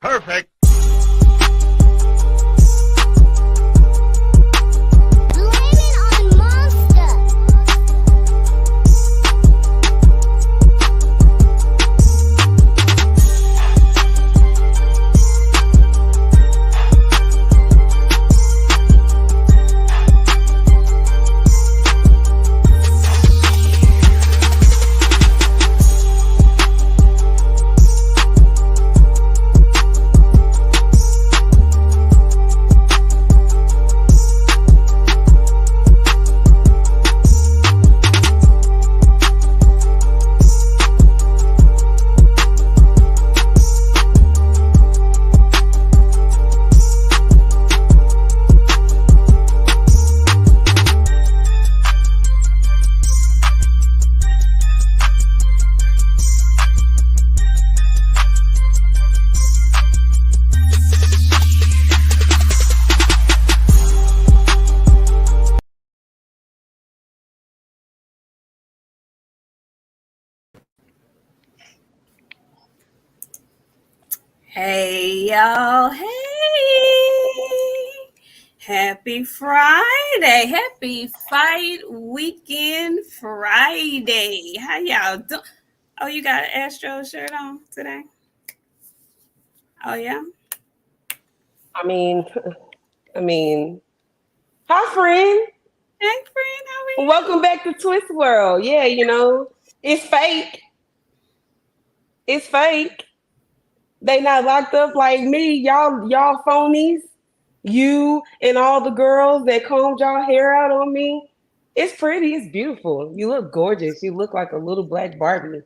Perfect. Hey, y'all. Hey. Happy Friday. Happy Fight Weekend Friday. How y'all doing? Oh, you got an Astro shirt on today? Oh, yeah? I mean, hi, friend. Hey, friend. How are you? Welcome back to Twist World. Yeah, you know, it's fake. It's fake. They not locked up like me. Y'all phonies. You and all the girls that combed y'all hair out on me. It's pretty. It's beautiful. You look gorgeous. You look like a little black Barbie.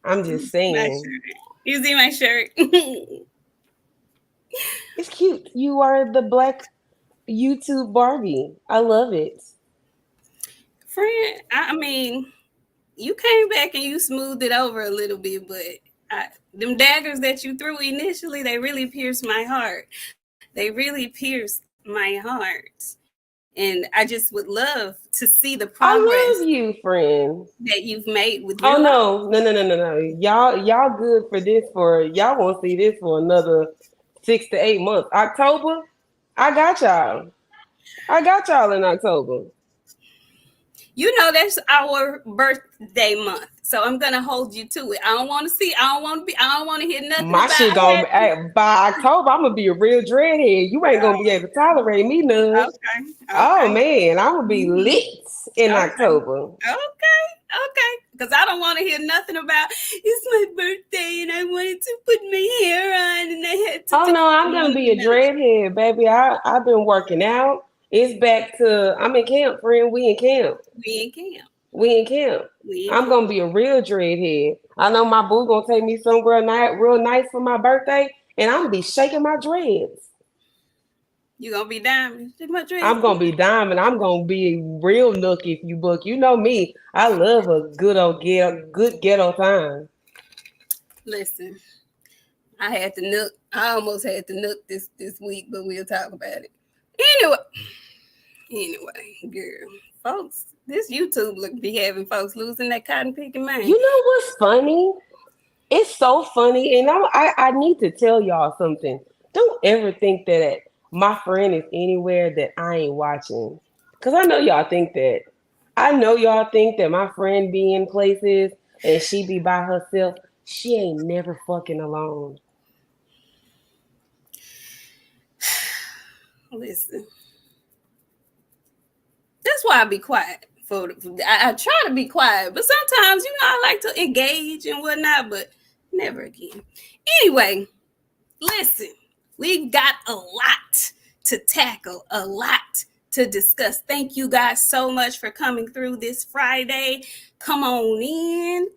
I'm just saying. You see my shirt? It's cute. You are the black YouTube Barbie. I love it. Friend, I mean, you came back and you smoothed it over a little bit, but them daggers that you threw initially, they really pierced my heart. They really pierced my heart. And I just would love to see the progress. I love you, friend. That you've made with your life. No. Y'all good for this y'all won't see this for another 6 to 8 months. October, I got y'all. In October. You know that's our birthday month, so I'm gonna hold you to it. I don't want to hear nothing. My shit gonna by October. I'm gonna be a real dreadhead. You ain't gonna be able to tolerate me none. Okay. Oh man, I'm gonna be lit in October. Okay. Because I don't want to hear nothing about it's my birthday and I wanted to put my hair on and I had to. Oh no, I'm gonna be a dreadhead, baby. I've been working out. It's back to I'm in camp, friend. We in camp. I'm gonna be a real dreadhead. I know my boo gonna take me somewhere real nice for my birthday, and I'm gonna be shaking my dreads. You gonna be diamond? I'm gonna be diamond. I'm gonna be real nook if you book. You know me. I love a good ghetto time. Listen, I almost had to nook this week, but we'll talk about it. Anyway, girl, folks, this YouTube look be having folks losing that cotton picking mind. You know what's funny? It's so funny, and I need to tell y'all something. Don't ever think that my friend is anywhere that I ain't watching. Because I know y'all think that. I know y'all think that my friend be in places and she be by herself. She ain't never fucking alone. Listen. That's why I be quiet. I try to be quiet, but sometimes, I like to engage and whatnot, but never again. Anyway, listen, we've got a lot to tackle, a lot to discuss. Thank you guys so much for coming through this Friday. Come on in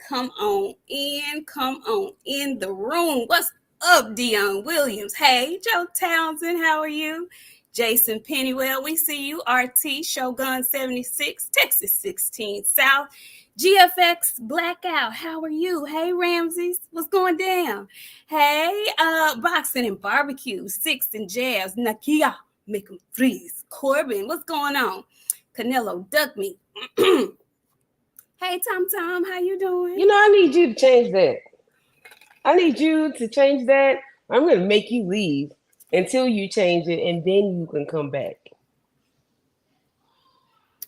the room. What's up, Dion Williams? Hey, Joe Townsend, how are you? Jason Pennywell, we see you. RT, Shogun 76, Texas 16 South. GFX Blackout, how are you? Hey, Ramses, what's going down? Hey, Boxing and Barbecue, Six and Jazz, Nakia, make them freeze. Corbin, what's going on? Canelo, Duck Me. Hey, Tom, how you doing? I need you to change that. I need you to change that. I'm going to make you leave until you change it, and then you can come back.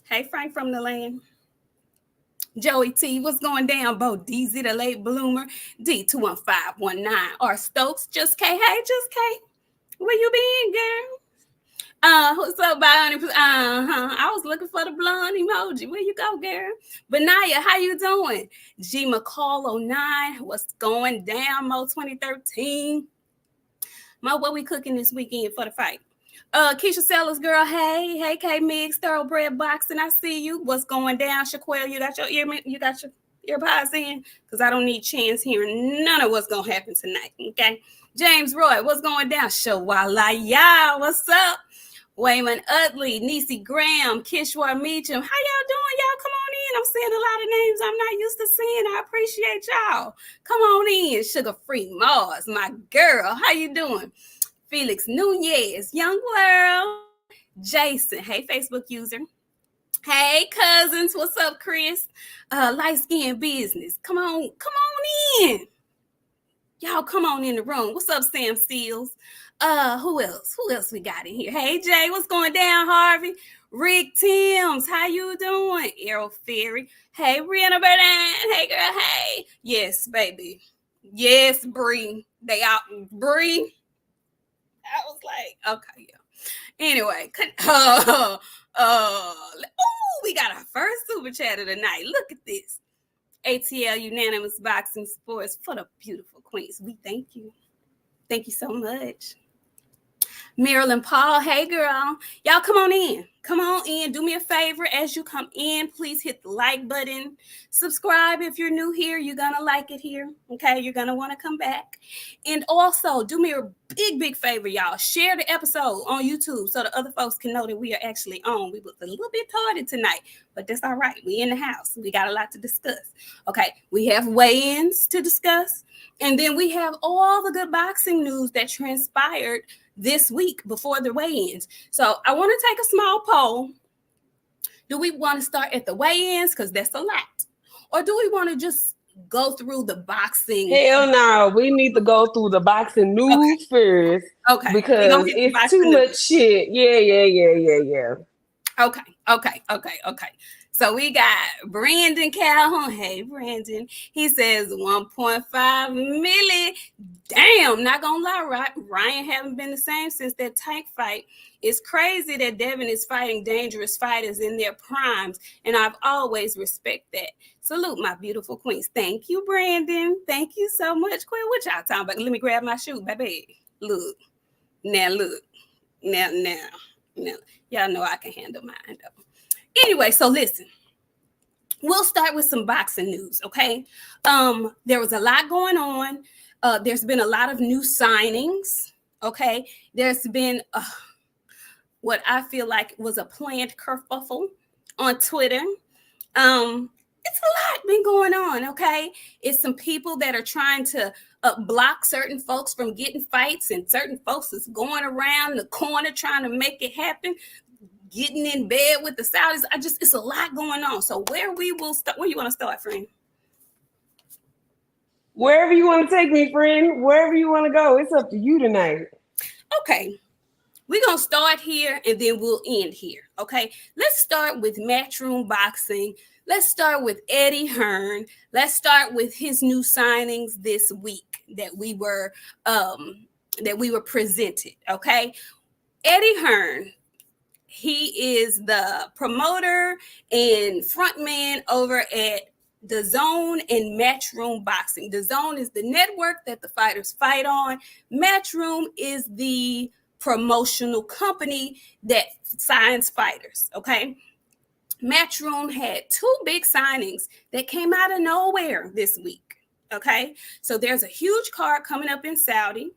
Hey, Frank from the land. Joey T, what's going down? Bo DZ, the late bloomer. D21519. R Stokes, just K. Hey, just K. Where you been, girl? What's up, Bionic? I was looking for the blonde emoji. Where you go, girl? Benaya, how you doing? G McCall 09, what's going down? Mo 2013. Mo, what we cooking this weekend for the fight? Keisha Sellers, girl, hey, K Migs, Thoroughbred Boxing, I see you. What's going down, Shaquille? You got your earpods in? Because I don't need chance hearing none of what's gonna happen tonight. Okay, James Roy, what's going down? Shawalaya, what's up? Wayman Utley, Niecy Graham, Kishwar Meacham. How y'all doing? Y'all come on in. I'm seeing a lot of names I'm not used to seeing. I appreciate y'all. Come on in. Sugar Free Mars, my girl. How you doing? Felix Nunez, Young World. Jason, hey, Facebook user. Hey, cousins. What's up, Chris? Light Skin Business. Come on in. Y'all come on in the room. What's up, Sam Seals? Who else? Who else we got in here? Hey, Jay, what's going down, Harvey? Rick Timms, how you doing? Errol Ferry. Hey, Brianna Bernard. Hey, girl, hey. Yes, baby. Yes, Bree. They out. Bree. I was like, okay, yeah. Anyway, we got our first super chat of the night. Look at this. ATL Unanimous Boxing Sports for the beautiful queens. We thank you. Thank you so much. Marilyn Paul, hey girl. Y'all come on in. Come on in. Do me a favor as you come in. Please hit the like button. Subscribe if you're new here. You're going to like it here. Okay? You're going to want to come back. And also, do me a big favor, y'all. Share the episode on YouTube so the other folks can know that we are actually on. We was a little bit tardy tonight, but that's all right. We in the house. We got a lot to discuss. Okay? We have weigh-ins to discuss. And then we have all the good boxing news that transpired this week before the weigh-ins. So I want to take a small poll. Do we want to start at the weigh-ins? Because that's a lot. Or do we want to just go through the boxing? Hell no. We need to go through the boxing news first. Okay. Because it's too much shit. Yeah. Okay. So we got Brandon Calhoun. Hey, Brandon. He says 1.5 milli. Damn, not gonna lie, Ryan haven't been the same since that Tank fight. It's crazy that Devin is fighting dangerous fighters in their primes, and I've always respect that. Salute, my beautiful queens. Thank you, Brandon. Thank you so much. Queen, what y'all talking about? Let me grab my shoe, baby. Look. Now. Y'all know I can handle mine, though. Anyway, so listen. We'll start with some boxing news, okay? There was a lot going on. There's been a lot of new signings, okay? There's been what I feel like was a planned kerfuffle on Twitter. It's a lot been going on, okay? It's some people that are trying to block certain folks from getting fights, and certain folks is going around the corner trying to make it happen, getting in bed with the Saudis. It's a lot going on. So where you want to start, friend? Wherever you want to take me, friend. Wherever you want to go. It's up to you tonight. Okay. We're going to start here and then we'll end here. Okay. Let's start with Matchroom Boxing. Let's start with Eddie Hearn. Let's start with his new signings this week that we were presented. Okay. Eddie Hearn. He is the promoter and frontman over at The Zone and Matchroom Boxing. The Zone is the network that the fighters fight on. Matchroom is the promotional company that signs fighters, okay? Matchroom had two big signings that came out of nowhere this week, okay? So there's a huge card coming up in Saudi,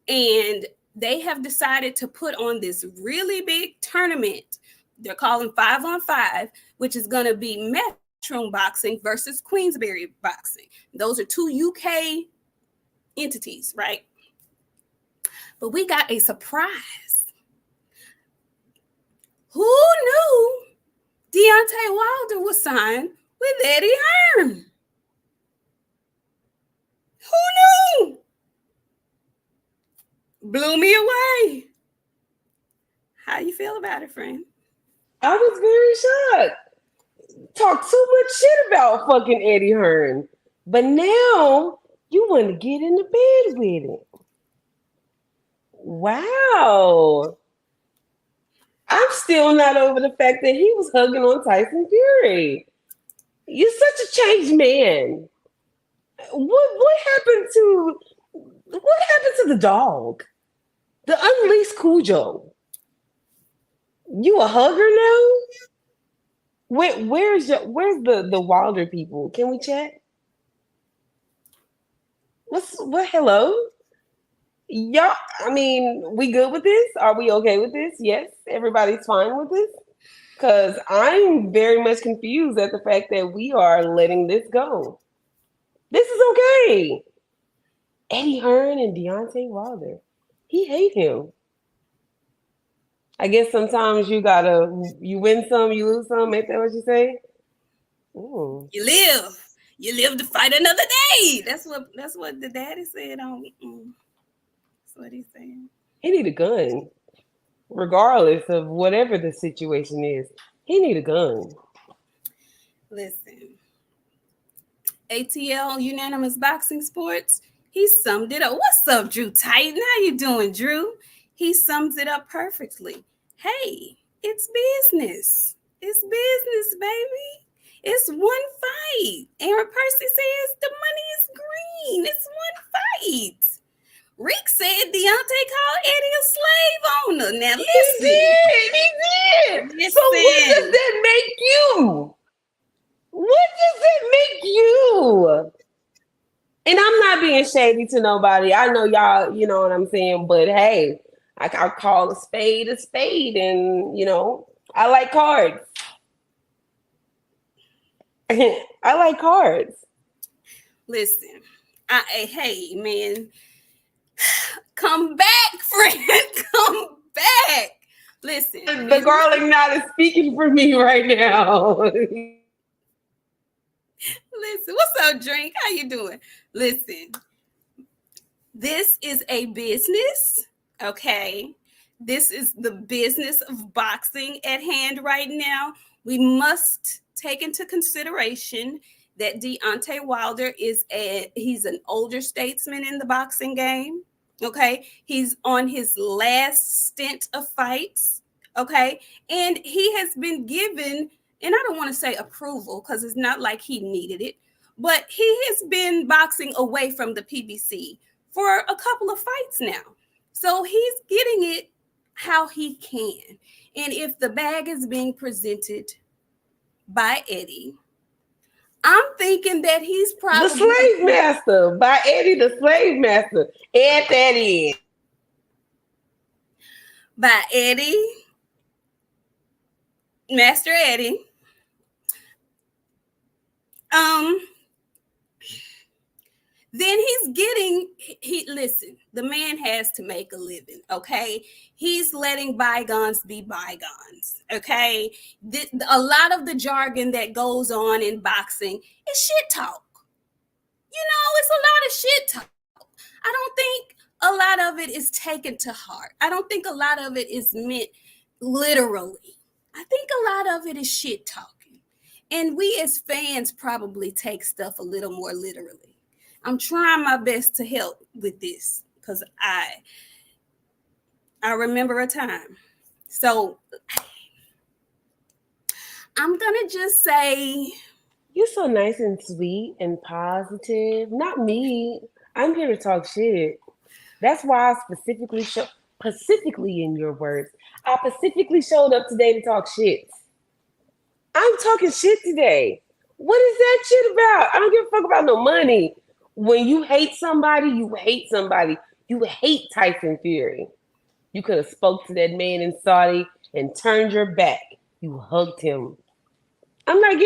and they have decided to put on this really big tournament. They're calling 5-on-5, which is going to be Matchroom Boxing versus Queensberry Boxing. Those are two UK entities, right? But we got a surprise. Who knew Deontay Wilder was signed with Eddie Hearn? Who blew me away. How you feel about it, friend? I was very shocked. Talk too much shit about fucking Eddie Hearn. But now you want to get in the bed with it. Wow. I'm still not over the fact that he was hugging on Tyson Fury. You're such a changed man. What happened to the dog? The unleashed Cujo. You a hugger now? Where's the Wilder people? Can we chat? What hello? Y'all, I mean, we good with this? Are we okay with this? Yes, everybody's fine with this? Because I'm very much confused at the fact that we are letting this go. This is okay. Eddie Hearn and Deontay Wilder. He hate him. I guess sometimes you win some, you lose some. Ain't that what you say? Ooh. You live to fight another day. That's what the daddy said on. That's what he's saying. He need a gun, regardless of whatever the situation is. He need a gun. Listen, ATL Unanimous Boxing Sports. He summed it up. What's up, Drew Titan? How you doing, Drew? He sums it up perfectly. Hey, it's business. It's business, baby. It's one fight. Aaron Percy says the money is green. It's one fight. Rick said Deontay called Eddie a slave owner. Now listen. He did. Listen. So what does that make you? What does that make you? And I'm not being shady to nobody. I know y'all, you know what I'm saying? But hey, I call a spade, and, you know, I like cards. I like cards. Listen, hey, man. Come back, friend. Come back. Listen. The garlic knot is speaking for me right now. Listen, what's up, Drink? How you doing? Listen, this is a business, okay? This is the business of boxing at hand right now. We must take into consideration that Deontay Wilder he's an older statesman in the boxing game, okay? He's on his last stint of fights, okay? And he has been given, and I don't want to say approval because it's not like he needed it, but he has been boxing away from the PBC for a couple of fights now. So he's getting it how he can. And if the bag is being presented by Eddie, I'm thinking that he's probably the slave master by Eddie, the slave master. Add that in. By Eddie, Master Eddie. Then listen, the man has to make a living, okay? He's letting bygones be bygones, okay? A lot of the jargon that goes on in boxing is shit talk. You know, it's a lot of shit talk. I don't think a lot of it is taken to heart. I don't think a lot of it is meant literally. I think a lot of it is shit talking. And we as fans probably take stuff a little more literally. I'm trying my best to help with this because I remember a time. So I'm going to just say. You're so nice and sweet and positive. Not me. I'm here to talk shit. That's why I specifically in your words, I specifically showed up today to talk shit. I'm talking shit today. What is that shit about? I don't give a fuck about no money. When you hate somebody, you hate somebody. You hate Tyson Fury. You could have spoke to that man in Saudi and turned your back. You hugged him. Nobody's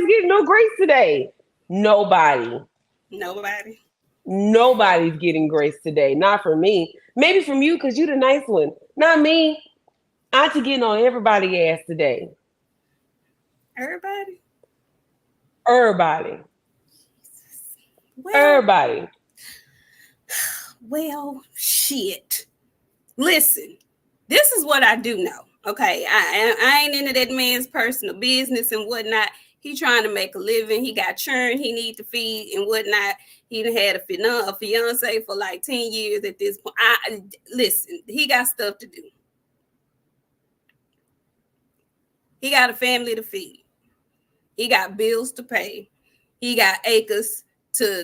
getting no grace today. Nobody. Nobody's getting grace today. Not from me. Maybe from you because you're the nice one. Not me. Auntie getting on everybody's ass today. Everybody? Everybody. Well, shit. Listen, this is what I do know. Okay, I ain't into that man's personal business and whatnot. He trying to make a living. He got churn he need to feed and whatnot. He done had a fiance for like 10 years at this point. Listen, he got stuff to do. He got a family to feed. He got bills to pay. He got acres to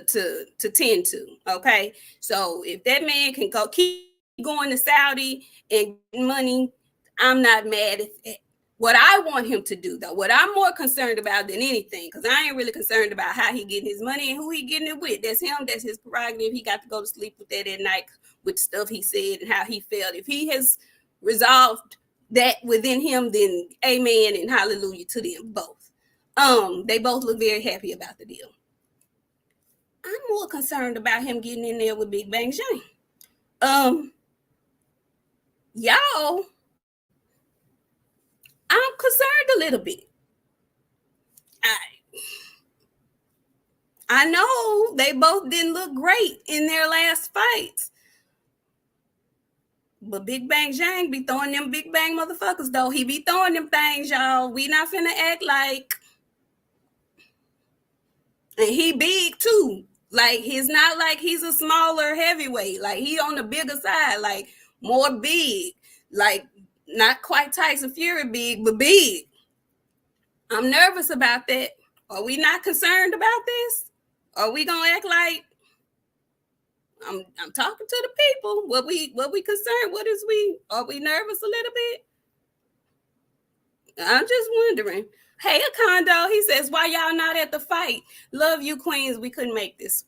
tend to. Okay, so if that man can keep going to Saudi and money, I'm not mad at that. What I want him to do, though, what I'm more concerned about than anything, because I ain't really concerned about how he getting his money and who he getting it with. That's him. That's his prerogative. He got to go to sleep with that at night with stuff he said and how he felt. If he has resolved that within him, then amen and hallelujah to them both. They both look very happy about the deal. I'm more concerned about him getting in there with Big Bang Zhang. Y'all, I'm concerned a little bit. I know they both didn't look great in their last fights. But Big Bang Zhang be throwing them Big Bang motherfuckers, though. He be throwing them things, y'all. We not finna act like... And he big, too. Like, he's not like he's a smaller heavyweight. Like, he on the bigger side. Like, more big. Like, not quite Tyson Fury big, but big. I'm nervous about that. Are we not concerned about this? Are we gonna act like I'm talking to the people? What we concerned? Are we nervous a little bit? I'm just wondering. Hey, Acondo, he says, why y'all not at the fight? Love you, queens. We couldn't make this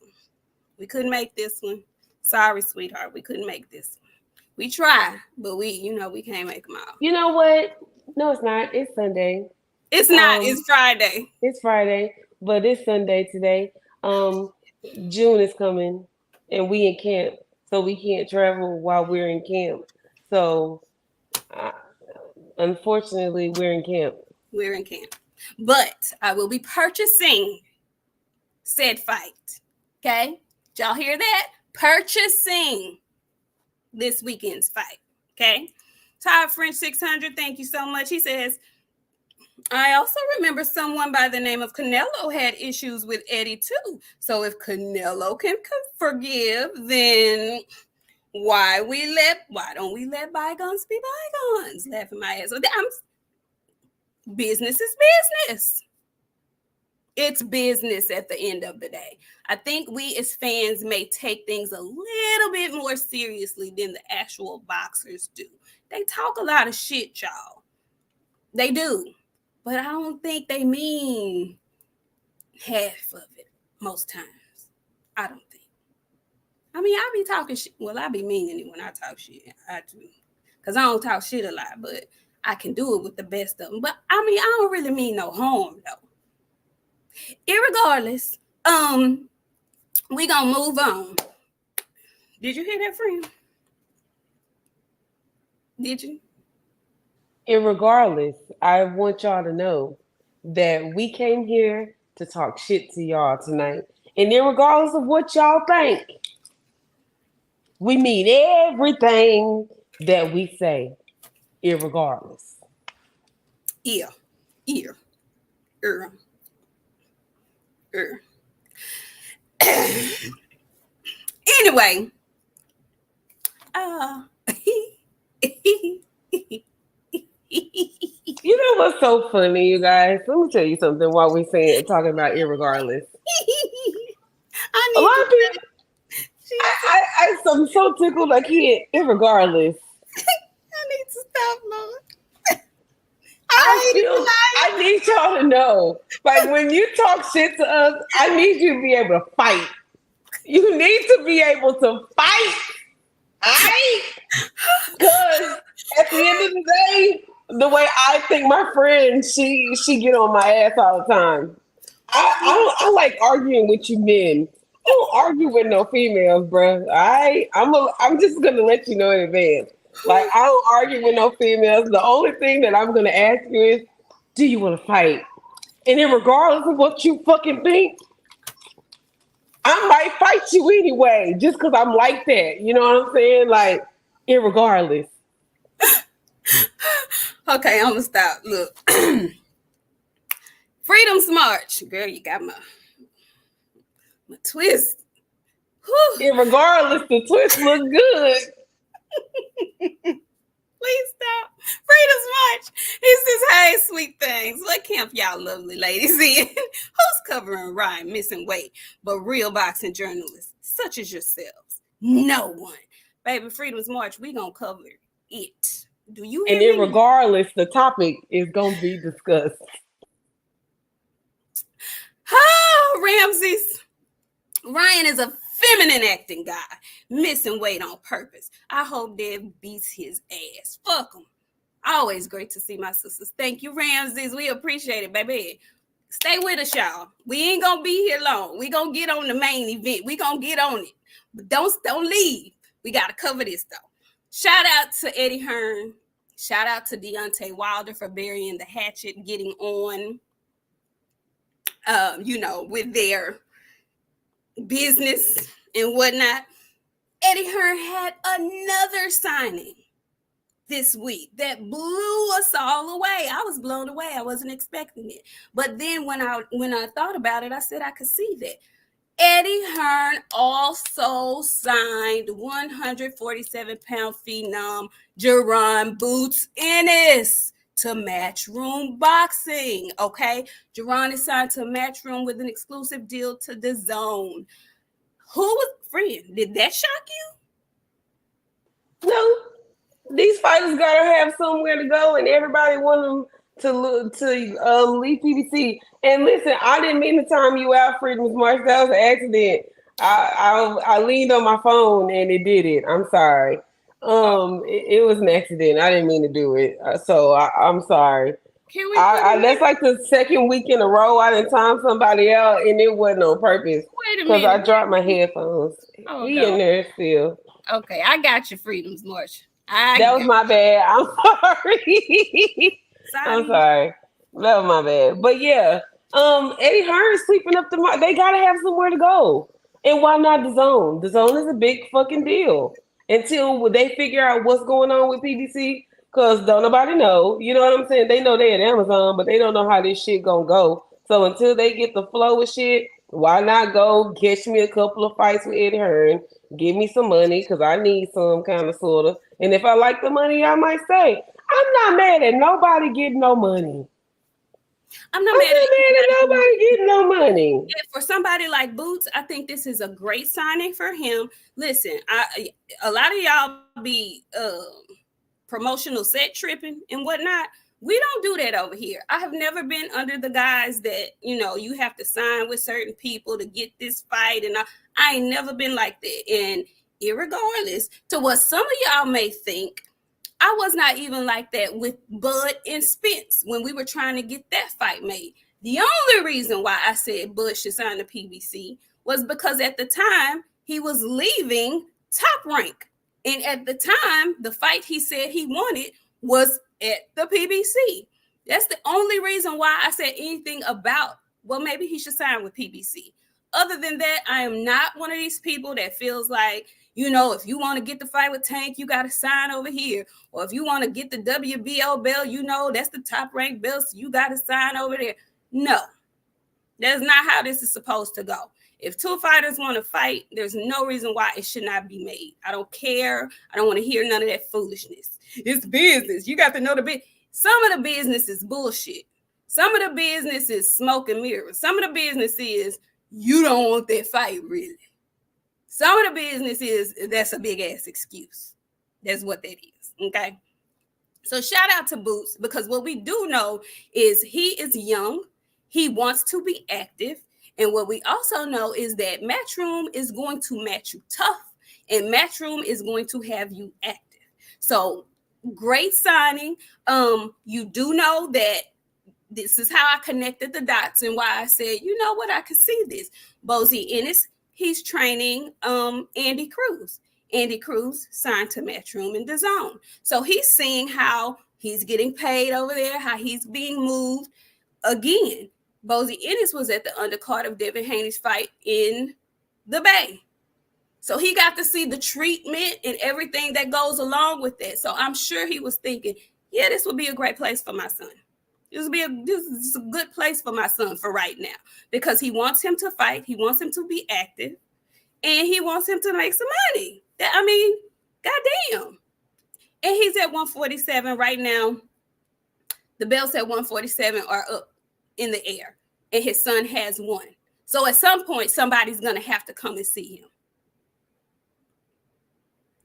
one. Sorry, sweetheart. We couldn't make this one. We try, but we can't make them out. You know what? No, it's not. It's Sunday. It's not. It's Friday. It's Friday, but it's Sunday today. June is coming, and we in camp, so we can't travel while we're in camp. So, unfortunately, we're in camp. We're in camp. But I will be purchasing said fight. Okay? Did y'all hear that? Purchasing this weekend's fight. Okay? Todd French 600, thank you so much. He says, I also remember someone by the name of Canelo had issues with Eddie too. So if Canelo can forgive, then why don't we let bygones be bygones? Laughing my ass. Business is business. It's business at the end of the day. I think we as fans may take things a little bit more seriously than the actual boxers do. They talk a lot of shit, y'all. They do. But I don't think they mean half of it most times. I don't think. I mean, I be talking shit. Well, I be meaning it when I talk shit. I do. Because I don't talk shit a lot, but I can do it with the best of them. But, I mean, I don't really mean no harm, though. Irregardless, we gonna move on. Did you hear that, friend? Did you? Irregardless, I want y'all to know that we came here to talk shit to y'all tonight. And irregardless of what y'all think, we mean everything that we say. Irregardless. Anyway, you know what's so funny, you guys? Let me tell you something while we're talking about irregardless. A lot of people, I'm so tickled I can't. Irregardless. I need to stop, Lord. I need y'all to know, like, when you talk shit to us, I need you to be able to fight. You need to be able to fight. Alright? Because at the end of the day, the way I think my friend, she get on my ass all the time. I like arguing with you men. I don't argue with no females, bro. I'm just gonna let you know in advance. Like, I don't argue with no females. The only thing that I'm gonna ask you is, do you want to fight? And then regardless of what you fucking think, I might fight you anyway, just because I'm like that. You know what I'm saying? Like, Irregardless. Okay, I'm gonna stop. Look. Freedom's March. Girl, you got my twist. Whew. Irregardless, the twist look good. Please stop. Freedom's March. He says, hey, sweet things. What camp y'all lovely ladies in? Who's covering Ryan missing weight but real boxing journalists such as yourselves? No one. Baby, Freedom's March, we gonna cover it. Do you hear me? And irregardless, the topic is gonna be discussed. Oh, Ramses. Ryan is a feminine acting guy, missing weight on purpose. I hope Dad beats his ass. Fuck him. Always great to see my sisters. Thank you, Ramses. We appreciate it, baby. Stay with us, y'all. We ain't gonna be here long. We gonna get on the main event. We gonna get on it. But don't leave. We gotta cover this though. Shout out to Eddie Hearn. Shout out to Deontay Wilder for burying the hatchet, getting on, with their business and whatnot. Eddie Hearn had another signing this week that blew us all away. I was blown away. I wasn't expecting it. But then when I thought about it, I said I could see that. Eddie Hearn also signed 147-pound phenom Jaron Boots Ennis to Matchroom Boxing. Okay, Jaron is signed to Matchroom with an exclusive deal to DAZN. Who was friend? Did that shock you? No. These fighters gotta have somewhere to go, and everybody want them to leave PBC. And listen, I didn't mean to time you out, Freedom's March. That was an accident. I leaned on my phone and it did it. I'm sorry. It was an accident. I didn't mean to do it. So I'm sorry. Can we? That's like the second week in a row I didn't time somebody out, and it wasn't on purpose. Wait a minute. Because I dropped my headphones. Oh, he in there still. Okay, I got you, Freedom's March. That was my bad. I'm sorry. I'm sorry. That was my bad. But yeah, Eddie Hearn is sweeping up the mark. They gotta have somewhere to go. And why not DAZN? DAZN is a big fucking deal. Until they figure out what's going on with PBC, because don't nobody know. You know what I'm saying? They know they at Amazon, but they don't know how this shit gonna go. So until they get the flow of shit, why not go catch me a couple of fights with Eddie Hearn? Give me some money, because I need some kind of sort of. And if I like the money, I might say, I'm not mad at nobody getting no money. I'm not mad at nobody getting no money. And for somebody like Boots, I think this is a great signing for him. Listen, a lot of y'all be promotional set tripping and whatnot. We don't do that over here. I have never been under the guise that, you have to sign with certain people to get this fight. And I ain't never been like that. And irregardless to what some of y'all may think, I was not even like that with Bud and Spence when we were trying to get that fight made. The only reason why I said Bud should sign the PBC was because at the time he was leaving Top Rank. And at the time, the fight he said he wanted was at the PBC. That's the only reason why I said anything about, well, maybe he should sign with PBC. Other than that, I am not one of these people that feels like, if you want to get the fight with Tank, you got to sign over here. Or if you want to get the WBO belt, that's the top ranked belt, so you got to sign over there. No, that's not how this is supposed to go. If two fighters want to fight, there's no reason why it should not be made. I don't care. I don't want to hear none of that foolishness. It's business. You got to know the business. Some of the business is bullshit. Some of the business is smoke and mirrors. Some of the business is you don't want that fight, really. Some of the business is that's a big ass excuse. That's what that is. Okay. So shout out to Boots, because what we do know is he is young. He wants to be active. And what we also know is that Matchroom is going to match you tough, and Matchroom is going to have you active. So great signing. You do know that this is how I connected the dots and why I said, you know what, I can see this. Bozy Ennis, he's training Andy Cruz. Andy Cruz signed to Matchroom and DAZN. So he's seeing how he's getting paid over there, how he's being moved. Again, Bozy Ennis was at the undercard of Devin Haney's fight in the Bay. So he got to see the treatment and everything that goes along with it. So I'm sure he was thinking, yeah, this would be a great place for my son. This is a good place for my son for right now, because he wants him to fight. He wants him to be active, and he wants him to make some money. Goddamn. And he's at 147 right now. The belts at 147 are up in the air, and his son has one. So at some point, somebody's going to have to come and see him.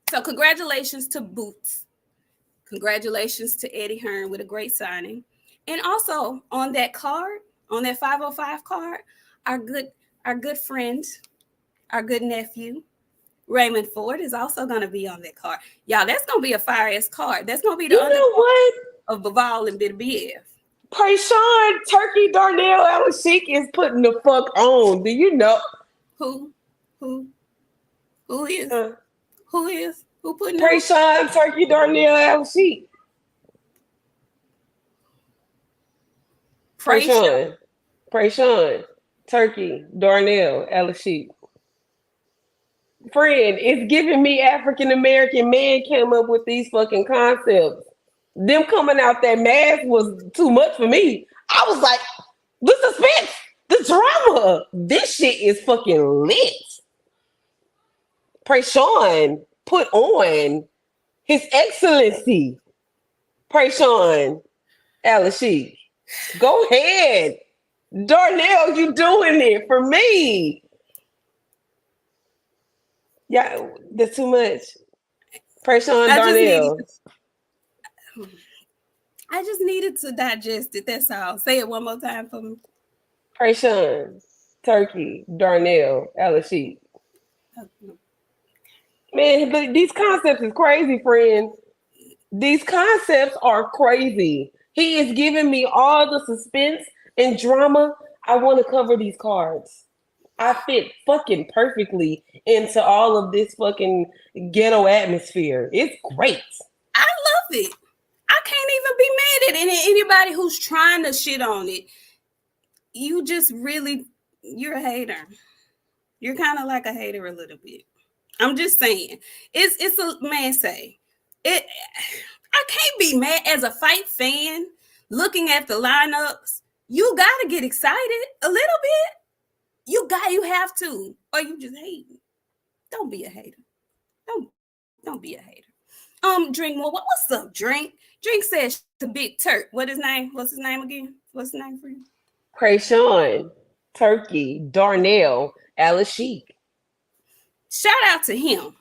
So congratulations to Boots. Congratulations to Eddie Hearn with a great signing. And also on that card, on that 505 card, our good friend, our good nephew, Raymond Ford, is also going to be on that card. Y'all, that's going to be a fire-ass card. That's going to be the what? Of Bivol and Benavidez. Prayshawn Turkey Darnell Al-Sheikh is putting the fuck on. Do you know? Who is? Who is? Who putting Prayshawn Turkey Darnell Al-Sheikh. Prayshawn Turkey Darnell Al-Sheikh. Friend, it's giving me African American man came up with these fucking concepts. Them coming out that mask was too much for me. I was like, the suspense, the drama, this shit is fucking lit. Prayshawn put on his excellency. Prayshawn Al-Sheikh. Go ahead. Darnell, you doing it for me. Yeah, that's too much. Prayshawn Darnell. I just needed to digest it. That's all. Say it one more time for me. Prayshawn Turkey Darnell Al-Sheikh. Man, these concepts is crazy, friend. These concepts are crazy. He is giving me all the suspense and drama. I want to cover these cards. I fit fucking perfectly into all of this fucking ghetto atmosphere. It's great. I love it. I can't even be mad at anybody who's trying to shit on it. You just really, you're a hater. You're kind of like a hater a little bit. I'm just saying. It's a man say. I can't be mad as a fight fan looking at the lineups. You gotta get excited a little bit. You have to, or you just hate. Don't be a hater. Don't be a hater. Drink more. What's up, Drink? Drink says to Big Turk. What's his name again? What's his name for you? Prayshawn Turkey Darnell Al-Sheikh. Shout out to him.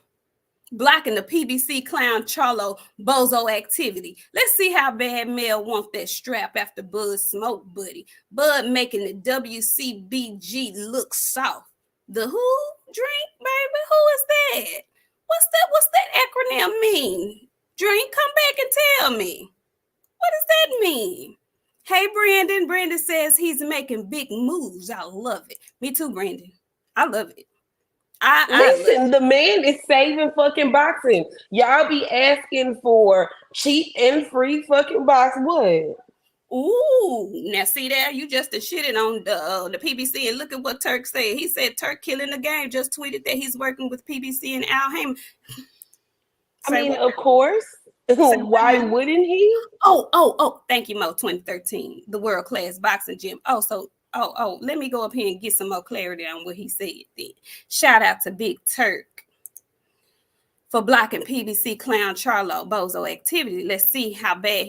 Blocking the PBC clown Charlo bozo activity. Let's see how bad Mel wants that strap after Bud smoke buddy. Bud making the WCBG look soft. The who? Drink, baby? Who is that? What's that acronym mean? Drink, come back and tell me. What does that mean? Hey, Brandon. Brandon says he's making big moves. I love it. Me too, Brandon. I love it. Listen, the man is saving fucking boxing. Y'all be asking for cheap and free fucking box. What? Ooh, now see there, you just shitted on the PBC, and look at what Turk said. He said Turk killing the game. Just tweeted that he's working with PBC and Al Haymon. Of course. Why wouldn't he? Oh! Thank you, Mo. 2013, the world class boxing gym. Let me go up here and get some more clarity on what he said then. Shout out to Big Turk for blocking PBC clown Charlo bozo activity. Let's see how bad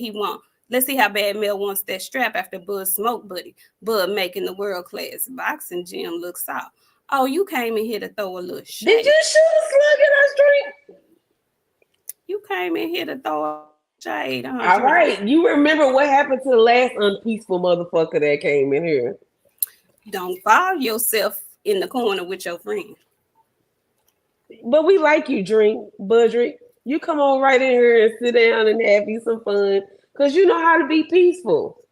Mel wants that strap after Bud smoke buddy. Bud making the world class boxing gym look soft. Oh, you came in here to throw a little shade. Did you shoot a slug in our street? You came in here to throw a shade. All right. You remember what happened to the last unpeaceful motherfucker that came in here? Don't follow yourself in the corner with your friend. But we like you, Budrick. You come on right in here and sit down and have you some fun, because you know how to be peaceful.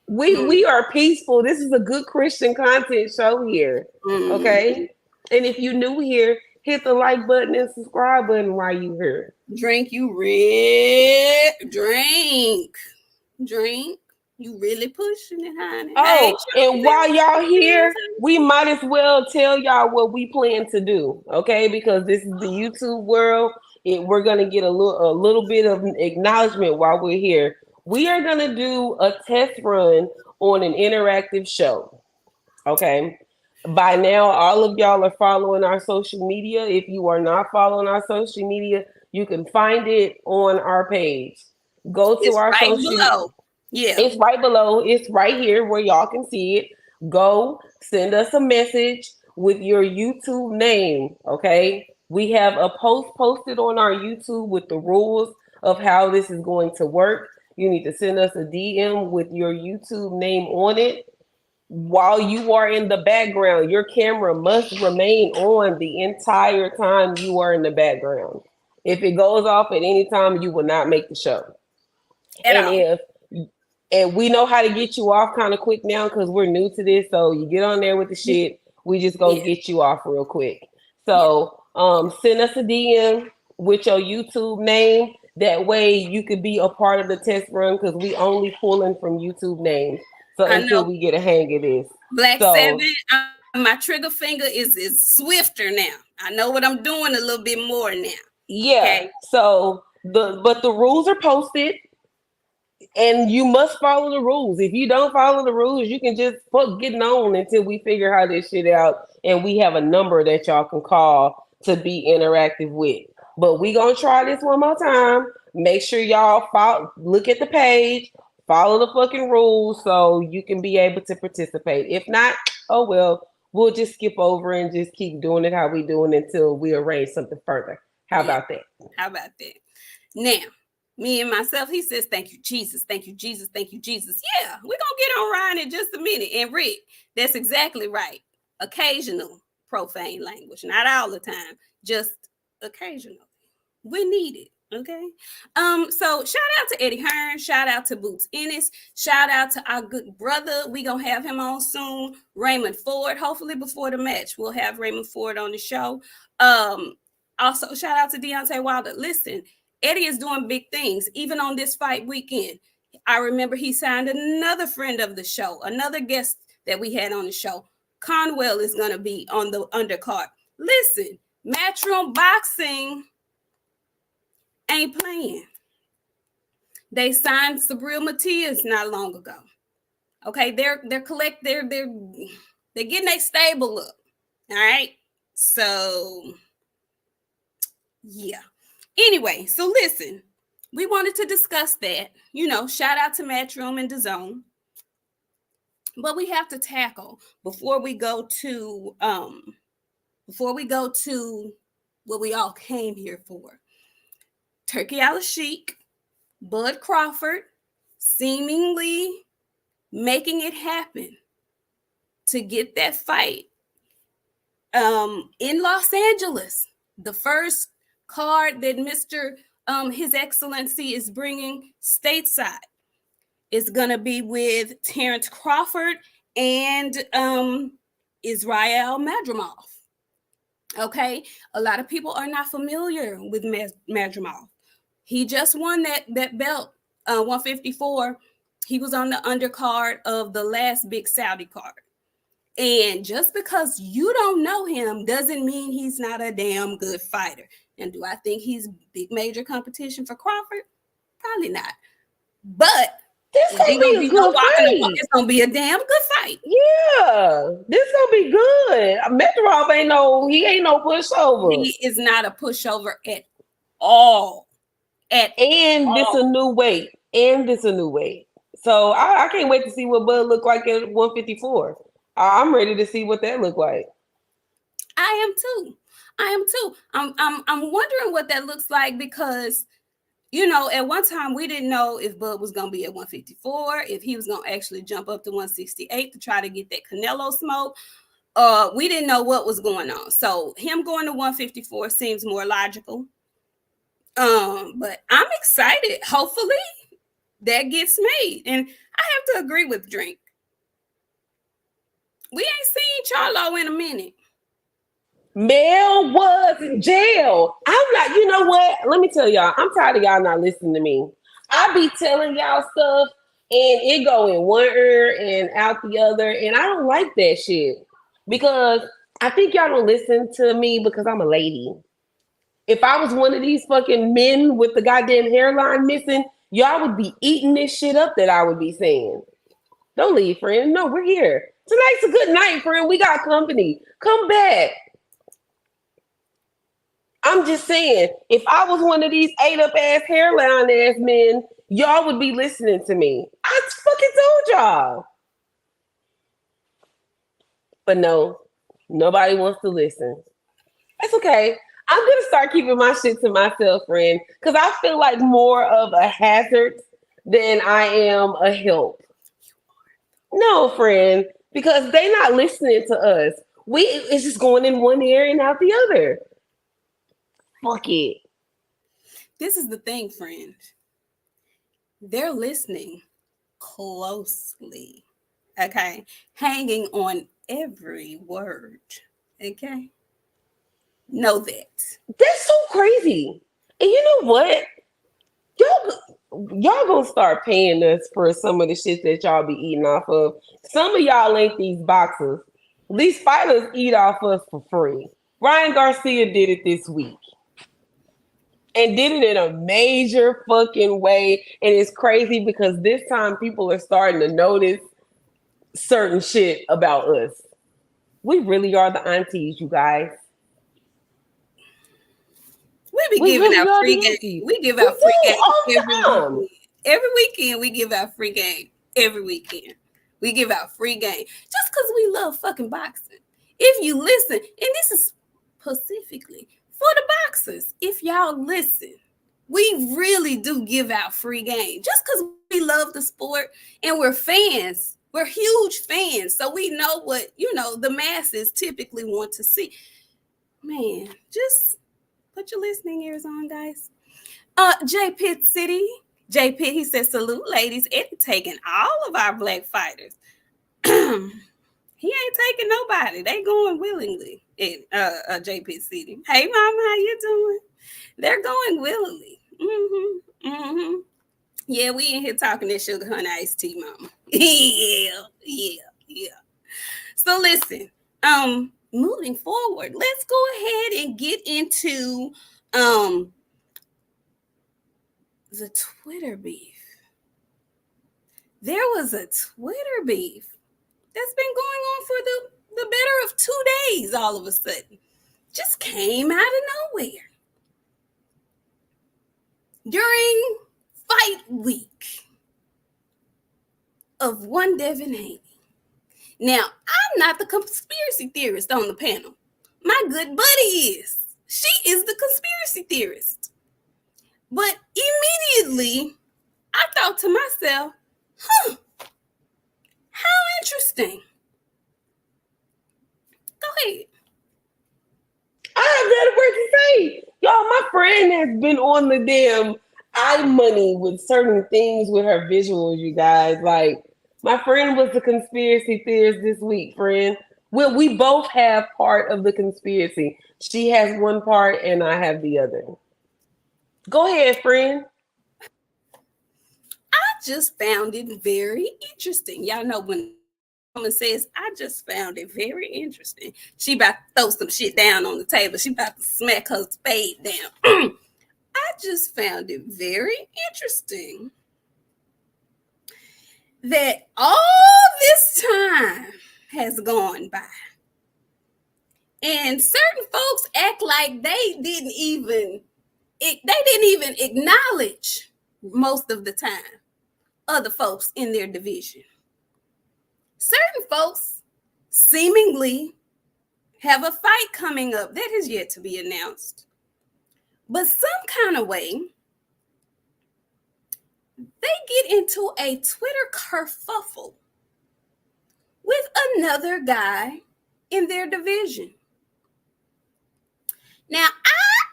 We are peaceful. This is a good Christian content show here. Okay? And if you're new here, hit the like button and subscribe button while you here. Drink, you red. Drink. You really pushing it, honey. Hey, Oh, and while y'all here, we might as well tell y'all what we plan to do, okay? Because this is the YouTube world. We're gonna get a little bit of acknowledgement while we're here. We are gonna do a test run on an interactive show, okay? By now, all of y'all are following our social media. If you are not following our social media, you can find it on our page. Go to it's our right social. below. Yeah. It's right below. It's right here where y'all can see it. Go send us a message with your YouTube name. Okay. We have a post posted on our YouTube with the rules of how this is going to work. You need to send us a DM with your YouTube name on it. While you are in the background, your camera must remain on the entire time you are in the background. If it goes off at any time, you will not make the show. At And all. if and we know how to get you off kind of quick now because we're new to this. So you get on there with the shit. We just gonna Yeah. get you off real quick. Yeah. So send us a DM with your YouTube name. That way you could be a part of the test run because we only pulling from YouTube names. So I until know. we get a hang of this. Black So Seven, my trigger finger is swifter now. I know what I'm doing a little bit more now. yeah. Okay. So the rules are posted. And you must follow the rules. If you don't follow the rules, you can just fuck getting on until we figure how this shit out and we have a number that y'all can call to be interactive with. But we gonna try this one more time. Make sure y'all follow, look at the page, follow the fucking rules so you can be able to participate. If not, oh well, we'll just skip over and just keep doing it how we doing until we arrange something further. How about that? How about that? Now, me and myself, he says, thank you, Jesus. Thank you, Jesus. Thank you, Jesus. Yeah, we're going to get on Ryan in just a minute. And Rick, that's exactly right. Occasional profane language, not all the time, just occasional. We need it. Okay. So shout out to Eddie Hearn, shout out to Boots Ennis, shout out to our good brother. We gonna have him on soon, Raymond Ford. Hopefully before the match, we'll have Raymond Ford on the show. Also shout out to Deontay Wilder. Listen, Eddie is doing big things, even on this fight weekend. I remember he signed another friend of the show, another guest that we had on the show. Conwell is gonna be on the undercard. Listen, Matchroom Boxing ain't playing. They signed Sabril Matias not long ago. Okay, they're getting their stable up. All right. So yeah. Anyway, so listen, we wanted to discuss that. You know, shout out to Matchroom and DAZN. But we have to tackle before we go to what we all came here for. Turkey Al-Sheikh, Bud Crawford, seemingly making it happen to get that fight in Los Angeles. The first card that Mr. His Excellency is bringing stateside is going to be with Terrence Crawford and Israel Madrimov. Okay, a lot of people are not familiar with Madrimov. He just won that belt, 154. He was on the undercard of the last big Saudi card. And just because you don't know him doesn't mean he's not a damn good fighter. And do I think he's big major competition for Crawford? Probably not. But this gonna be a good fight. It's gonna be a damn good fight. Yeah, this gonna be good. Madrimov ain't no pushover. He is not a pushover at all. This a new weight. So I can't wait to see what Bud look like at 154. I'm ready to see what that look like. I am too. I'm wondering what that looks like because, you know, at one time we didn't know if Bud was going to be at 154, if he was going to actually jump up to 168 to try to get that Canelo smoke. We didn't know what was going on. So him going to 154 seems more logical. But I'm excited. Hopefully that gets made. And I have to agree with Drink. We ain't seen Charlo in a minute. Mel was in jail. I'm not, you know what? Let me tell y'all, I'm tired of y'all not listening to me. I be telling y'all stuff and it go in one ear and out the other, and I don't like that shit because I think y'all don't listen to me because I'm a lady. If I was one of these fucking men with the goddamn hairline missing, y'all would be eating this shit up that I would be saying. Don't leave, friend. No, we're here. Tonight's a good night, friend. We got company. Come back. I'm just saying, if I was one of these ate up ass hairline ass men, y'all would be listening to me. I fucking told y'all. But no, nobody wants to listen. That's okay. I'm gonna start keeping my shit to myself, friend, because I feel like more of a hazard than I am a help. No, friend, because they not listening to us. It's just going in one ear and out the other. Fuck it. This is the thing, friend. They're listening closely. Okay. Hanging on every word. Okay. Know that. That's so crazy. And you know what? Y'all gonna start paying us for some of the shit that y'all be eating off of. Some of y'all ain't these boxers. These fighters eat off us for free. Ryan Garcia did it this week. And did it in a major fucking way. And it's crazy because this time people are starting to notice certain shit about us. We really are the aunties, you guys. We be giving out free game. We give out free game every weekend. Every weekend we give out free game. Every weekend. We give out free game. Just because we love fucking boxing. If you listen, and this is specifically for the boxers, if y'all listen, we really do give out free game. Just because we love the sport and we're fans. We're huge fans. So we know what, the masses typically want to see. Man, just put your listening ears on, guys. J Pitt City. J Pitt, he says, salute, ladies. Eddie taking all of our black fighters. He ain't taking nobody. They going willingly in J Pitt City. Hey, mama, how you doing? They're going willingly. Mm-hmm. Yeah, we in here talking that sugar honey iced tea, mama. Yeah. So listen, moving forward, let's go ahead and get into the Twitter beef. There was a Twitter beef that's been going on for the better of 2 days all of a sudden. Just came out of nowhere. During fight week of one Devin Haney. Now, I'm not the conspiracy theorist on the panel. My good buddy is. She is the conspiracy theorist. But immediately, I thought to myself, how interesting. Go ahead. I have that word to say. Y'all, my friend has been on the damn eye money with certain things with her visuals, you guys. Like, my friend was the conspiracy theorist this week, friend. We both have part of the conspiracy. She has one part and I have the other. Go ahead, friend. I just found it very interesting. Y'all know when a woman says, I just found it very interesting. She about to throw some shit down on the table. She about to smack her spade down. I just found it very interesting that all this time has gone by. And certain folks act like they didn't even acknowledge most of the time other folks in their division. Certain folks seemingly have a fight coming up that has yet to be announced. But some kind of way, they get into a Twitter kerfuffle with another guy in their division. Now,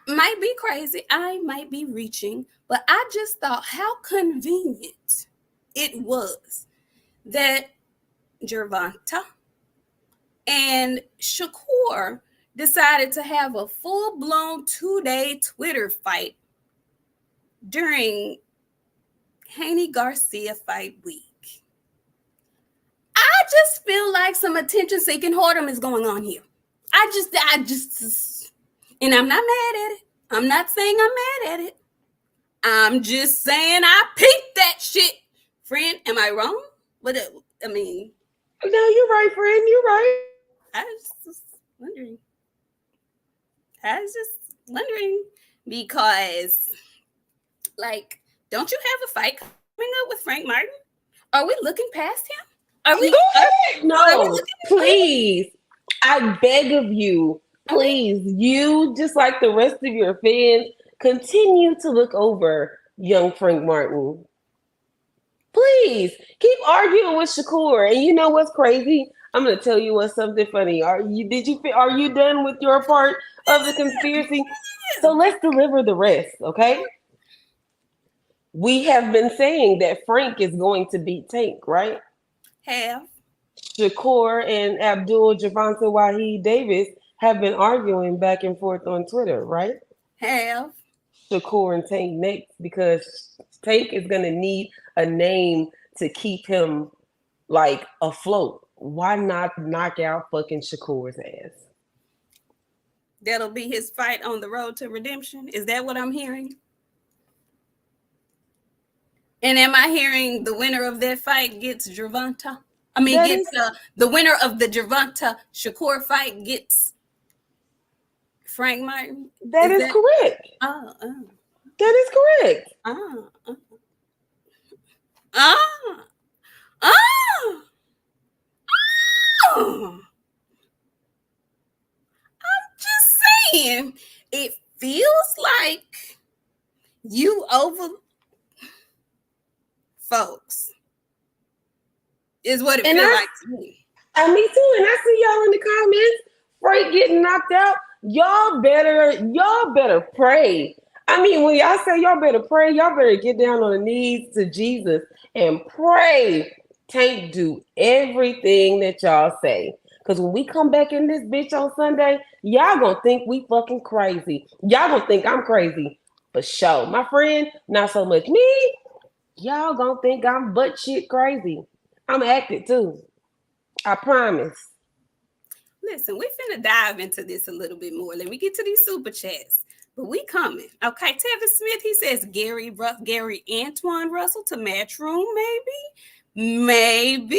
I might be crazy. I might be reaching, but I just thought how convenient it was that Gervonta and Shakur decided to have a full-blown 2-day Twitter fight during Haney Garcia fight week. I just feel like some attention-seeking whoredom is going on here. I just, and I'm not mad at it. I'm not saying I'm mad at it. I'm just saying I peeped that shit. Friend, am I wrong? What, I mean. No, you're right, friend. You're right. I was just wondering because, like, don't you have a fight coming up with Frank Martin? Are we looking past him? Are we? No, please. I beg of you, please. You, just like the rest of your fans, continue to look over young Frank Martin. Please keep arguing with Shakur. And you know what's crazy? I'm gonna tell you what's something funny. Are you done with your part of the conspiracy? So let's deliver the rest, okay? We have been saying that Frank is going to beat Tank, right? Have. Shakur and Abdul Javante Wahid Davis have been arguing back and forth on Twitter, right? Have. Shakur and Tank next, because Tank is gonna need a name to keep him like afloat. Why not knock out fucking Shakur's ass? That'll be his fight on the road to redemption. Is that what I'm hearing? And am I hearing the winner of that fight gets Gervonta? The winner of the Gervonta Shakur fight gets Frank Martin? That is correct. That is correct. I'm just saying, it feels like you over folks is what it feels like to me. And me too. And I see y'all in the comments, Frank getting knocked out. Y'all better pray. I mean, when y'all say y'all better pray, y'all better get down on the knees to Jesus and pray. Tank do everything that y'all say. Because when we come back in this bitch on Sunday, y'all gonna think we fucking crazy. Y'all gonna think I'm crazy. But sure, my friend, not so much me. Y'all gonna think I'm butt shit crazy. I'm acting too. I promise. Listen, we finna dive into this a little bit more. Let me get to these super chats. But we coming. Okay, Tevin Smith, he says Gary Antoine Russell to Matchroom, maybe. Did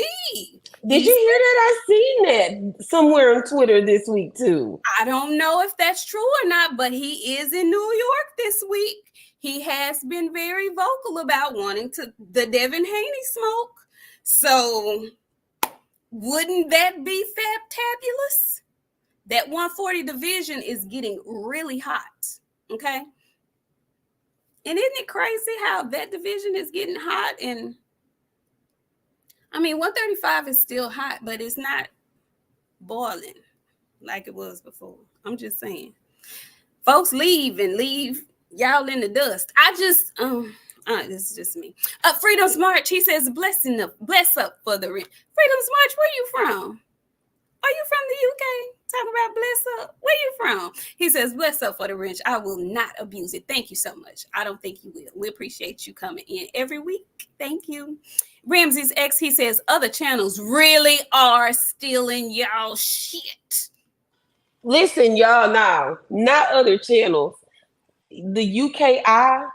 you hear that? I seen that somewhere on Twitter this week too. I don't know if that's true or not, but he is in New York this week. He has been very vocal about wanting the Devin Haney smoke. So wouldn't that be fabulous? That 140 division is getting really hot. Okay. And isn't it crazy how that division is getting hot? And I mean, 135 is still hot, but it's not boiling like it was before. I'm just saying. Folks leave y'all in the dust. This is just me. Freedom's March, he says, bless up for the rent. Freedom's March, where you from? Are you from the UK? Talking about bless up. Where you from? He says, bless up for the wrench. I will not abuse it. Thank you so much. I don't think you will. We appreciate you coming in every week. Thank you. Ramsey's ex, he says, other channels really are stealing y'all shit. Listen, y'all, now, not other channels. The UKI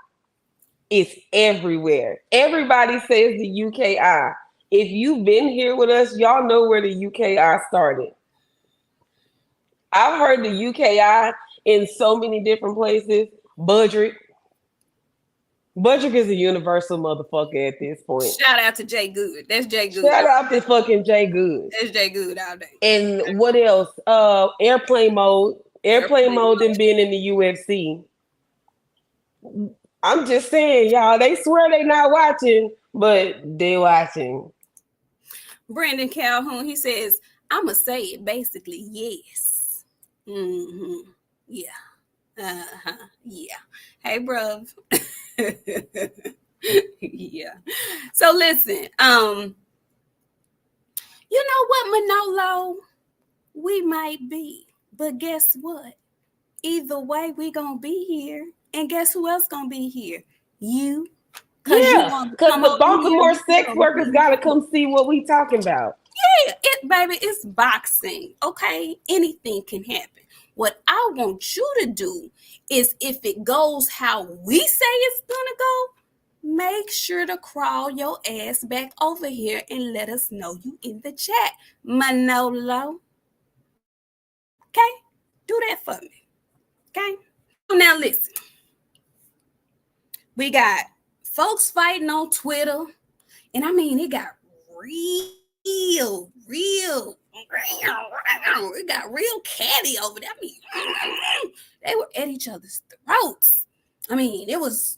is everywhere. Everybody says the UKI. If you've been here with us, y'all know where the UKI started. I've heard the UKI in so many different places. Budrick is a universal motherfucker at this point. Shout out to Jay Good. That's Jay Good. Shout out to fucking Jay Good. That's Jay Good all day. And what else? Airplane mode. Airplane mode than being in the UFC. I'm just saying, y'all, they swear they not watching, but they watching. Brandon Calhoun, he says, I'ma say it basically, yes. Mm-hmm. Yeah. Uh-huh. Yeah. Hey, bruv. Yeah. So listen, you know what, Manolo? We might be, but guess what? Either way, we gonna be here. And guess who else gonna be here? You Because you Yeah, want to because come the over here. Baltimore sex workers got to come see what we talking about. Yeah, baby, it's boxing. Okay, anything can happen. What I want you to do is, if it goes how we say it's gonna go, make sure to crawl your ass back over here and let us know you in the chat, Manolo. Okay, do that for me. Okay. Now listen, we got folks fighting on Twitter, and I mean it got real. It got real catty over there. I mean, they were at each other's throats. I mean, it was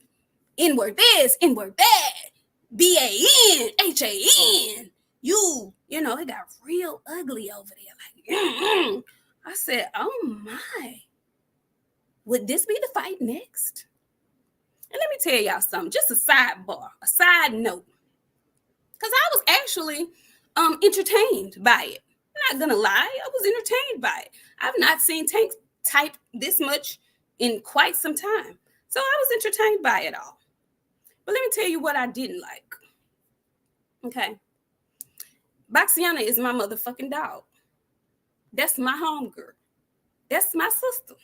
N-word this, N-word that, BAN, HAN. You know, it got real ugly over there. Like, I said, oh my. Would this be the fight next? And let me tell y'all something, just a sidebar, a side note. Because I was actually entertained by it. I'm not gonna lie, I was entertained by it. I've not seen Tank type this much in quite some time. So I was entertained by it all. But let me tell you what I didn't like. Okay. BOXIANA is my motherfucking dog. That's my homegirl. That's my sister.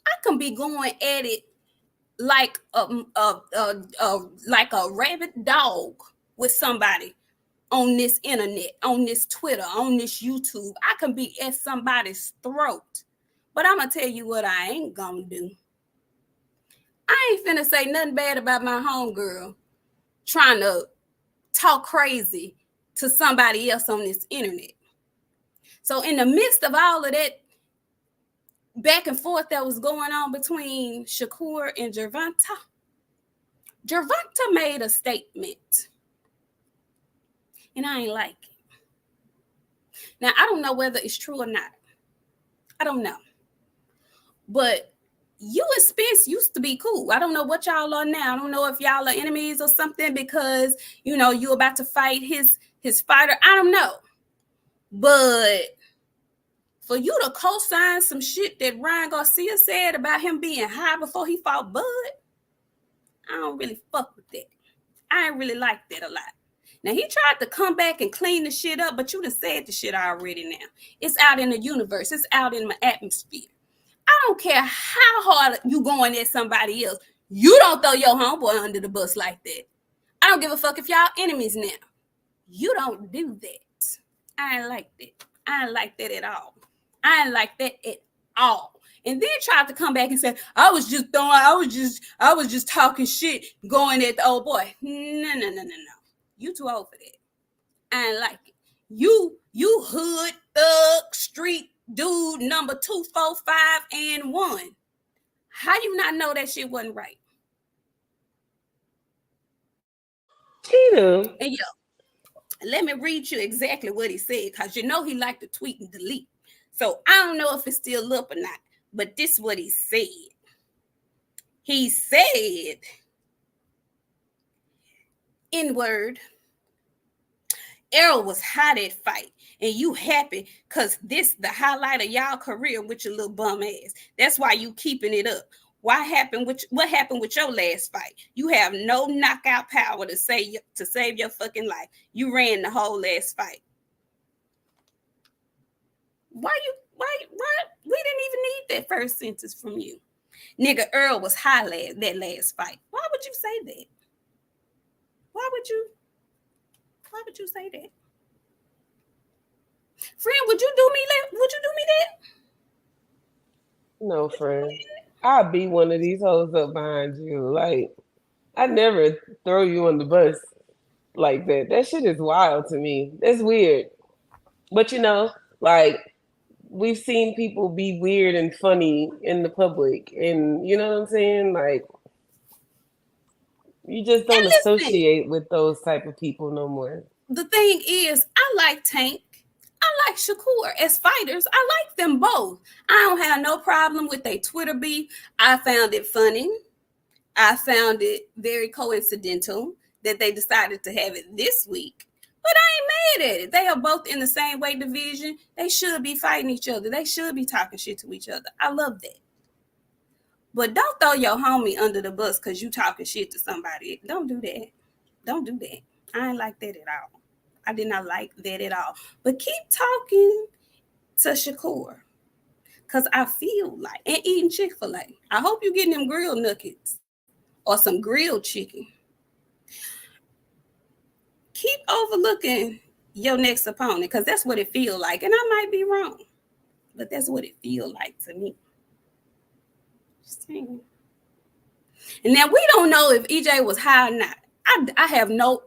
I can be going at it like a rabid dog with somebody on this internet, on this Twitter, on this YouTube. I can be at somebody's throat. But I'm going to tell you what I ain't going to do. I ain't finna say nothing bad about my homegirl trying to talk crazy to somebody else on this internet. So in the midst of all of that back and forth that was going on between Shakur and Gervonta made a statement. And I ain't like it. Now, I don't know whether it's true or not. I don't know. But you and Spence used to be cool. I don't know what y'all are now. I don't know if y'all are enemies or something because, you know, you're about to fight his fighter. I don't know. But for you to co-sign some shit that Ryan Garcia said about him being high before he fought Bud, I don't really fuck with that. I ain't really like that a lot. Now, he tried to come back and clean the shit up, but you done said the shit already now. It's out in the universe. It's out in my atmosphere. I don't care how hard you going at somebody else. You don't throw your homeboy under the bus like that. I don't give a fuck if y'all enemies now. You don't do that. I ain't like that. I ain't like that at all. I ain't like that at all. And then tried to come back and say, I was just talking shit going at the old boy. No. You too old for that. I ain't like it. You hood, thug, street dude number 2, 4, 5, and 1. How you not know that shit wasn't right? He do. And let me read you exactly what he said, because you know he liked to tweet and delete. So I don't know if it's still up or not, but this is what he said. He said, N-word, Errol was hot at fight, and you happy because this the highlight of y'all career with your little bum ass. That's why you keeping it up. What happened with your last fight? You have no knockout power to save your fucking life. You ran the whole last fight. Why? We didn't even need that first sentence from you. Nigga, Earl was high that last fight. Why would you say that? Why would you say that? Friend, would you do me that? No, friend. I'll be one of these hoes up behind you. Like, I never throw you on the bus like that. That shit is wild to me. That's weird. But you know, like, we've seen people be weird and funny in the public. And you know what I'm saying? Like, you just don't associate with those type of people no more. The thing is, I like Tank. I like Shakur as fighters. I like them both. I don't have no problem with their Twitter beef. I found it funny. I found it very coincidental that they decided to have it this week. But I ain't mad at it. They are both in the same weight division. They should be fighting each other. They should be talking shit to each other. I love that. But don't throw your homie under the bus because you talking shit to somebody. Don't do that. Don't do that. I ain't like that at all. I did not like that at all. But keep talking to Shakur. Because I feel like, and eating Chick-fil-A. I hope you're getting them grilled nuggets or some grilled chicken. Keep overlooking your next opponent because that's what it feels like. And I might be wrong, but that's what it feels like to me. Just saying. And now we don't know if EJ was high or not. I have no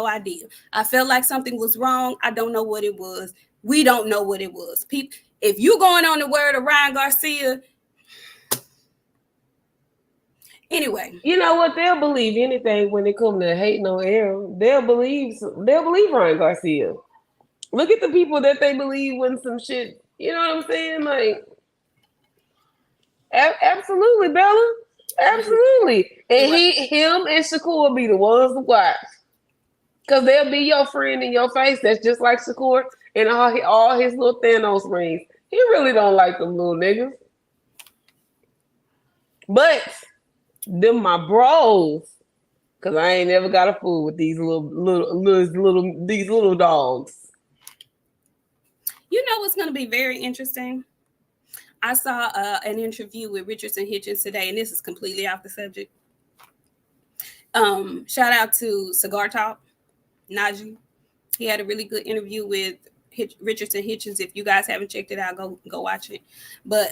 idea. I felt like something was wrong. I don't know what it was. We don't know what it was. People, if you going on the word of Ryan Garcia, anyway. You know what? They'll believe anything when it comes to hating on Aaron. They'll believe Ryan Garcia. Look at the people that they believe when some shit. You know what I'm saying? Like, absolutely, Bella. Absolutely. And him and Shakur will be the ones to watch. Because they'll be your friend in your face. That's just like Shakur and all his little Thanos rings. He really don't like them little niggas. But them my bros. Because I ain't never got a fool with these little dogs. You know what's going to be very interesting? I saw an interview with Richardson Hitchens today, and this is completely off the subject. Shout out to Cigar Talk, Najee. He had a really good interview with Richardson Hitchens. If you guys haven't checked it out, go watch it. But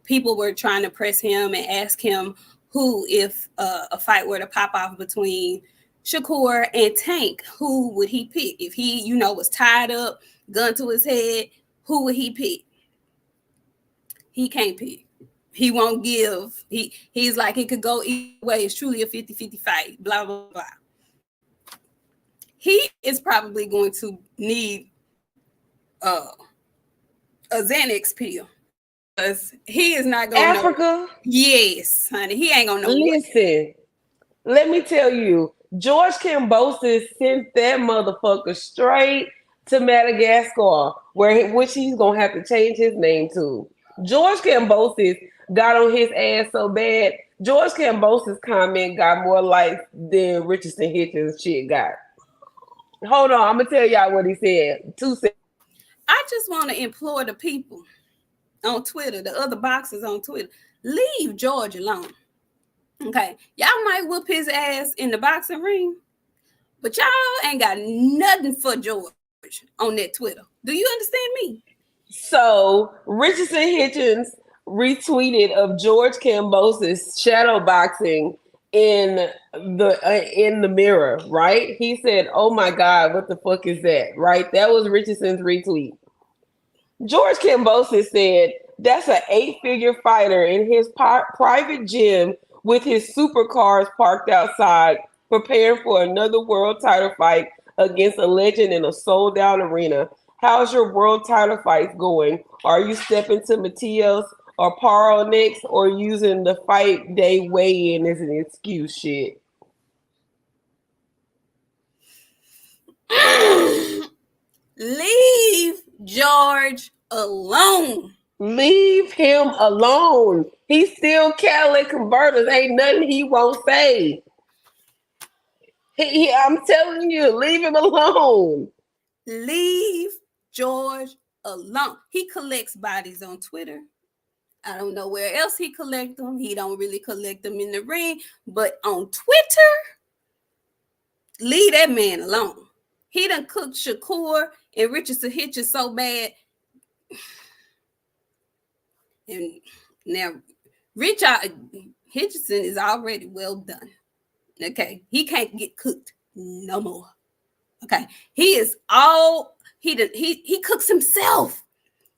people were trying to press him and ask him who, if a fight were to pop off between Shakur and Tank, who would he pick? If he, was tied up, gun to his head, who would he pick? He can't pick. He won't give. He's like, it could go either way. It's truly a 50-50 fight, blah, blah, blah. He is probably going to need a Xanax pill. Because he is not going to Africa? Yes, honey. He ain't going to know. Listen, let me tell you, George Kambosos sent that motherfucker straight to Madagascar, which he's going to have to change his name to. George Kambosos got on his ass so bad. George Kambosos' comment got more likes than Richardson Hitchens' shit got. Hold on, I'm going to tell y'all what he said. 2 seconds. I just want to implore the people on Twitter, the other boxers on Twitter, leave George alone. Okay, y'all might whoop his ass in the boxing ring, but y'all ain't got nothing for George on that Twitter. Do you understand me? So Richardson Hitchens retweeted of George Kambosos shadow boxing in the mirror, right? He said, "Oh my God, what the fuck is that?" Right? That was Richardson's retweet. George Kambosos said, "That's an 8-figure fighter in his private gym with his supercars parked outside, preparing for another world title fight against a legend in a sold-out arena. How's your world title fights going? Are you stepping to Matias or Paro next, or using the fight day weigh-in as an excuse?" Shit. Leave George alone. Leave him alone. He's still catalytic converters. Ain't nothing he won't say. I'm telling you, leave him alone. Leave George alone. He collects bodies on Twitter. I don't know where else he collects them. He don't really collect them in the ring. But on Twitter, leave that man alone. He done cooked Shakur and Richardson Hitchens so bad. And now Richard Hitchens is already well done. Okay. He can't get cooked no more. Okay. He cooks himself.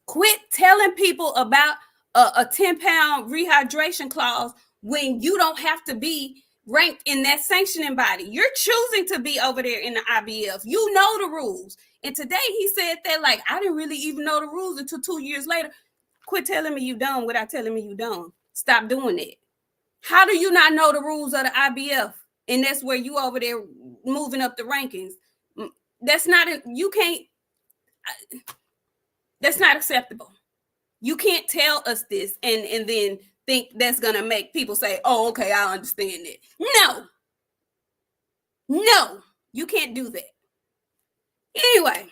Quit telling people about a 10-pound rehydration clause when you don't have to be ranked in that sanctioning body. You're choosing to be over there in the IBF. You know the rules. And today he said that, like, I didn't really even know the rules until 2 years later. Quit telling me you don't without telling me you don't. Stop doing that. How do you not know the rules of the IBF? And that's where you over there moving up the rankings. That's not acceptable. You can't tell us this and then think that's going to make people say, oh, okay, I understand it. No, you can't do that. Anyway,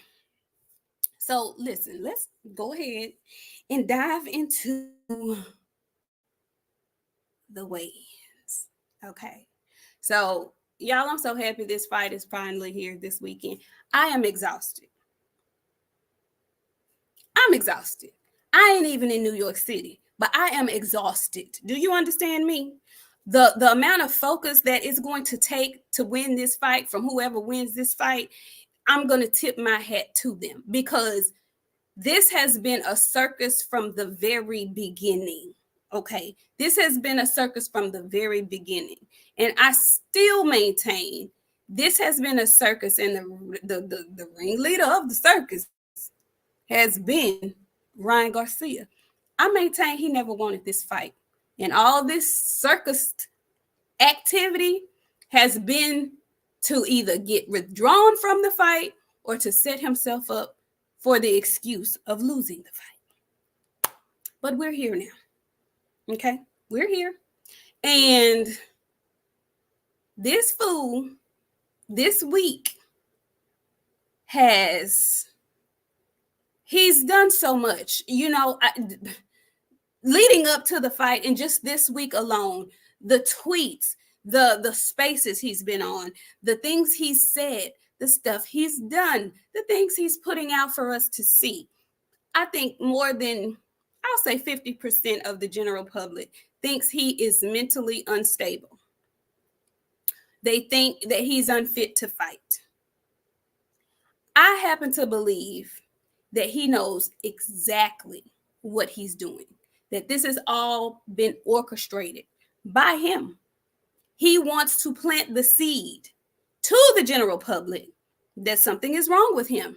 so listen, let's go ahead and dive into the weigh-ins. Okay. So, y'all, I'm so happy this fight is finally here this weekend. I am exhausted. I ain't even in New York City, but I am exhausted. Do you understand me? The amount of focus that it's going to take to win this fight from whoever wins this fight, I'm going to tip my hat to them, because this has been a circus from the very beginning. Okay, this has been a circus from the very beginning, and I still maintain this has been a circus, and the ringleader of the circus has been Ryan Garcia. I maintain he never wanted this fight, and all this circus activity has been to either get withdrawn from the fight or to set himself up for the excuse of losing the fight. But we're here now. Okay? We're here. And this fool this week he's done so much. You know, leading up to the fight, and just this week alone, the tweets, the spaces he's been on, the things he's said, the stuff he's done, the things he's putting out for us to see. I think more than, I'll say 50% of the general public thinks he is mentally unstable. They think that he's unfit to fight. I happen to believe that he knows exactly what he's doing, that this has all been orchestrated by him. He wants to plant the seed to the general public that something is wrong with him,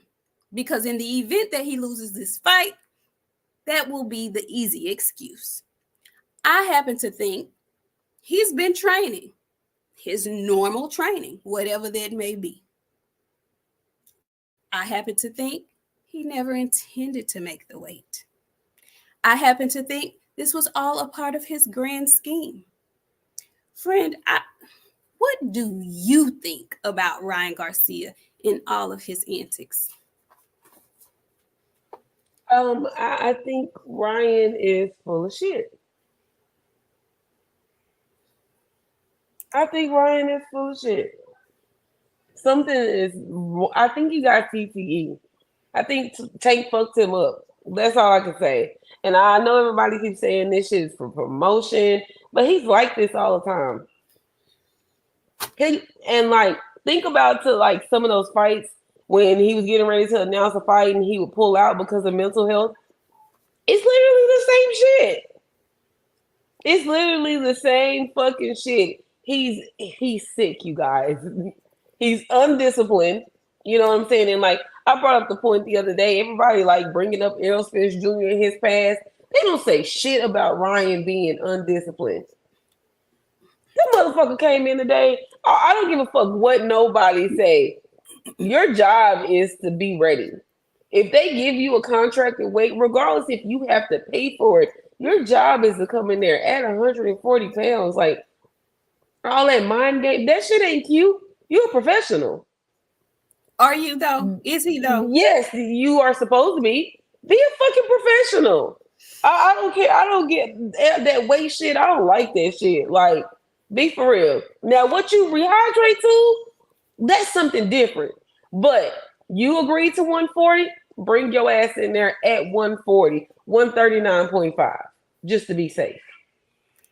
because in the event that he loses this fight, that will be the easy excuse. I happen to think he's been training, his normal training, whatever that may be. I happen to think he never intended to make the weight. I happen to think this was all a part of his grand scheme. Friend, what do you think about Ryan Garcia in all of his antics? I think Ryan is full of shit. Something is, I think he got CTE. I think Tank fucked him up. That's all I can say. And I know everybody keeps saying this shit is for promotion, but he's like this all the time. And like, think about to like some of those fights when he was getting ready to announce a fight and he would pull out because of mental health. It's literally the same shit. It's literally the same fucking shit. He's sick, you guys. He's undisciplined. You know what I'm saying? And like, I brought up the point the other day, everybody like bringing up Errol Spence Jr. in his past. They don't say shit about Ryan being undisciplined. That motherfucker came in today. I don't give a fuck what nobody say. Your job is to be ready. If they give you a contract and weight, regardless if you have to pay for it, your job is to come in there at 140 pounds. Like, all that mind game, that shit ain't cute. You're a professional. Are you though? Is he though? Yes, you are supposed to be. Be a fucking professional. I don't care. I don't get that weight shit. I don't like that shit. Like, be for real. Now, what you rehydrate to, that's something different. But you agreed to 140, bring your ass in there at 140, 139.5, just to be safe.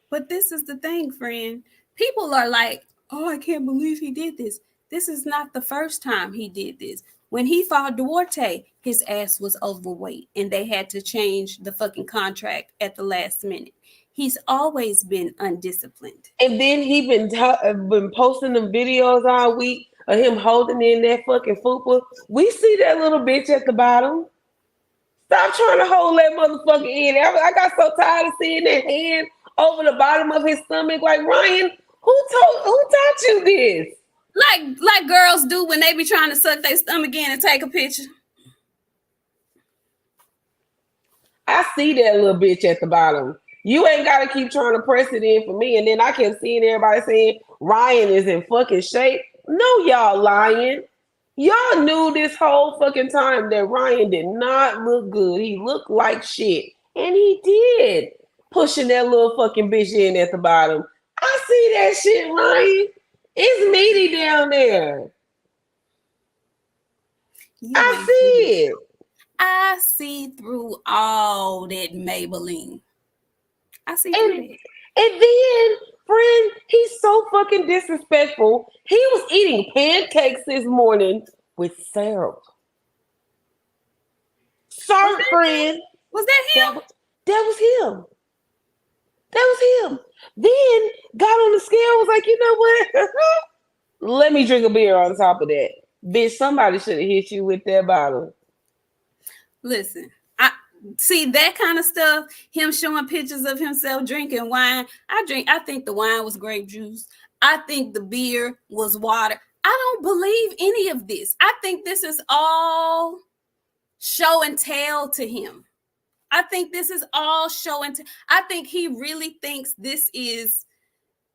But this is the thing, friend. People are like, oh, I can't believe he did this. This is not the first time he did this. When he fought Duarte, his ass was overweight and they had to change the fucking contract at the last minute. He's always been undisciplined. And then he been posting them videos all week of him holding in that fucking fupa. We see that little bitch at the bottom. Stop trying to hold that motherfucker in. I got so tired of seeing that hand over the bottom of his stomach. Like, Ryan, who taught you this? Like girls do when they be trying to suck their stomach in and take a picture. I see that little bitch at the bottom. You ain't got to keep trying to press it in for me. And then I kept seeing everybody saying Ryan is in fucking shape. No, y'all lying. Y'all knew this whole fucking time that Ryan did not look good. He looked like shit. And he did. Pushing that little fucking bitch in at the bottom. I see that shit, Ryan. It's meaty down there. I see it. I see through all that Maybelline. I see through it. And then, friend, he's so fucking disrespectful. He was eating pancakes this morning with syrup. Sorry, friend. Was that him? That was him. That was him. Then got on the scale, was like, you know what? Let me drink a beer on top of that. Bitch, somebody should have hit you with that bottle. Listen, I see that kind of stuff. Him showing pictures of himself drinking wine. I think the wine was grape juice. I think the beer was water. I don't believe any of this. I think this is all show and tell to him. I think this is all show and tell. I think he really thinks this is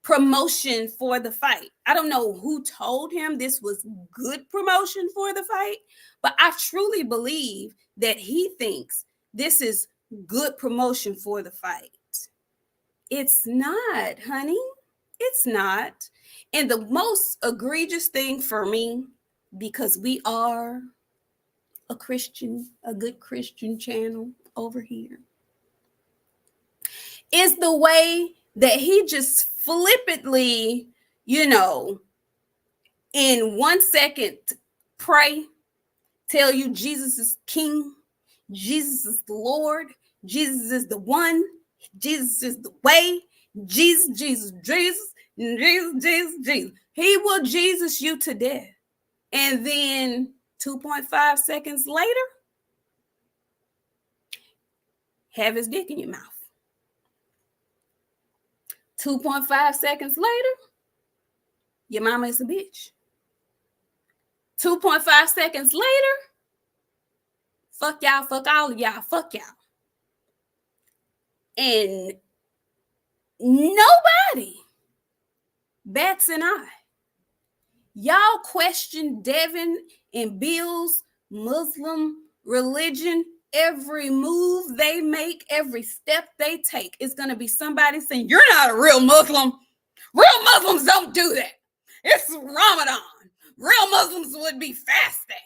promotion for the fight. I don't know who told him this was good promotion for the fight, but I truly believe that he thinks this is good promotion for the fight. It's not, honey. It's not. And the most egregious thing for me, because we are a good Christian channel over here, is the way that he just flippantly, in 1 second, pray, tell you Jesus is king, Jesus is the Lord, Jesus is the one, Jesus is the way, Jesus, Jesus, Jesus, Jesus, Jesus, Jesus. He will Jesus you to death. And then 2.5 seconds later, have his dick in your mouth. 2.5 seconds later, your mama is a bitch. 2.5 seconds later, fuck y'all, fuck all of y'all, fuck y'all. And nobody bats an eye. Y'all question Devin and Bill's Muslim religion. Every move they make, every step they take, is going to be somebody saying, you're not a real Muslim. Real Muslims don't do that. It's Ramadan. Real Muslims would be fasting.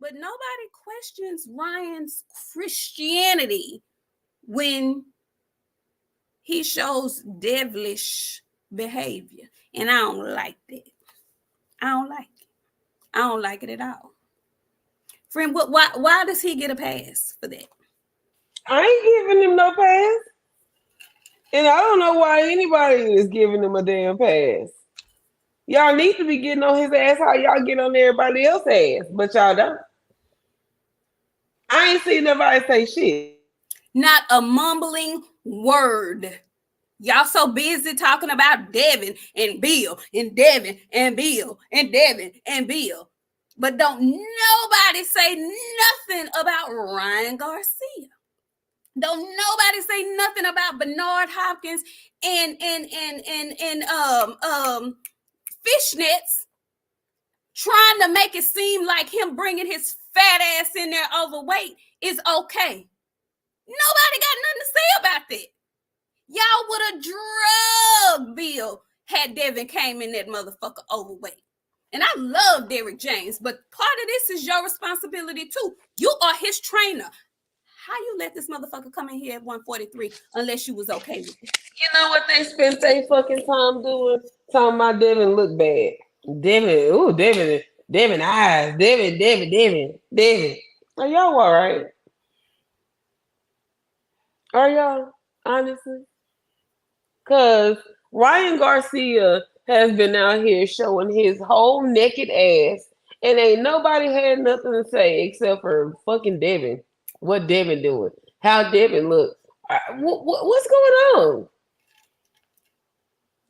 But nobody questions Ryan's Christianity when he shows devilish behavior. And I don't like that. I don't like it. I don't like it at all. Friend, why does he get a pass for that? I ain't giving him no pass. And I don't know why anybody is giving him a damn pass. Y'all need to be getting on his ass how y'all get on everybody else's ass, but y'all don't. I ain't seen nobody say shit. Not a mumbling word. Y'all so busy talking about Devin and Bill and Devin and Bill and Devin and Bill. But don't nobody say nothing about Ryan Garcia. Don't nobody say nothing about Bernard Hopkins and fishnets, trying to make it seem like him bringing his fat ass in there overweight is okay. Nobody got nothing to say about that. Y'all would have drugged Bill had Devin came in that motherfucker overweight. And I love Derrick James, but part of this is your responsibility too. You are his trainer. How you let this motherfucker come in here at 143 unless you was okay with it? You know what they spent their fucking time doing? Talking about Devin look bad. Devin eyes. Devin. Are y'all all right? Are y'all, honestly? Because Ryan Garcia has been out here showing his whole naked ass, and ain't nobody had nothing to say except for fucking Devin. What Devin doing? How Devin look? What's going on?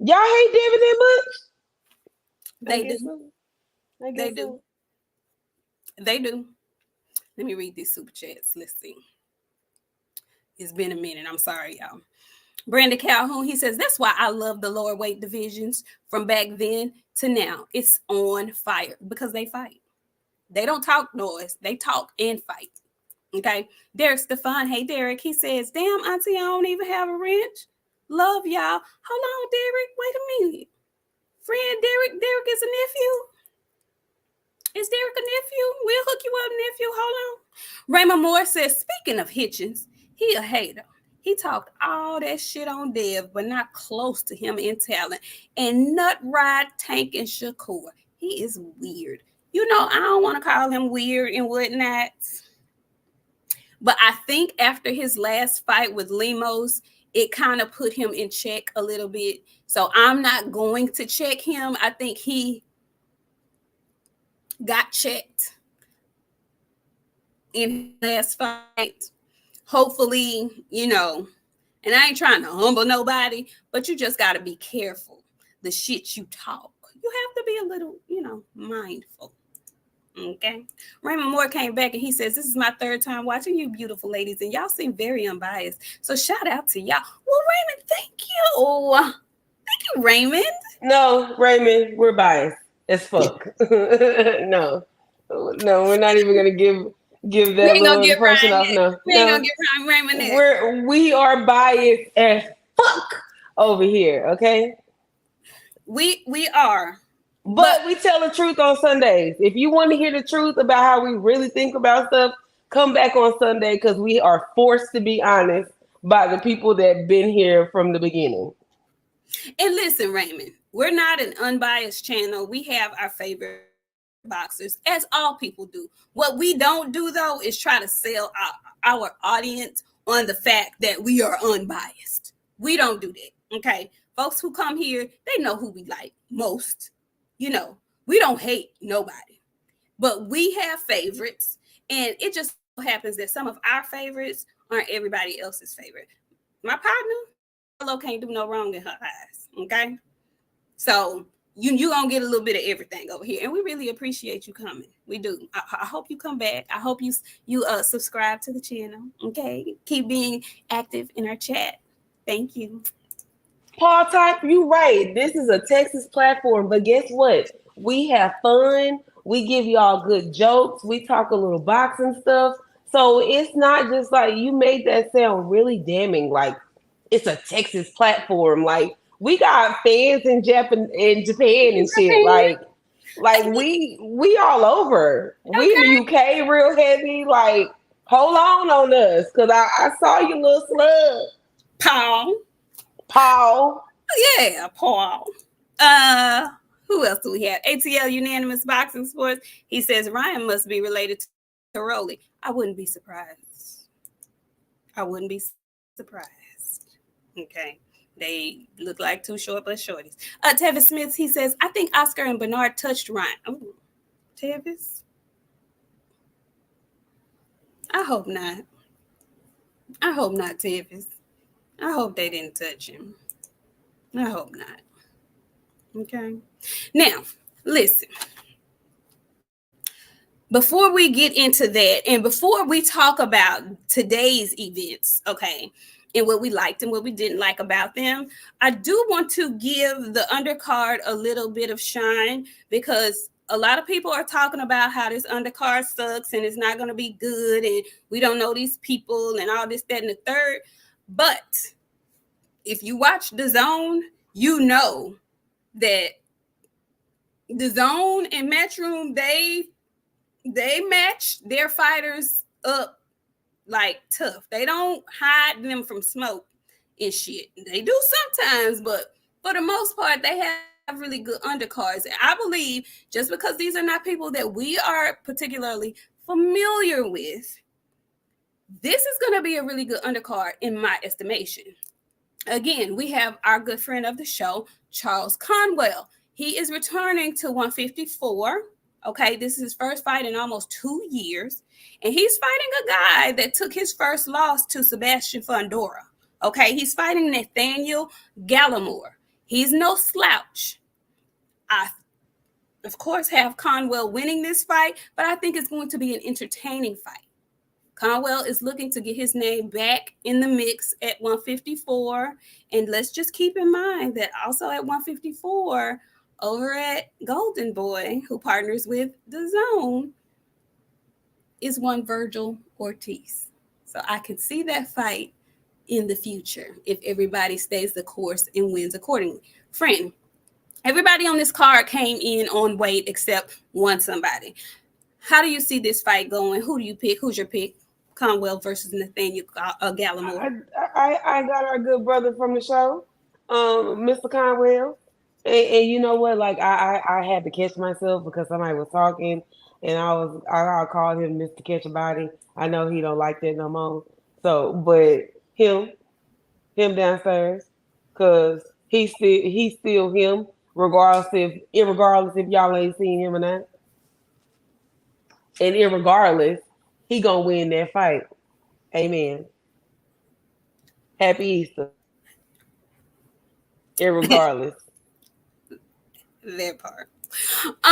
Y'all hate Devin that much? They do. So. They do. So. They do. Let me read these super chats. Let's see. It's been a minute. I'm sorry, y'all. Brandon Calhoun, he says, that's why I love the lower weight divisions from back then to now. It's on fire because they fight. They don't talk noise. They talk and fight. Okay. Derek Stefan. Hey, Derek. He says, damn, auntie, I don't even have a wrench. Love y'all. Hold on, Derek. Wait a minute. Friend Derek. Derek is a nephew. Is Derek a nephew? We'll hook you up, nephew. Hold on. Raymond Moore says, speaking of Hitchens, he a hater. He talked all that shit on Dev, but not close to him in talent. And Nut Ride, Tank, and Shakur. He is weird. You know, I don't want to call him weird and whatnot. But I think after his last fight with Lemos, it kind of put him in check a little bit. So I'm not going to check him. I think he got checked in last fight. Hopefully, you know, and I ain't trying to humble nobody, but you just got to be careful the shit you talk. You have to be a little, you know, mindful. Okay. Raymond Moore came back and he says, this is my third time watching you beautiful ladies, and y'all seem very unbiased. So shout out to y'all. Well, Raymond, thank you. Thank you, Raymond. No, Raymond, we're biased as fuck. No, we're not even gonna give that little impression off. No, we ain't gonna get Raymond that. We are biased as fuck over here. Okay, we are. But we tell the truth on Sundays. If you want to hear the truth about how we really think about stuff, come back on Sunday, because we are forced to be honest by the people that been here from the beginning. And listen, Raymond, we're not an unbiased channel. We have our favorite boxers, as all people do. What we don't do, though, is try to sell our audience on the fact that we are unbiased. We don't do that, okay? Folks who come here, they know who we like most. You know, we don't hate nobody, but we have favorites, and it just happens that some of our favorites aren't everybody else's favorite. My partner, can't do no wrong in her eyes, okay? So you gonna get a little bit of everything over here, and we really appreciate you coming. We do. I hope you come back. I hope you subscribe to the channel, okay? Keep being active in our chat. Thank you. Paul Type, you right. This is a Texas platform, but guess what? We have fun. We give y'all good jokes. We talk a little boxing stuff. So it's not just like you made that sound really damning, like it's a Texas platform. Like we got fans in Japan and shit. Like we all over. Okay. We in the UK real heavy. Like hold on us, because I saw your little slug. Paul. Yeah, Paul. Who else do we have? ATL Unanimous Boxing Sports. He says Ryan must be related to Rolly. I wouldn't be surprised. Okay. They look like two short but shorties. Tevis Smith, he says, I think Oscar and Bernard touched Ryan. Oh, Tevis? I hope not, Tevis. I hope they didn't touch him. I hope not. Okay. Now, listen. Before we get into that, and before we talk about today's events, okay, and what we liked and what we didn't like about them, I do want to give the undercard a little bit of shine, because a lot of people are talking about how this undercard sucks and it's not going to be good, and we don't know these people and all this, that, and the third. But if you watch The Zone, you know that The Zone and Matchroom, they match their fighters up like tough. They don't hide them from smoke and shit. They do sometimes, but for the most part, they have really good undercards. And I believe just because these are not people that we are particularly familiar with, this is going to be a really good undercard in my estimation. Again, we have our good friend of the show, Charles Conwell. He is returning to 154. Okay, this is his first fight in almost 2 years. And he's fighting a guy that took his first loss to Sebastian Fundora. Okay, he's fighting Nathaniel Gallimore. He's no slouch. I, of course, have Conwell winning this fight, but I think it's going to be an entertaining fight. Conwell is looking to get his name back in the mix at 154. And let's just keep in mind that also at 154, over at Golden Boy, who partners with the Zone, is one Virgil Ortiz. So I can see that fight in the future if everybody stays the course and wins accordingly. Friend, everybody on this card came in on weight except one somebody. How do you see this fight going? Who do you pick? Who's your pick? Conwell versus Nathaniel Gallimore. I got our good brother from the show, Mr. Conwell. And you know what? Like I had to catch myself because somebody was talking, and I called him Mr. Catch a Body. I know he don't like that no more. So, but him downstairs, cause he's still him, regardless if y'all ain't seen him or not, and irregardless, he gonna win that fight. Amen. Happy Easter. Irregardless. That part.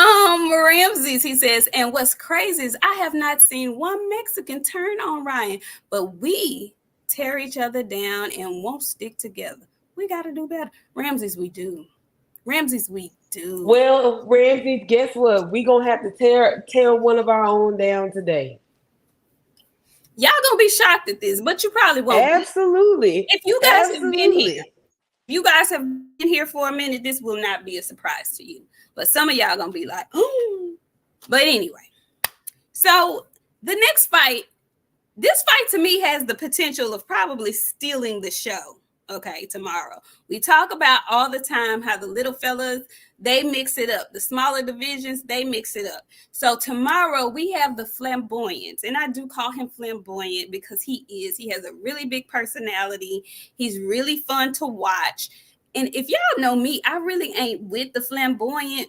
Ramses, he says, and what's crazy is I have not seen one Mexican turn on Ryan, but we tear each other down and won't stick together. We got to do better. Ramses, we do. Well, Ramses, guess what? We gonna have to tear one of our own down today. Y'all gonna be shocked at this, but you probably won't. Absolutely. If you guys have been here, you guys have been here for a minute, this will not be a surprise to you. But some of y'all gonna be like, oh. But anyway, so the next fight, this fight to me has the potential of probably stealing the show. Okay, tomorrow. We talk about all the time how the little fellas, they mix it up. The smaller divisions, they mix it up. So tomorrow we have the flamboyant. And I do call him flamboyant because he has a really big personality. He's really fun to watch. And if y'all know me, I really ain't with the flamboyant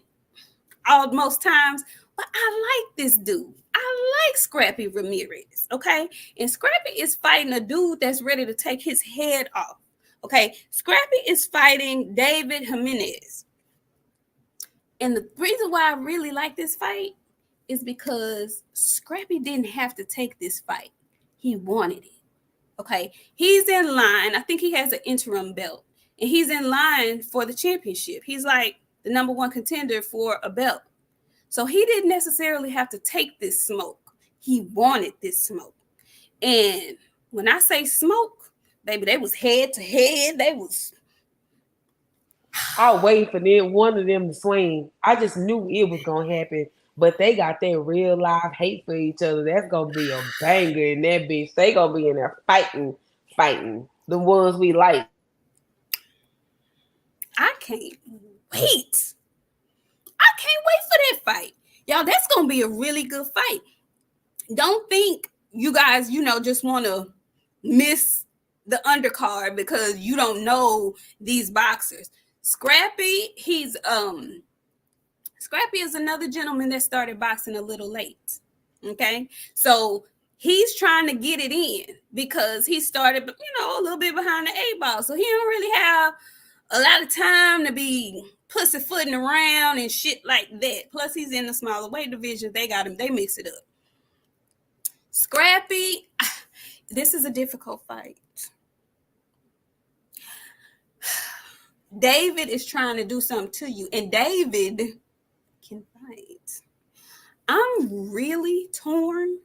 most times. But I like this dude. I like Scrappy Ramirez. Okay. And Scrappy is fighting a dude that's ready to take his head off. Okay, Scrappy is fighting David Jimenez. And the reason why I really like this fight is because Scrappy didn't have to take this fight. He wanted it. Okay, he's in line. I think he has an interim belt. And he's in line for the championship. He's like the number one contender for a belt. So he didn't necessarily have to take this smoke. He wanted this smoke. And when I say smoke, baby, they was head to head. I'll wait for one of them to swing. I just knew it was gonna happen. But they got that real live hate for each other. That's gonna be a banger in that bitch. They gonna be in there fighting. The ones we like. I can't wait. For that fight. Y'all, that's gonna be a really good fight. Don't think you guys, just want to miss the undercard because you don't know these boxers. Scrappy, Scrappy is another gentleman that started boxing a little late. Okay, so he's trying to get it in because he started, a little bit behind the 8-ball. So he don't really have a lot of time to be pussyfooting around and shit like that. Plus, he's in the smaller weight division. They mix it up. Scrappy, this is a difficult fight. David is trying to do something to you, and David can fight. I'm really torn.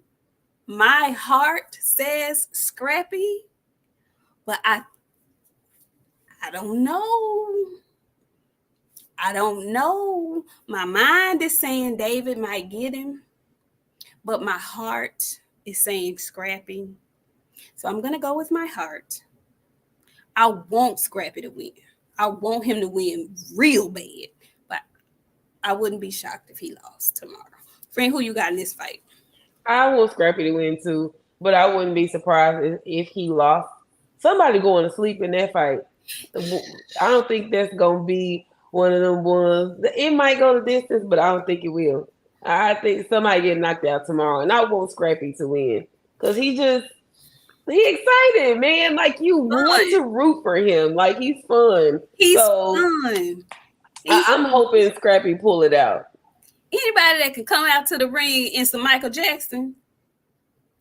My heart says Scrappy, but I don't know. My mind is saying David might get him, but my heart is saying Scrappy. So I'm going to go with my heart. I want Scrappy to win. I want him to win real bad, but I wouldn't be shocked if he lost tomorrow. Friend, who you got in this fight? I want Scrappy to win too, but I wouldn't be surprised if he lost. Somebody going to sleep in that fight. I don't think that's going to be one of them ones. It might go the distance, but I don't think it will. I think somebody get knocked out tomorrow, and I want Scrappy to win because he excited, man. Like you want to root for him. Like he's fun. He's fun. I'm hoping Scrappy pull it out. Anybody that can come out to the ring in some Michael Jackson,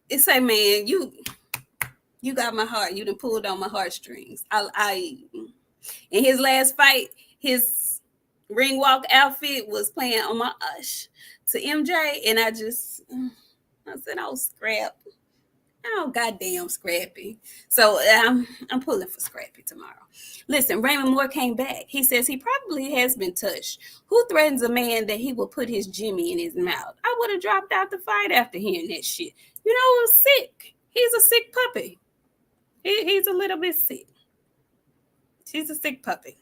it say, man, you got my heart. You done pulled on my heartstrings. I in his last fight, his ring walk outfit was playing on my to MJ, and I said, oh, Scrap. Oh, goddamn Scrappy. So I'm pulling for Scrappy tomorrow. Listen, Raymond Moore came back. He says he probably has been touched. Who threatens a man that he will put his Jimmy in his mouth? I would have dropped out the fight after hearing that shit. You know, it was sick. He's a sick puppy. He's a little bit sick. She's a sick puppy.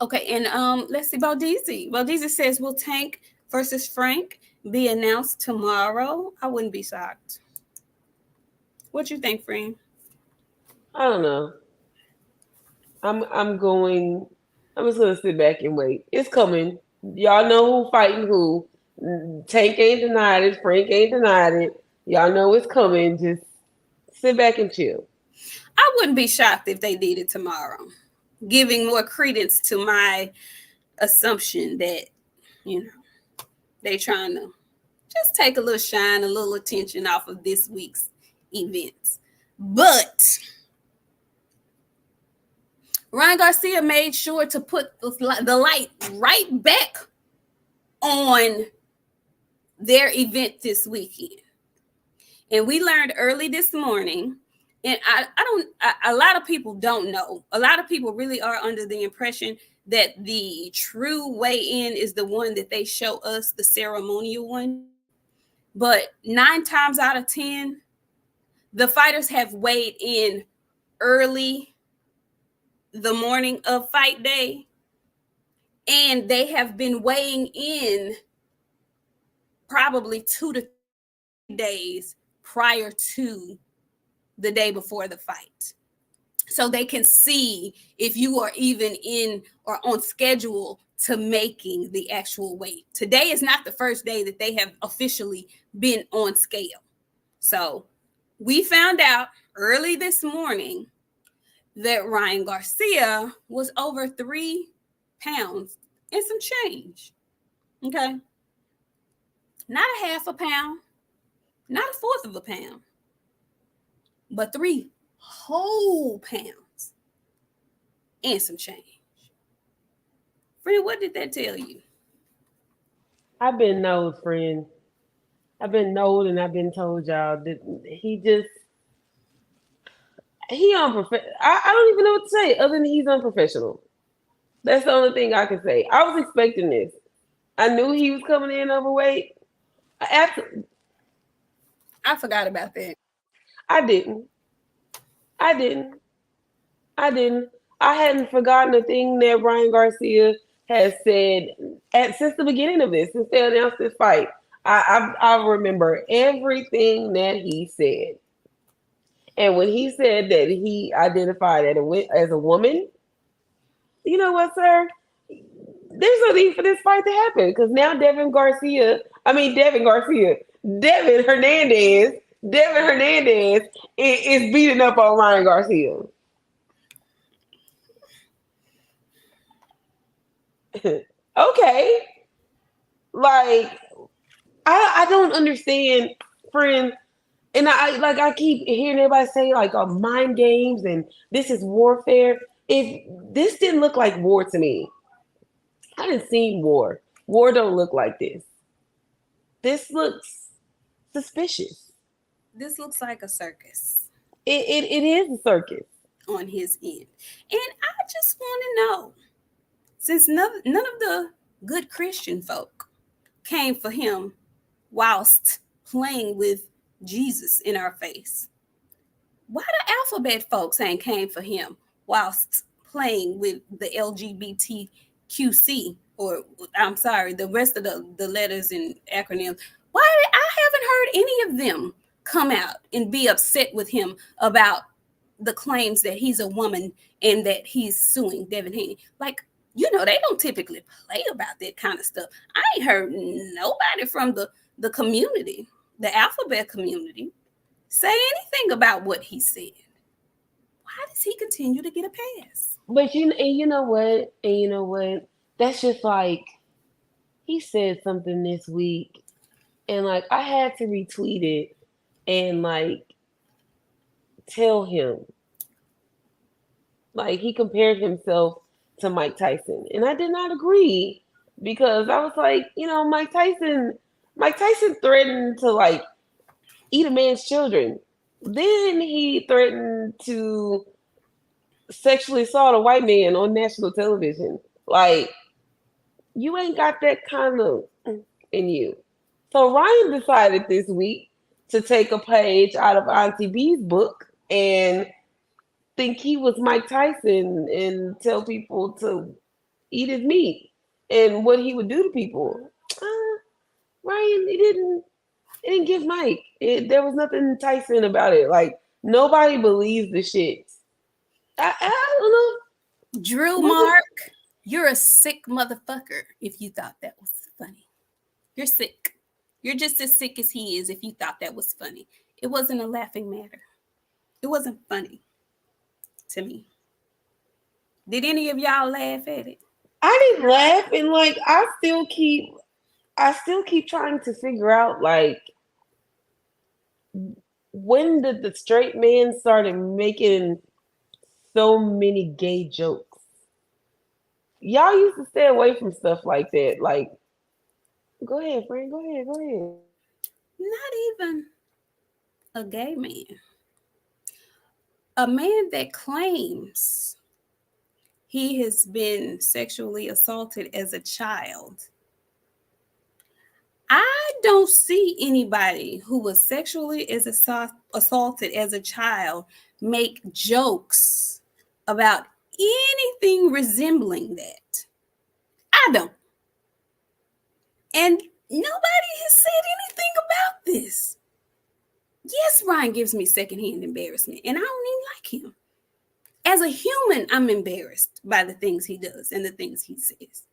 Okay, and let's see, Baldizzi. Baldizzi says, will Tank versus Frank be announced tomorrow? I wouldn't be shocked. What you think, friend? I don't know. I'm just gonna sit back and wait. It's coming. Y'all know who fighting who. Tank ain't denied it. Frank ain't denied it. Y'all know it's coming. Just sit back and chill. I wouldn't be shocked if they did it tomorrow. Giving more credence to my assumption that, you know, they trying to just take a little shine, a little attention off of this week's events. But Ryan Garcia made sure to put the light right back on their event this weekend. And we learned early this morning, and a lot of people don't know. A lot of people really are under the impression that the true weigh-in is the one that they show us, the ceremonial one. But 9 times out of 10, the fighters have weighed in early the morning of fight day, and they have been weighing in probably 2 to 3 days prior to the day before the fight. So they can see if you are even in or on schedule to making the actual weight. Today is not the first day that they have officially been on scale. So we found out early this morning that Ryan Garcia was over 3 pounds and some change. Okay. Not a half a pound, not a fourth of a pound, but 3 whole pounds and some change. Friend, what did that tell you? I've been told, friend. I've been told and I've been told y'all that he unprofessional. I don't even know what to say other than he's unprofessional. That's the only thing I can say. I was expecting this. I knew he was coming in overweight. I forgot about that. I didn't. I hadn't forgotten the thing that Ryan Garcia has said since the beginning of this, since they announced this fight. I remember everything that he said. And when he said that he identified as a woman, you know what, sir? There's no need for this fight to happen because now Devin Hernandez is beating up on Ryan Garcia. Okay. Like, I don't understand, friend. And I keep hearing everybody say like mind games and this is warfare. If this didn't look like war to me, I didn't see war. War don't look like this. This looks suspicious. This looks like a circus. It is a circus on his end. And I just want to know, since none of the good Christian folk came for him whilst playing with Jesus in our face, why the alphabet folks ain't came for him whilst playing with the LGBTQC, or I'm sorry, the rest of the letters and acronyms? Why I haven't heard any of them come out and be upset with him about the claims that he's a woman and that he's suing Devin Haney. Like, you know, they don't typically play about that kind of stuff. I ain't heard nobody from the community, the alphabet community, say anything about what he said. Why does he continue to get a pass? But you know what? That's just like, he said something this week, and like I had to retweet it and like tell him. Like he compared himself to Mike Tyson, and I did not agree because I was like, Mike Tyson threatened to like eat a man's children. Then he threatened to sexually assault a white man on national television. Like you ain't got that kind of in you. So Ryan decided this week to take a page out of Auntie B's book and think he was Mike Tyson and tell people to eat his meat and what he would do to people. Ryan, it didn't give Mike. There was nothing Tyson about it. Like nobody believes the shit. I don't know. Drew Mark, you're a sick motherfucker if you thought that was funny. You're sick. You're just as sick as he is if you thought that was funny. It wasn't a laughing matter. It wasn't funny to me. Did any of y'all laugh at it? I didn't laugh, and like I still keep trying to figure out like when did the straight man started making so many gay jokes? Y'all used to stay away from stuff like that. Like, go ahead, friend. Go ahead. Not even a gay man. A man that claims he has been sexually assaulted as a child. I don't see anybody who was sexually assaulted as a child make jokes about anything resembling that. I don't. And nobody has said anything about this. Yes, Ryan gives me secondhand embarrassment, and I don't even like him. As a human, I'm embarrassed by the things he does and the things he says.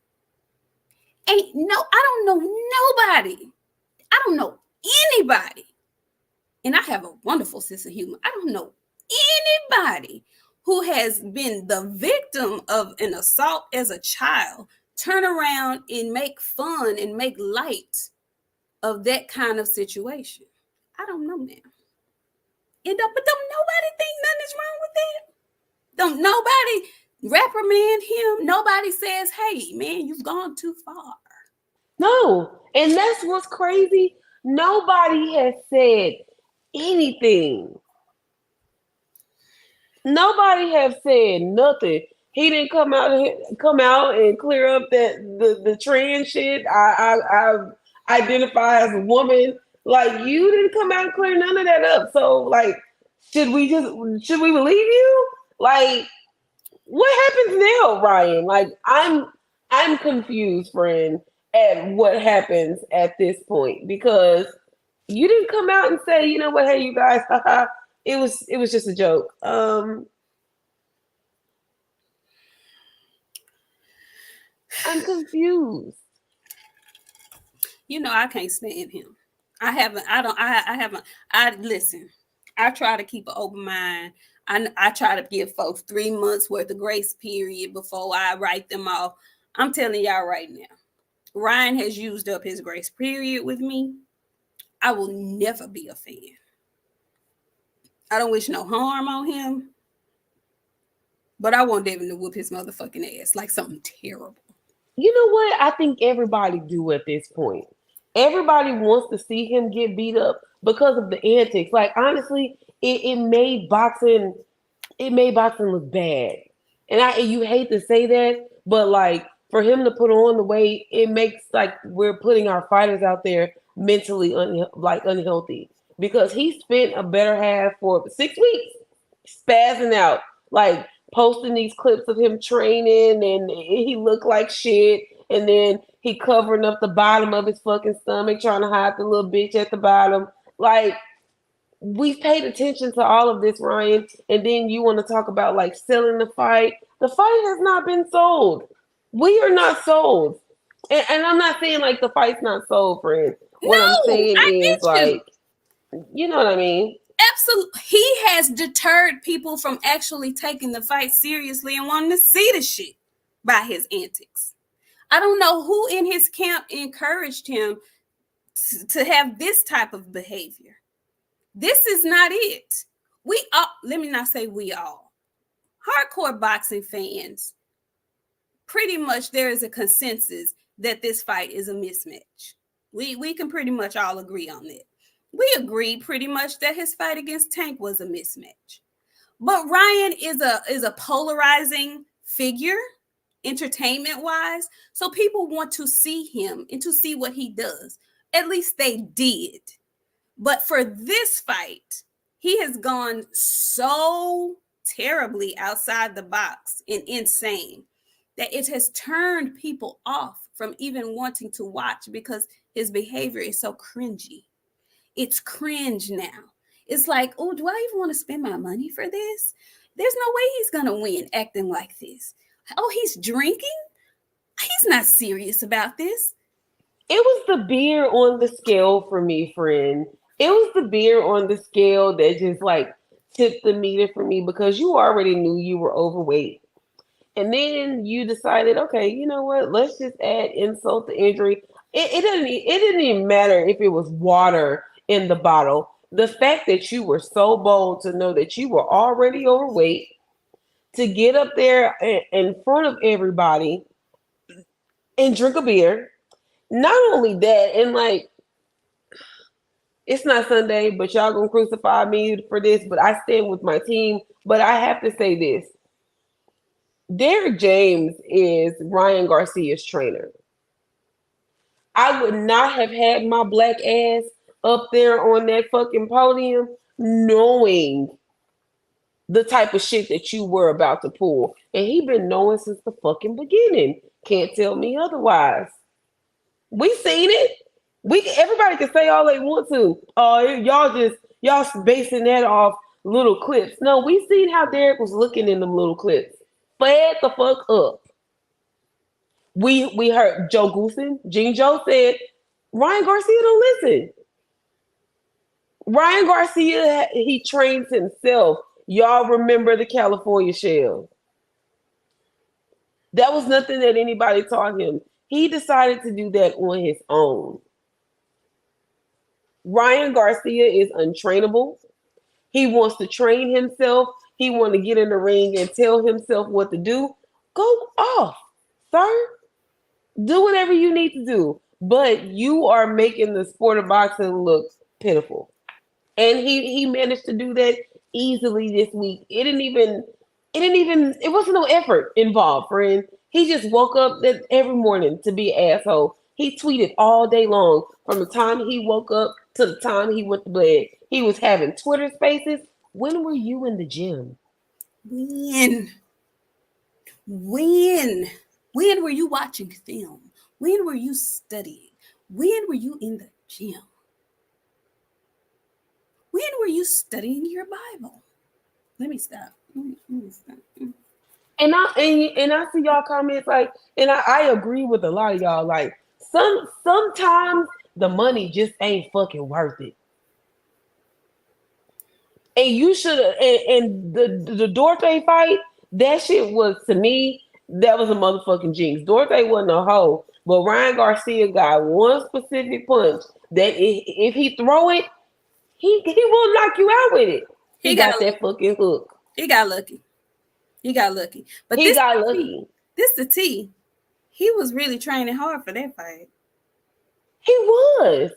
I don't know nobody. I don't know anybody. And I have a wonderful sense of humor. I don't know anybody who has been the victim of an assault as a child, turn around and make fun and make light of that kind of situation. I don't know now. But don't nobody think nothing is wrong with that? Don't nobody reprimand him? Nobody says, hey, man, you've gone too far. No, and that's what's crazy. Nobody has said anything. Nobody have said nothing. He didn't come out and clear up that the trans shit. I identify as a woman. Like you didn't come out and clear none of that up. So like, should we believe you? Like, what happens now, Ryan? Like I'm confused, friend, at what happens at this point because you didn't come out and say, you know what, hey, you guys, it was just a joke. I'm confused. You know, I can't stand him. Listen, I try to keep an open mind. I try to give folks 3 months worth of grace period before I write them off. I'm telling y'all right now, Ryan has used up his grace period with me. I will never be a fan. I don't wish no harm on him, but I want Devin to whoop his motherfucking ass like something terrible. You know what? I think everybody do at this point. Everybody wants to see him get beat up because of the antics. Like honestly, it made boxing look bad. And you hate to say that, but like for him to put on the weight, it makes like we're putting our fighters out there mentally unhealthy because he spent a better half for 6 weeks spazzing out, like posting these clips of him training and he looked like shit, and then he covering up the bottom of his fucking stomach trying to hide the little bitch at the bottom. Like we've paid attention to all of this, Ryan, and then you want to talk about like selling the fight. The fight has not been sold. We are not sold. And I'm not saying like the fight's not sold, friend. What I'm saying is like, you know what I mean? Absolutely. He has deterred people from actually taking the fight seriously and wanting to see the shit by his antics. I don't know who in his camp encouraged him to have this type of behavior. This is not it. We all, let me not say we all, hardcore boxing fans, pretty much there is a consensus that this fight is a mismatch. We can pretty much all agree on that. We agree pretty much that his fight against Tank was a mismatch. But Ryan is a polarizing figure, entertainment wise. So people want to see him and to see what he does. At least they did. But for this fight, he has gone so terribly outside the box and insane that it has turned people off from even wanting to watch because his behavior is so cringy. It's cringe now. It's like, oh, do I even want to spend my money for this? There's no way he's going to win acting like this. Oh, he's drinking? He's not serious about this. It was the beer on the scale for me, friend. It was the beer on the scale that just like tipped the meter for me because you already knew you were overweight. And then you decided, okay, you know what? Let's just add insult to injury. It didn't even matter if it was water in the bottle. The fact that you were so bold to know that you were already overweight, to get up there in front of everybody and drink a beer. Not only that, and like, it's not Sunday, but y'all gonna crucify me for this, but I stand with my team. But I have to say this. Derrick James is Ryan Garcia's trainer. I would not have had my black ass up there on that fucking podium knowing the type of shit that you were about to pull. And he been knowing since the fucking beginning. Can't tell me otherwise. We seen it. Everybody can say all they want to. Y'all basing that off little clips. No, we seen how Derrick was looking in them little clips. Fed the fuck up. We heard Joe Goosen. Gene Joe said, Ryan Garcia don't listen. Ryan Garcia, he trains himself. Y'all remember the California Shell. That was nothing that anybody taught him. He decided to do that on his own. Ryan Garcia is untrainable. He wants to train himself. He wants to get in the ring and tell himself what to do. Go off, sir. Do whatever you need to do. But you are making the sport of boxing look pitiful. And he managed to do that easily this week. It wasn't no effort involved, friend. He just woke up every morning to be an asshole. He tweeted all day long from the time he woke up to the time he went to bed. He was having Twitter spaces. When were you in the gym? When were you watching film? When were you studying? When were you in the gym? When were you studying your Bible? Let me stop. And I see y'all comments like, and I agree with a lot of y'all. Like sometimes the money just ain't fucking worth it. And you should have. And the Duarte fight, that shit was, to me, that was a motherfucking jinx. Duarte wasn't a hoe, but Ryan Garcia got one specific punch that if he throw it, he will knock you out with it. He got that fucking hook. He got lucky. But he got lucky. This the T. He was really training hard for that fight. He was.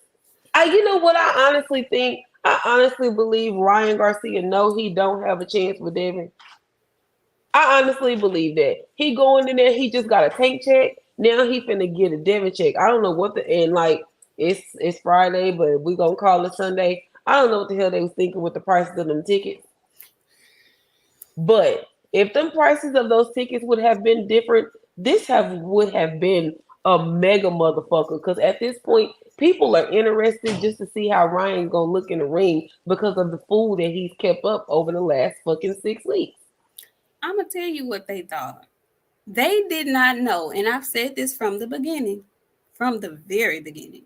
You know what I honestly think? I honestly believe Ryan Garcia he don't have a chance with Devin. I honestly believe that. He going in there, he just got a tank check. Now he finna get a Devin check. I don't know what it's Friday, but we gonna call it Sunday. I don't know what the hell they was thinking with the prices of them tickets. But if them prices of those tickets would have been different, would have been a mega motherfucker. Because at this point, people are interested just to see how Ryan gonna look in the ring because of the fool that he's kept up over the last fucking 6 weeks. I'm gonna tell you what they thought. They did not know, and I've said this from the beginning, from the very beginning.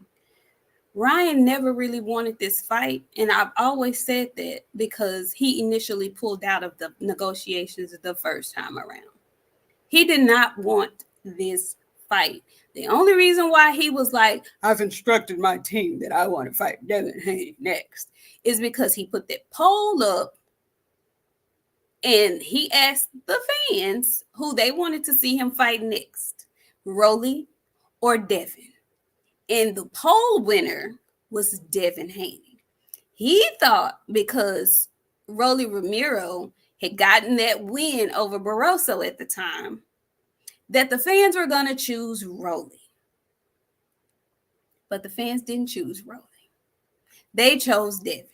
Ryan never really wanted this fight, and I've always said that because he initially pulled out of the negotiations the first time around. He did not want this fight. The only reason why he was like, I've instructed my team that I want to fight Devin Haney next, is because he put that poll up and he asked the fans who they wanted to see him fight next, Rolly or Devin. And the poll winner was Devin Haney. He thought because Rolly Romero had gotten that win over Barroso at the time, that the fans were going to choose Rolly. But the fans didn't choose Rolly. They chose Devin.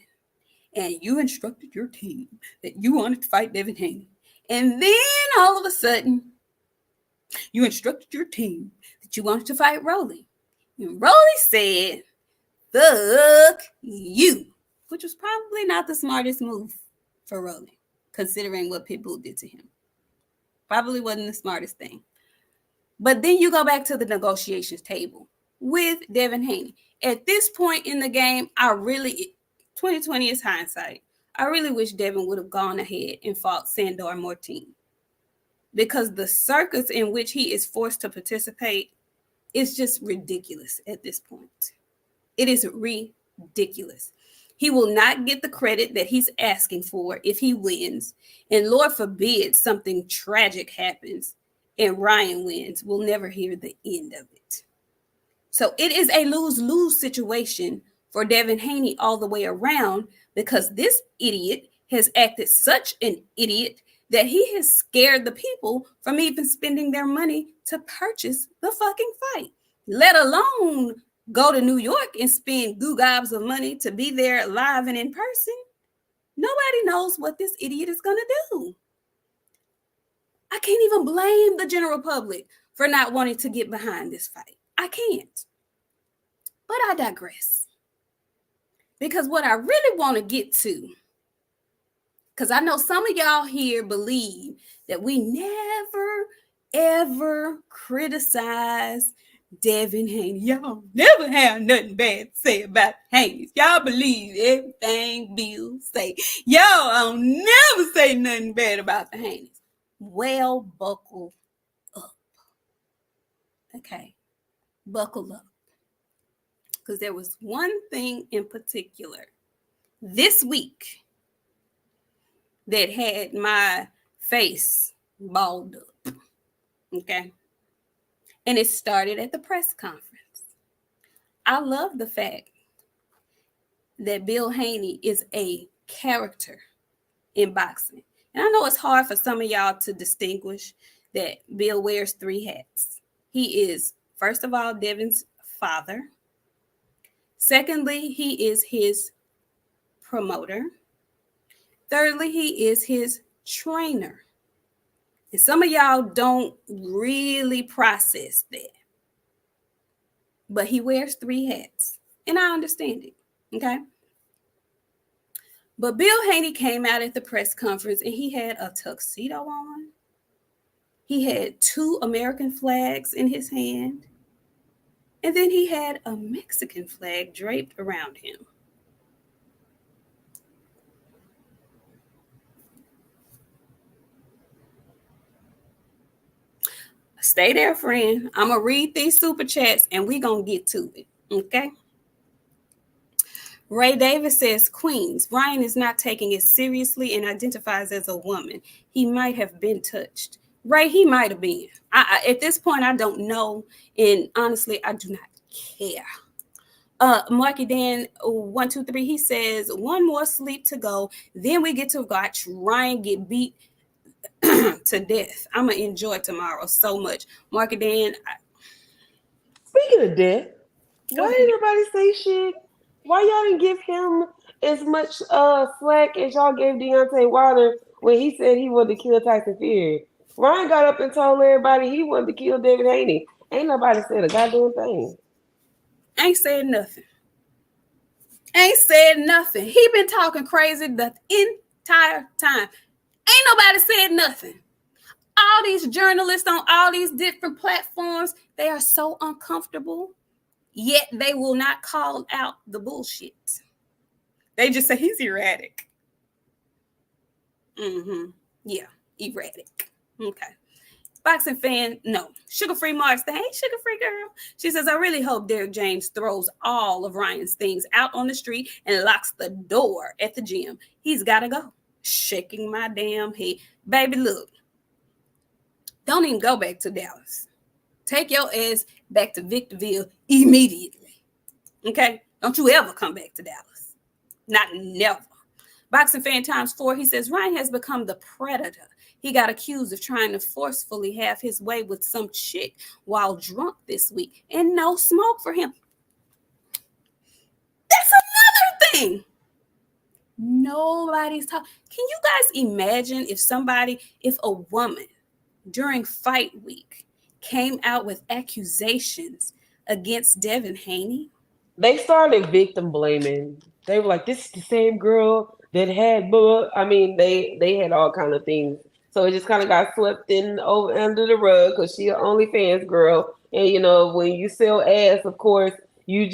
And you instructed your team that you wanted to fight Devin Haney. And then all of a sudden, you instructed your team that you wanted to fight Rolly. And Rolly said, fuck you. Which was probably not the smartest move for Rolly, considering what Pitbull did to him. Probably wasn't the smartest thing. But then you go back to the negotiations table with Devin Haney. At this point in the game, 2020 is hindsight. I really wish Devin would have gone ahead and fought Sandor Martin, because the circus in which he is forced to participate is just ridiculous at this point. It is ridiculous. He will not get the credit that he's asking for if he wins. And Lord forbid something tragic happens and Ryan wins. We'll never hear the end of it. So it is a lose-lose situation for Devin Haney all the way around, because this idiot has acted such an idiot that he has scared the people from even spending their money to purchase the fucking fight, let alone go to New York and spend goo-gobs of money to be there live and in person. Nobody knows what this idiot is going to do. I can't even blame the general public for not wanting to get behind this fight. I can't. But I digress. Because what I really want to get to, because I know some of y'all here believe that we never, ever criticize Devin Haney. Y'all never have nothing bad to say about Haney. Y'all believe everything Bill say. Y'all don't never say nothing bad about the Haneys. Well, buckle up. Okay, buckle up. Because there was one thing in particular this week that had my face balled up. Okay. And it started at the press conference. I love the fact that Bill Haney is a character in boxing. And I know it's hard for some of y'all to distinguish that Bill wears three hats. He is, first of all, Devin's father. Secondly, he is his promoter. Thirdly, he is his trainer. And some of y'all don't really process that. But he wears three hats. And I understand it. Okay? But Bill Haney came out at the press conference and he had a tuxedo on. He had 2 American flags in his hand. And then he had a Mexican flag draped around him. Stay there, friend. I'm going to read these super chats and we're going to get to it. Okay? Ray Davis says, Queens, Ryan is not taking it seriously and identifies as a woman. He might have been touched. Ray, he might have been. At this point, I don't know. And honestly, I do not care. Marky Dan 123, he says, one more sleep to go. Then we get to watch Ryan get beat to death. I'm going to enjoy tomorrow so much. Marky Dan. Speaking of death, why didn't everybody say shit? Why y'all didn't give him as much slack as y'all gave Deontay Wilder when he said he wanted to kill Tyson Fury? Ryan got up and told everybody he wanted to kill David Haney. Ain't nobody said a goddamn thing. Ain't said nothing. Ain't said nothing. He been talking crazy the entire time. Ain't nobody said nothing. All these journalists on all these different platforms, they are so uncomfortable, yet they will not call out the bullshit. They just say he's erratic. Yeah, erratic. Okay. Boxing fan, no. Sugar Free Marks, hey, Sugar Free girl. She says, I really hope Derek James throws all of Ryan's things out on the street and locks the door at the gym. He's got to go. Shaking my damn head. Baby, look. Don't even go back to Dallas. Take your ass back to Victorville immediately. Okay? Don't you ever come back to Dallas. Not never. Boxing fan times 4, he says, Ryan has become the predator. He got accused of trying to forcefully have his way with some chick while drunk this week. And no smoke for him. That's another thing. Nobody's talking. Can you guys imagine if a woman during fight week came out with accusations against Devin Haney? They started victim blaming. They were like, this is the same girl that had, I mean, they had all kind of things. So it just kind of got swept in over under the rug because she an OnlyFans girl. And, you know, when you sell ass, of course, you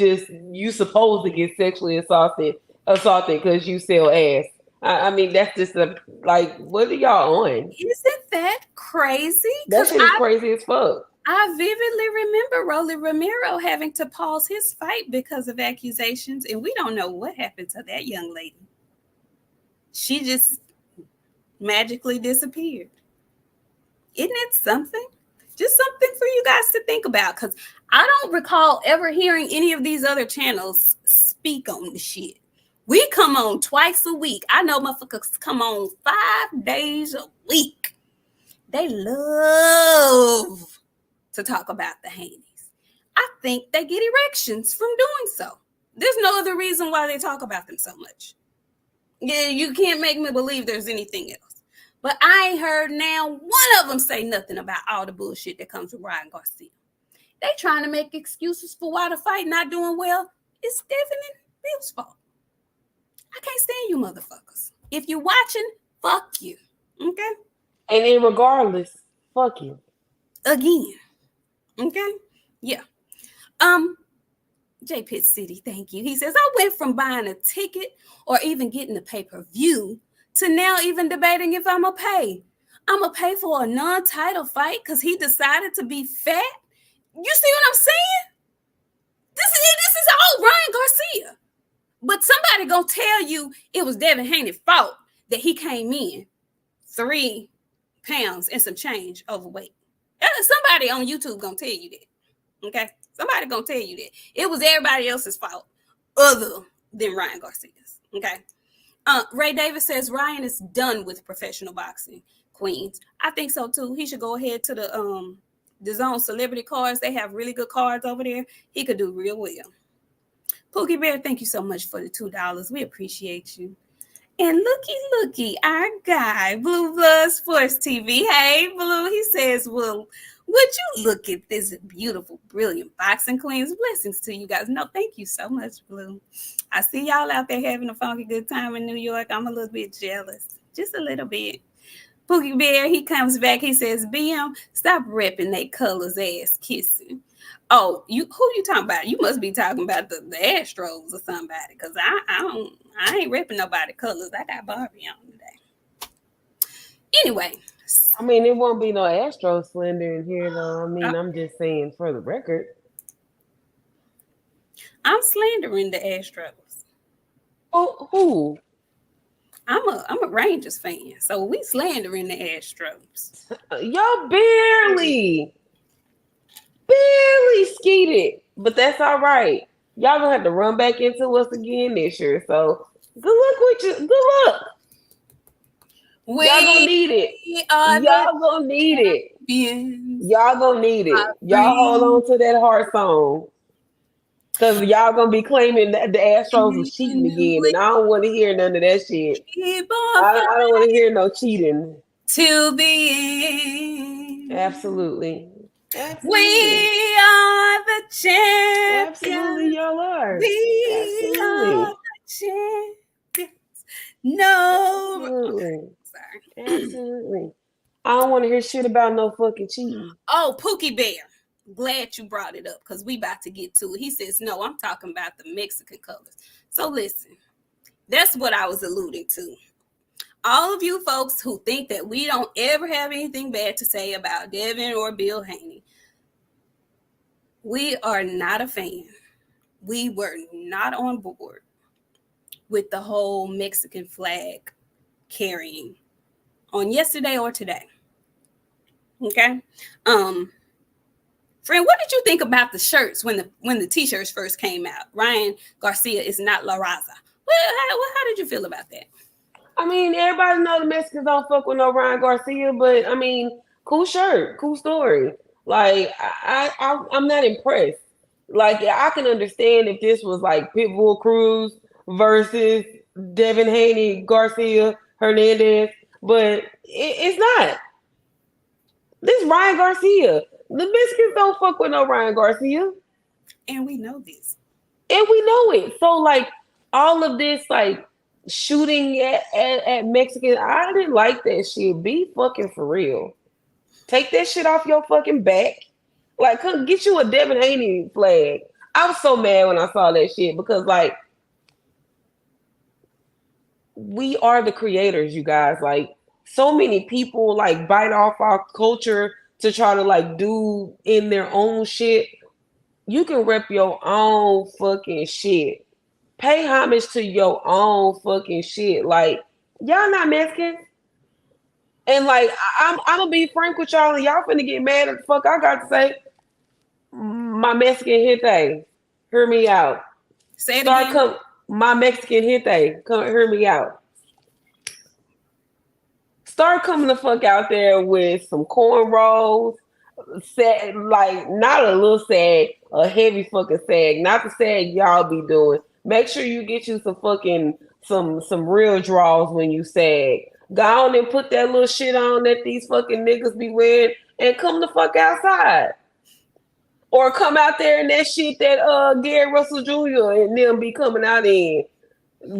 supposed to get sexually assaulted because you sell ass. I mean, that's just like, what are y'all on? Isn't that crazy? That shit is crazy as fuck. I vividly remember Rolly Romero having to pause his fight because of accusations, and we don't know what happened to that young lady. She just magically disappeared. Isn't it something? Just something for you guys to think about, because I don't recall ever hearing any of these other channels speak on the shit. We come on twice a week. I know motherfuckers come on 5 days a week. They love to talk about the Haneys. I think they get erections from doing so. There's no other reason why they talk about them so much. Yeah, you can't make me believe there's anything else. But I ain't heard now one of them say nothing about all the bullshit that comes with Ryan Garcia. They trying to make excuses for why the fight not doing well. It's Devin and Bill's fault. I can't stand you motherfuckers. If you're watching, fuck you. Okay? And then regardless, fuck you. Again. Okay? Yeah. J Pitt City, thank you. He says, I went from buying a ticket or even getting a pay-per-view to now even debating if I'm going to pay. I'm going to pay for a non-title fight because he decided to be fat. You see what I'm saying? This is all Ryan Garcia. But somebody going to tell you it was Devin Haney's fault that he came in 3 pounds and some change overweight. Somebody on YouTube going to tell you that. Okay? Somebody going to tell you that. It was everybody else's fault other than Ryan Garcia's. Okay? Ray Davis says Ryan is done with professional boxing. Queens. I think so too. He should go ahead to the Zone celebrity cards. They have really good cards over there. He could do real well. Pookie Bear, thank you so much for the $2. We appreciate you. And looky, our guy, Blue Blood Sports TV. Hey, Blue, he says, well, would you look at this beautiful, brilliant boxing queens? Blessings to you guys. No, thank you so much, Blue. I see y'all out there having a funky good time in New York. I'm a little bit jealous, just a little bit. Pookie Bear, he comes back. He says, BM, stop repping they colors ass kissing. Oh, who you talking about? You must be talking about the Astros or somebody, because I ain't repping nobody colors. I got Barbie on today. Anyway. I mean, it won't be no Astro slander in here, though. I mean, I'm just saying for the record. I'm slandering the Astros. Oh, who? I'm a Rangers fan, so we slandering the Astros. Y'all barely skeeted, but that's all right. Y'all gonna have to run back into us again this year. So good luck with you. Good luck. Y'all gonna need it. Y'all gonna need it. Y'all gonna need it. Y'all hold on to that heart song. Because y'all gonna be claiming that the Astros was cheating again. And I don't want to hear none of that shit. I don't want to hear no cheating. Till the end. Absolutely. We are the champions. Absolutely, y'all are. We are the champions. No. Absolutely. Sorry. Absolutely. I don't want to hear shit about no fucking cheating. Oh, Pookie Bear. Glad you brought it up because we about to get to it. He says, no, I'm talking about the Mexican colors. So listen, that's what I was alluding to. all of you folks who think that we don't ever have anything bad to say about Devin or Bill Haney, we are not a fan. We were not on board with the whole Mexican flag carrying on yesterday or today. Okay. Friend, what did you think about the shirts when the t-shirts first came out? Ryan Garcia is not La Raza. Well, how did you feel about that? I mean, everybody know the Mexicans don't fuck with no Ryan Garcia, but I mean, cool shirt, cool story. Like, I'm not impressed. Like, I can understand if this was like Pitbull Cruz versus Devin Haney, Garcia, Hernandez, but it's not. This is Ryan Garcia. The Mexicans don't fuck with no Ryan Garcia. And we know this. And we know it. So, like, all of this, like, shooting at Mexicans, I didn't like that shit. Be fucking for real. Take that shit off your fucking back. Like, come get you a Devin Haney flag. I was so mad when I saw that shit because, like, we are the creators, you guys. Like, so many people, like, bite off our culture to try to, like, do in their own shit. You can rep your own fucking shit. Pay homage to your own fucking shit. Like, y'all not Mexican. And, like, I'm gonna be frank with y'all, and y'all finna get mad at the fuck I got to say. My Mexican gente, hear me out. Say it again. My Mexican gente, come hear me out. Start coming the fuck out there with some cornrows, sag, like not a little sag, a heavy fucking sag, not the sag y'all be doing. Make sure you get you some fucking some real draws when you sag. Go on and put that little shit on that these fucking niggas be wearing and come the fuck outside. Or come out there in that shit that Gary Russell Jr. and them be coming out in.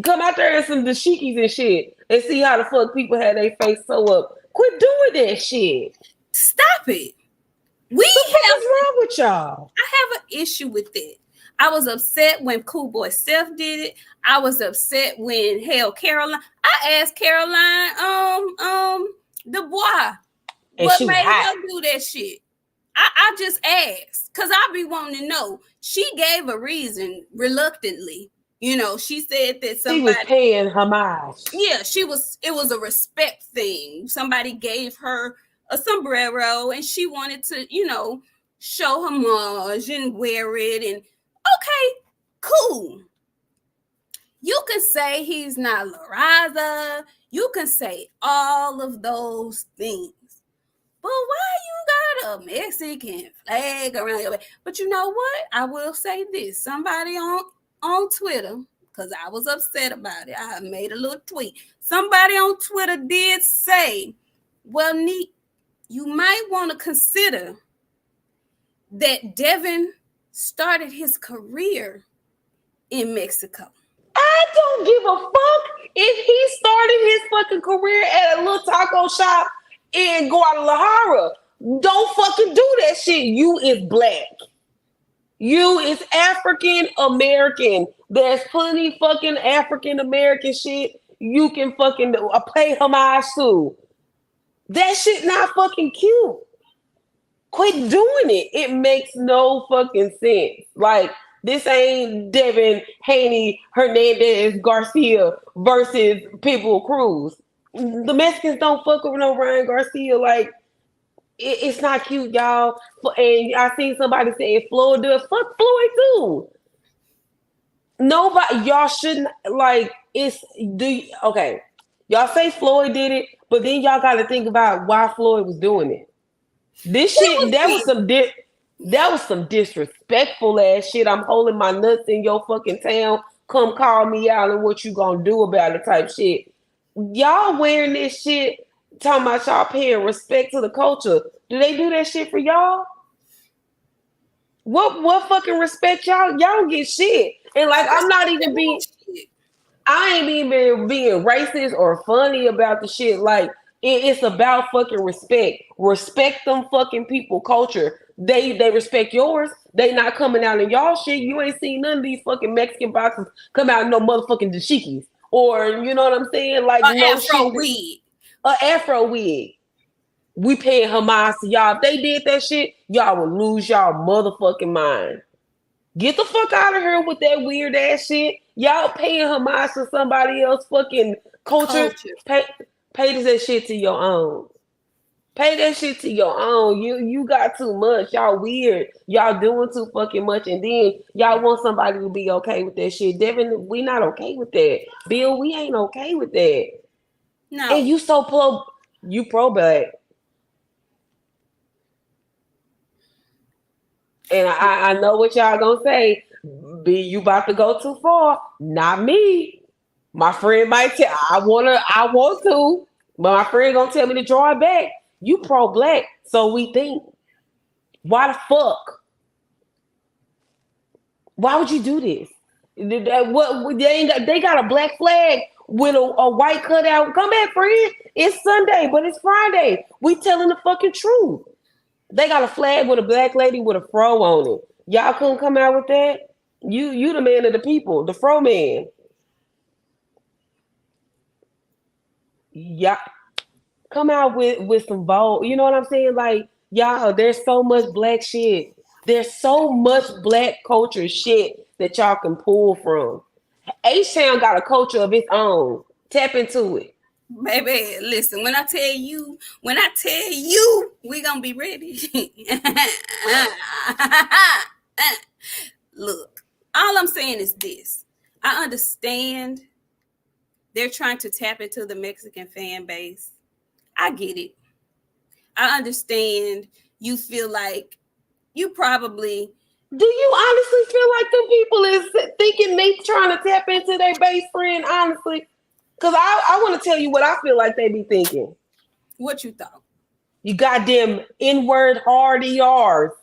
Come out there in some dashikis and shit and see how the fuck people had their face sew up. Quit doing that shit. Stop it. What's wrong with y'all? I have an issue with it. I was upset when Cool Boy Steph did it. I was upset when Caroline. I asked Caroline Dubois what made her do that shit. I just asked because I be wanting to know. She gave a reason reluctantly. You know, she said that somebody was paying homage. Yeah, it was a respect thing. Somebody gave her a sombrero and she wanted to, you know, show homage and wear it. And okay, cool. You can say he's not La Raza. You can say all of those things. But why you got a Mexican flag around your back? But you know what? I will say this. Somebody on Twitter, because I was upset about it, I made a little tweet. Somebody on Twitter did say, well, Nik, you might want to consider that Devin started his career in Mexico. I don't give a fuck if he started his fucking career at a little taco shop in Guadalajara. Don't fucking do that shit. You is black. You is African American. There's plenty fucking African American shit you can fucking pay homage to. That shit not fucking cute. Quit doing it. It makes no fucking sense. Like, this ain't Devin Haney, Hernandez, Garcia versus Pitbull Cruz. The Mexicans don't fuck with no Ryan Garcia. Like, it's not cute, y'all. And I seen somebody say Floyd does. Fuck Floyd too. Nobody, y'all shouldn't, like, okay. Y'all say Floyd did it, but then y'all got to think about why Floyd was doing it. This shit, that was some disrespectful ass shit. I'm holding my nuts in your fucking town. Come call me out and what you gonna do about it type shit. Y'all wearing this shit, talking about y'all paying respect to the culture. Do they do that shit for y'all? What fucking respect y'all don't get shit. And like, I'm not even being, I ain't even being racist or funny about the shit. Like, it's about fucking respect. Respect them fucking people culture. They respect yours. They not coming out in y'all shit. You ain't seen none of these fucking Mexican boxers come out in no motherfucking dashikis or you know what I'm saying? Like no Afro shit, wig. a Afro wig. We paying homage to y'all. If they did that shit, y'all would lose y'all motherfucking mind. Get the fuck out of here with that weird ass shit. Y'all paying homage to somebody else fucking culture. Culture. Pay that shit to your own. Pay that shit to your own. You got too much. Y'all weird. Y'all doing too fucking much. And then y'all want somebody to be okay with that shit. Devin, we not okay with that. Bill, we ain't okay with that. No. And you so pro black. And I know what y'all gonna say. B, you about to go too far. Not me. My friend might tell I want to, but my friend gonna tell me to draw it back. You pro black, so we think. Why the fuck? Why would you do this? They got a black flag with a white cutout. Come back, friend. It's Sunday, but it's Friday. We telling the fucking truth. They got a flag with a black lady with a fro on it. Y'all couldn't come out with that? You the man of the people, the fro man. Yeah. Come out with some bold, you know what I'm saying? Like, y'all, there's so much black shit. There's so much black culture shit that y'all can pull from. H-Town got a culture of its own. Tap into it. Baby, listen, when I tell you, we gonna be ready. Look, all I'm saying is this. I understand they're trying to tap into the Mexican fan base. I get it. I understand you feel like you probably. Do you honestly feel like them people is thinking they trying to tap into their base friend, honestly? Because I want to tell you what I feel like they be thinking. What you thought? You goddamn N-word hard ERs.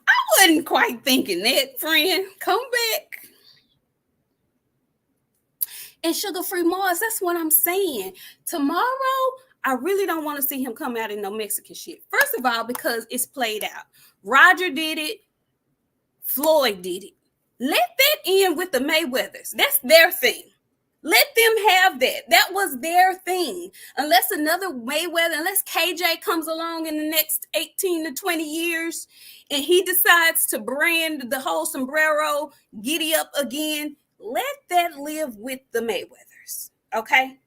I wasn't quite thinking that, friend. Come back. And sugar-free Mars, that's what I'm saying. Tomorrow, I really don't want to see him come out in no Mexican shit. First of all, because it's played out. Roger did it. Floyd did it. Let that end with the Mayweathers. That's their thing. Let them have that. That was their thing. Unless another Mayweather, unless KJ comes along in the next 18 to 20 years and he decides to brand the whole sombrero giddy up again, let that live with the Mayweathers. Okay?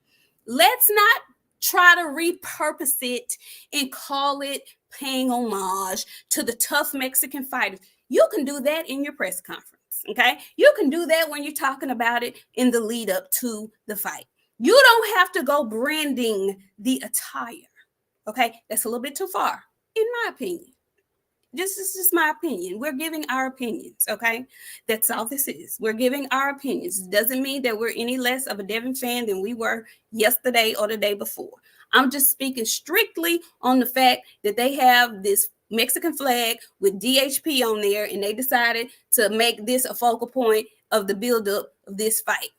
Let's not try to repurpose it and call it paying homage to the tough Mexican fighters. You can do that in your press conference. Okay, you can do that when you're talking about it in the lead up to the fight. You don't have to go branding the attire. Okay, that's a little bit too far, in my opinion. This is just my opinion. We're giving our opinions. Okay, that's all this is. We're giving our opinions. It doesn't mean that we're any less of a Devin fan than we were yesterday or the day before. I'm just speaking strictly on the fact that they have this Mexican flag with DHP on there, and they decided to make this a focal point of the buildup of this fight.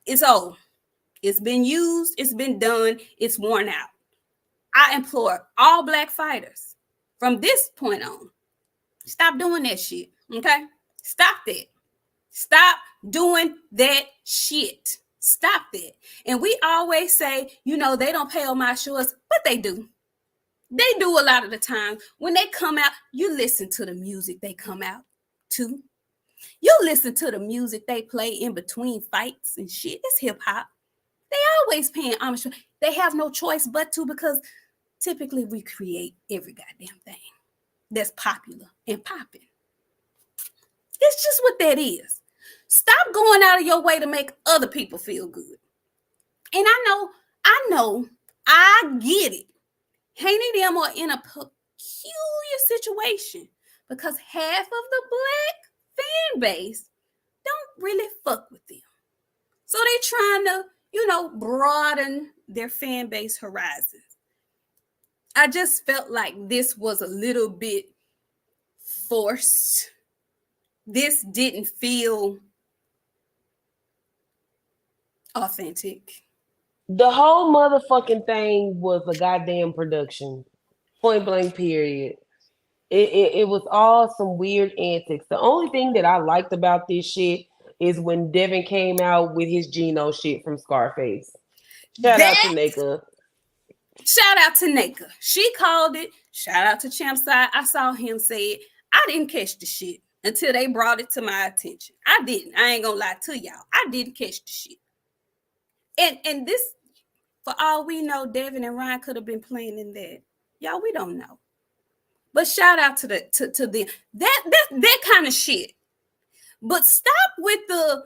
It's old. It's been used. It's been done. It's worn out. I implore all black fighters from this point on, stop doing that shit. Okay? Stop that. Stop doing that shit. Stop that. And we always say, they don't pay homage to us, but they do. They do a lot of the time. When they come out, you listen to the music they come out to. You listen to the music they play in between fights and shit. It's hip hop. They always paying homage. They have no choice but to, because typically we create every goddamn thing that's popular and popping. It's just what that is. Stop going out of your way to make other people feel good. And I get it. Haney them are in a peculiar situation because half of the black fan base don't really fuck with them. So they trying to, broaden their fan base horizons. I just felt like this was a little bit forced. This didn't feel authentic. The whole motherfucking thing was a goddamn production. Point blank, period. It was all some weird antics. The only thing that I liked about this shit is when Devin came out with his Geno shit from Scarface. Shout out to That Naka. shout out to Naka. She called it. Shout out to Champside. I saw him say it. I didn't catch the shit until they brought it to my attention. I didn't. I ain't gonna lie to y'all. I didn't catch the shit. And this, for all we know, Devin and Ryan could have been playing in that. Y'all, we don't know. But shout out to the that kind of shit. But stop with the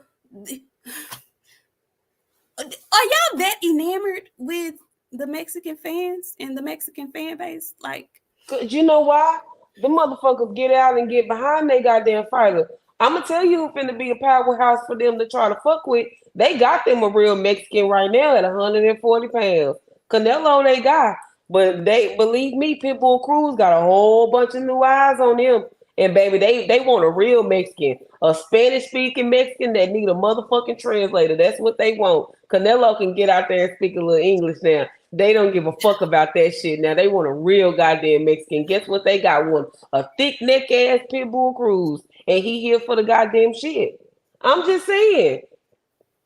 are y'all that enamored with the Mexican fans and the Mexican fan base? Like, Cause you know why? The motherfuckers get out and get behind they goddamn fighter. I'm gonna tell you who finna be a powerhouse for them to try to fuck with. They got them a real Mexican right now at 140 pounds. Canelo, they got. But they believe me, Pitbull Cruz got a whole bunch of new eyes on them. And baby, they want a real Mexican, a Spanish speaking Mexican that need a motherfucking translator. That's what they want. Canelo can get out there and speak a little English now. They don't give a fuck about that shit. Now they want a real goddamn Mexican. Guess what they got? One a thick neck ass Pitbull Cruz, and he here for the goddamn shit. I'm just saying.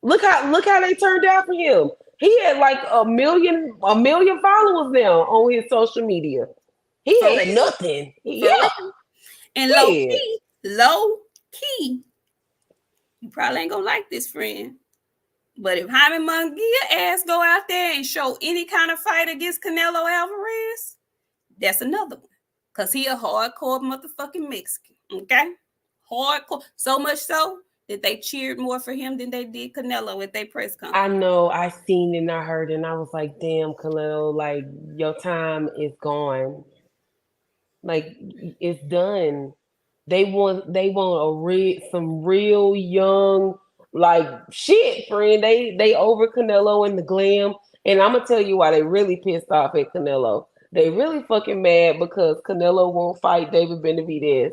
Look how they turned out for him. He had like a million followers now on his social media. He for had real. nothing. For Yeah, real. And low key, you probably ain't gonna like this, friend. But if Jaime Munguia ass go out there and show any kind of fight against Canelo Alvarez, that's another one. Cause he a hardcore motherfucking Mexican. Okay? Hardcore. So much so that they cheered more for him than they did Canelo at their press conference. I know. I seen it and I heard it, and I was like, "Damn, Canelo, like your time is gone. Like it's done." They want some real young like shit, friend. They over Canelo and the glam. And I'm gonna tell you why they really pissed off at Canelo. They really fucking mad because Canelo won't fight David Benavidez.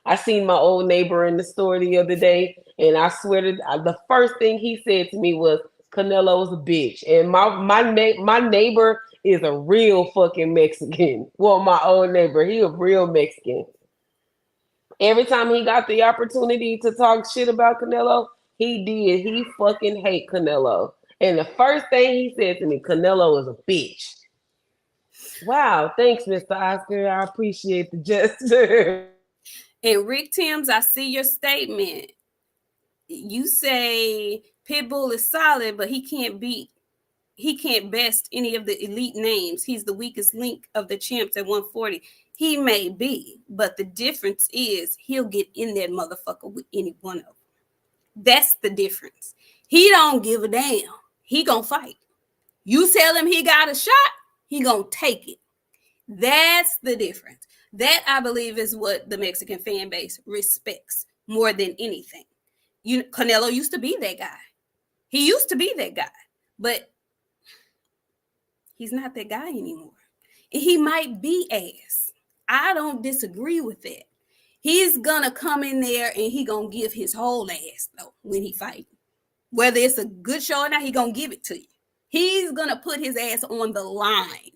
I seen my old neighbor in the store the other day, and I swear to the first thing he said to me was Canelo's a bitch. And my neighbor is a real fucking Mexican. Well, my old neighbor, he a real Mexican. Every time he got the opportunity to talk shit about Canelo, he did. He fucking hate Canelo. And the first thing he said to me, Canelo is a bitch. Wow, thanks, Mr. Oscar. I appreciate the gesture. And Rick Timms, I see your statement. You say Pitbull is solid, but he can't best any of the elite names. He's the weakest link of the champs at 140. He may be, but the difference is he'll get in that motherfucker with any one of them. That's the difference. He don't give a damn. He gonna fight. You tell him he got a shot, he gonna take it. That's the difference. That, I believe, is what the Mexican fan base respects more than anything. Canelo used to be that guy. He used to be that guy, but he's not that guy anymore. And he might be ass. I don't disagree with that. He's gonna come in there and he gonna give his whole ass though when he fight. Whether it's a good show or not, he gonna give it to you. He's gonna put his ass on the line.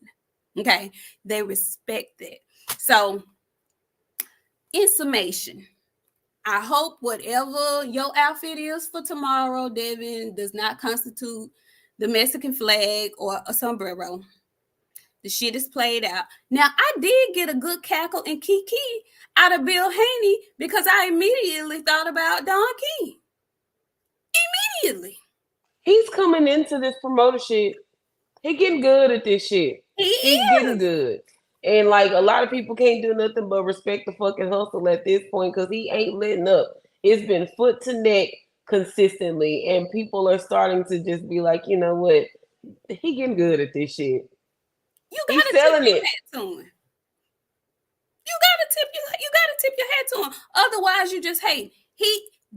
Okay, they respect that. So, in summation, I hope whatever your outfit is for tomorrow, Devin, does not constitute the Mexican flag or a sombrero. The shit is played out. Now, I did get a good cackle and kiki out of Bill Haney because I immediately thought about Don King. Immediately. He's coming into this promoter shit. He getting good at this shit. He's getting good. And like a lot of people can't do nothing but respect the fucking hustle at this point because he ain't letting up. It's been foot to neck consistently, and people are starting to just be like, you know what? He getting good at this shit. You gotta He's selling tip your it. hat to him. You gotta tip your hat to him. Otherwise, you just hate.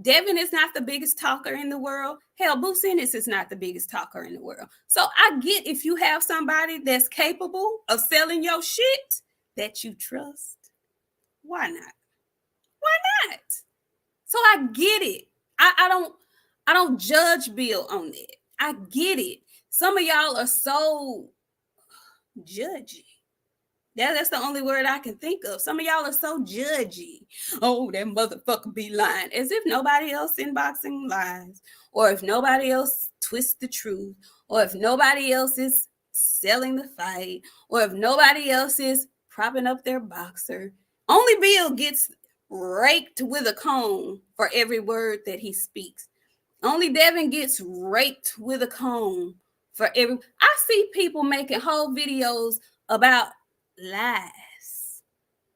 Devin is not the biggest talker in the world. Hell, Boots Ennis is not the biggest talker in the world. So I get if you have somebody that's capable of selling your shit that you trust. Why not? Why not? So I get it. I don't judge Bill on that. I get it. Some of y'all are so judgy. That's the only word I can think of. Some of y'all are so judgy. Oh, that motherfucker be lying. As if nobody else in boxing lies. Or if nobody else twists the truth. Or if nobody else is selling the fight. Or if nobody else is propping up their boxer. Only Bill gets raked with a comb for every word that he speaks. Only Devin gets raked with a comb for every. I see people making whole videos about lies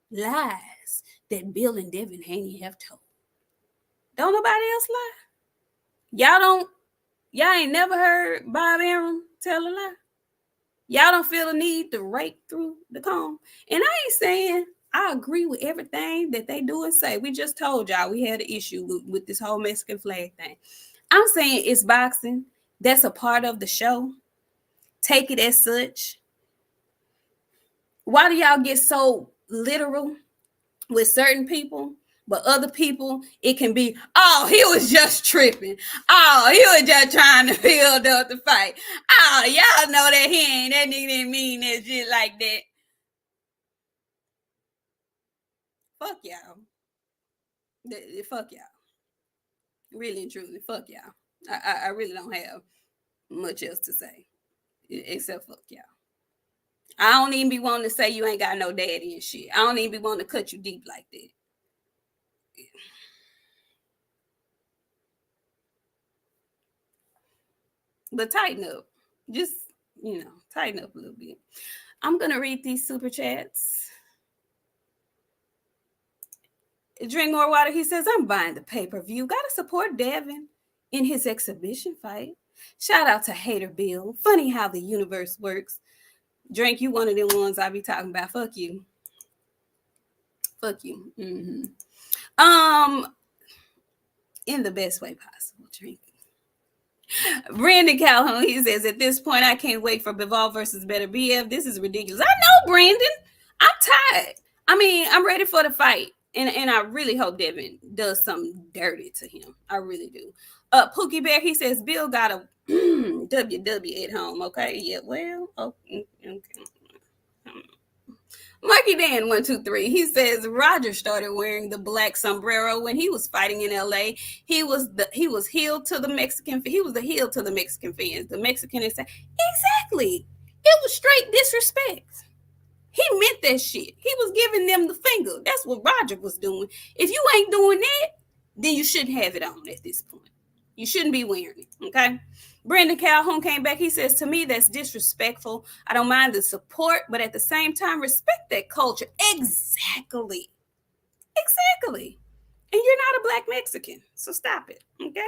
that Bill and Devin Haney have told. Don't nobody else lie? Y'all ain't never heard Bob Arum tell a lie? Y'all don't feel the need to rake through the comb? And I ain't saying I agree with everything that they do and say. We just told y'all we had an issue with this whole Mexican flag thing. I'm saying it's boxing. That's a part of the show. Take it as such. Why do y'all get so literal with certain people, but other people, it can be, oh, he was just tripping. Oh, he was just trying to build up the fight. Oh, y'all know that that nigga didn't mean that shit like that. Fuck y'all. Fuck y'all. Really and truly, fuck y'all. I really don't have much else to say except fuck y'all. I don't even be wanting to say you ain't got no daddy and shit. I don't even be wanting to cut you deep like that. But tighten up. Just, tighten up a little bit. I'm going to read these super chats. Drink more water. He says, I'm buying the pay-per-view. Got to support Devin in his exhibition fight. Shout out to Hater Bill. Funny how the universe works. Drink, you one of them ones I be talking about. Fuck you. Fuck you. Mm-hmm. In the best way possible, Drink. Brandon Calhoun, he says, at this point, I can't wait for Bivol versus Benavidez. This is ridiculous. I know, Brandon. I'm tired. I mean, I'm ready for the fight. And I really hope Devin does something dirty to him. I really do. Pookie Bear, he says, Bill got a WW at home. Okay. Yeah, well, okay. Marky Dan 123. He says Roger started wearing the black sombrero when he was fighting in LA. He was healed to the Mexican. He was the heel to the Mexican fans. The Mexican is exactly. It was straight disrespect. He meant that shit. He was giving them the finger. That's what Roger was doing. If you ain't doing that, then you shouldn't have it on at this point. You shouldn't be wearing it. Okay. Brandon Calhoun came back. He says, to me, that's disrespectful. I don't mind the support, but at the same time, respect that culture. Exactly. Exactly. And you're not a black Mexican, so stop it. Okay.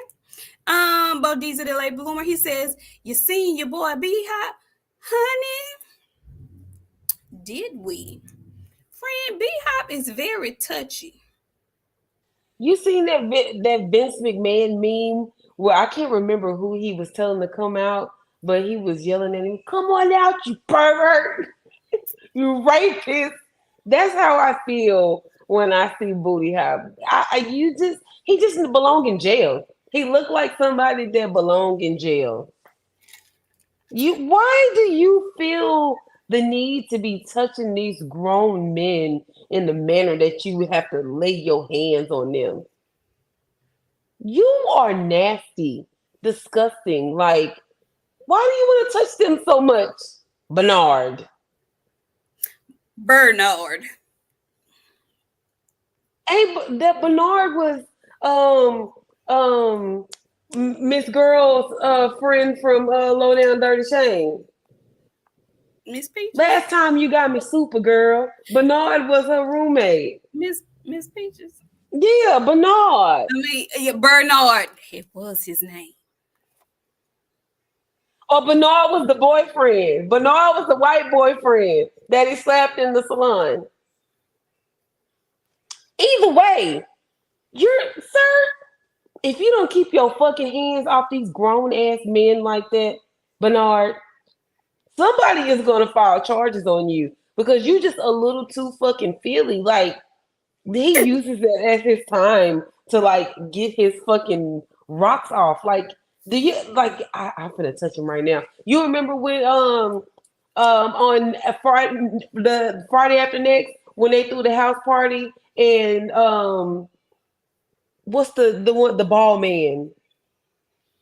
Bodiza de la Bloomer, he says, you seen your boy B-Hop? Honey, did we? Friend, B-Hop is very touchy. You seen that Vince McMahon meme where I can't remember who he was telling to come out, but he was yelling at him, come on out, you pervert, you rapist. That's how I feel when I see Booty Hop. He just belong in jail. He looked like somebody that belonged in jail. Why do you feel the need to be touching these grown men in the manner that you have to lay your hands on them? You are nasty, disgusting. Like, why do you want to touch them so much? Bernard. Hey, that Bernard was Miss Girl's friend from Low Down Dirty Shame. Miss Peaches. Last time you got me, Super Girl. Bernard was her roommate. Miss Peaches. Yeah, Bernard. Bernard. It was his name. Oh, Bernard was the boyfriend. Bernard was the white boyfriend that he slapped in the salon. Either way, sir, if you don't keep your fucking hands off these grown ass men like that, Bernard, somebody is gonna file charges on you because you just a little too fucking feely. Like, he uses it as his time to like get his fucking rocks off. Like, I'm gonna touch him right now. You remember when on the Friday after next when they threw the house party and what's the ball man,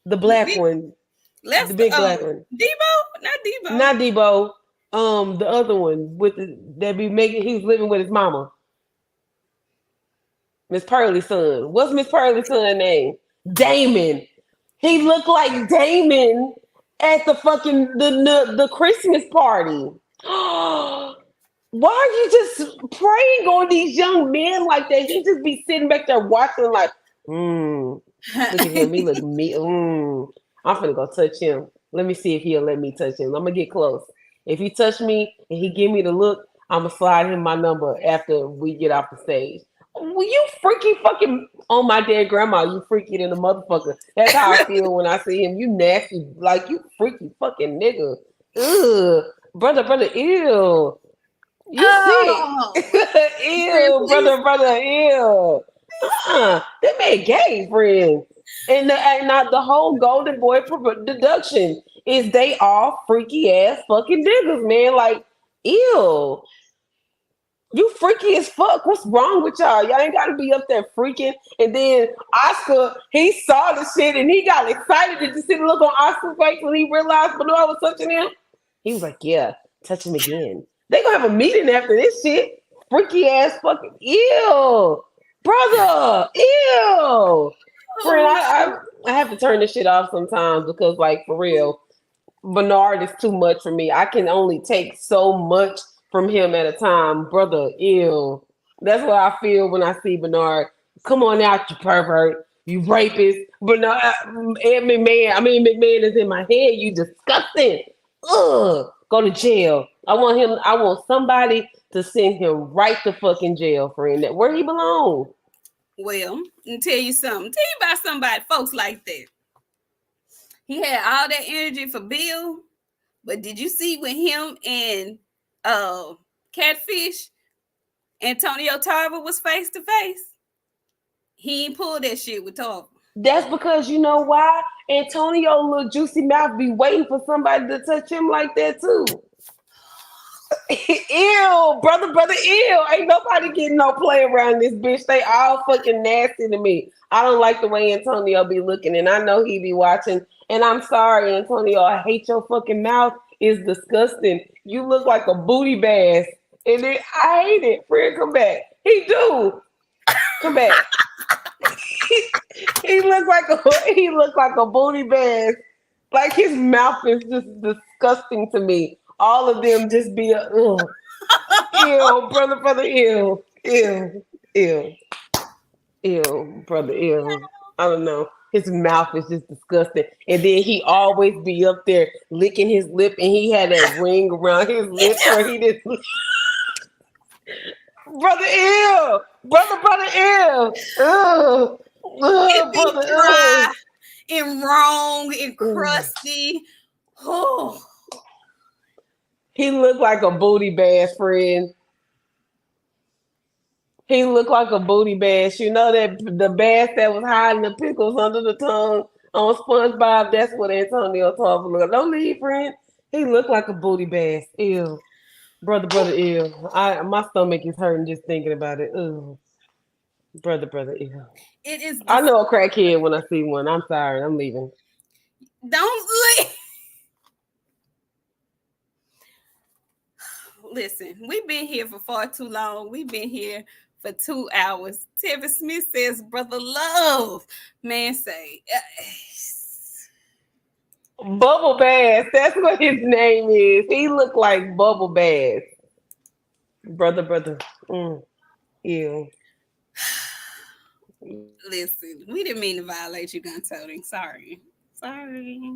the black one, the Lester, big black one, Debo, not Debo. not Debo, the other one with that be making he's living with his mama, Miss Pearly's son. What's Miss Pearly's son name? Damon. He looked like Damon at the fucking the Christmas party. Why are you just preying on these young men like that? He just be sitting back there watching like, look at him. He look me. I'm finna go touch him. Let me see if he'll let me touch him. I'm gonna get close. If he touch me and he give me the look, I'm gonna slide him my number after we get off the stage. Well, you freaky fucking on my dead grandma, you freaky than a motherfucker. That's how I feel when I see him. You nasty, like you freaky fucking nigga. Ugh. Brother, ew. You sick. Ew, brother, ew. That man gay, friend. And the whole Golden Boy deduction is they all freaky ass fucking niggas, man. Like, ew. You freaky as fuck. What's wrong with y'all? Y'all ain't gotta be up there freaking. And then Oscar, he saw the shit and he got excited. Did you see the look on Oscar's face when he realized Benoit was touching him? He was like, yeah, touch him again. They gonna have a meeting after this shit. Freaky ass fucking ew. Brother, ew. Friend, I have to turn this shit off sometimes because, like, for real, Bernard is too much for me. I can only take so much from him at a time. Brother, ew. That's what I feel when I see Bernard. Come on out, you pervert. You rapist. Bernard, McMahon is in my head. You disgusting. Ugh. Go to jail. I want somebody to send him right to fucking jail, friend. Where he belongs. Well, let me tell you something. Tell you about somebody, folks like that. He had all that energy for Bill, but did you see when him and Catfish, Antonio Tarver was face to face? He ain't pulled that shit with Tarver. That's because you know why? Antonio little juicy mouth be waiting for somebody to touch him like that too. Ew, brother, ew. Ain't nobody getting no play around this bitch. They all fucking nasty to me. I don't like the way Antonio be looking, and I know he be watching. And I'm sorry, Antonio. I hate your fucking mouth. It's disgusting. You look like a booty bass. And I hate it. Friend, come back. He do. Come back. he look like a booty bass. Like his mouth is just disgusting to me. All of them just be ew, brother, ew, brother, ew. I don't know. His mouth is just disgusting. And then he always be up there licking his lip, and he had that ring around his lips where he just brother, ew, brother, ew, brother, dry and wrong and crusty. Oh. He looked like a booty bass, friend. He looked like a booty bass. You know that the bass that was hiding the pickles under the tongue on SpongeBob? That's what Antonio Tarver looked like. Don't leave, friend. He looked like a booty bass. Ew. Brother, ew. My stomach is hurting just thinking about it. Ew. Brother, ew. It is. I know a crackhead when I see one. I'm sorry. I'm leaving. Don't leave. Listen, we've been here for far too long. We've been here for 2 hours. Tevin Smith says, brother love. Man say. Bubble Bass. That's what his name is. He looked like Bubble Bass. Brother. Ew. Listen, we didn't mean to violate you, gun toting. Sorry. I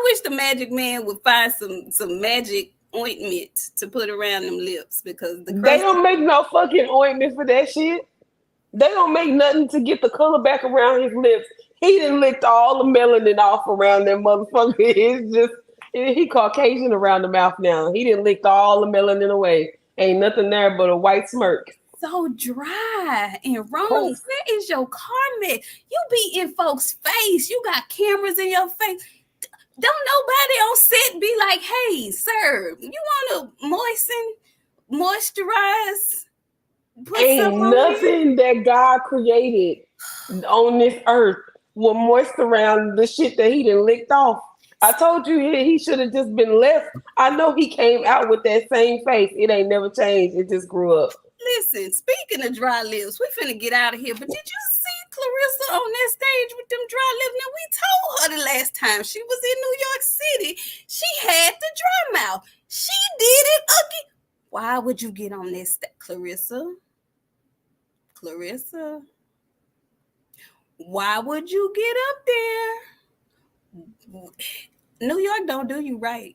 wish the magic man would find some magic ointment to put around them lips because they don't make no fucking ointment for that shit. They don't make nothing to get the color back around his lips. He done licked all the melanin off around that motherfucker. It's just he Caucasian around the mouth now. He done licked all the melanin away. Ain't nothing there but a white smirk. So dry and wrong. Where is your karma? You be in folks' face. You got cameras in your face. Don't nobody on set can't be like, hey, sir, you want to moisturize, put some Ain't on here? nothing that God created on this earth will moist around the shit that he done licked off. I told you he should have just been left. I know he came out with that same face. It ain't never changed. It just grew up. Listen, speaking of dry lips, we finna get out of here. But did you see Clarissa on that stage with them dry lips? Now, we told her the last time she was in New York City, she had the dry mouth. She did it again. Why would you get on this, Clarissa? Clarissa? Why would you get up there? New York don't do you right.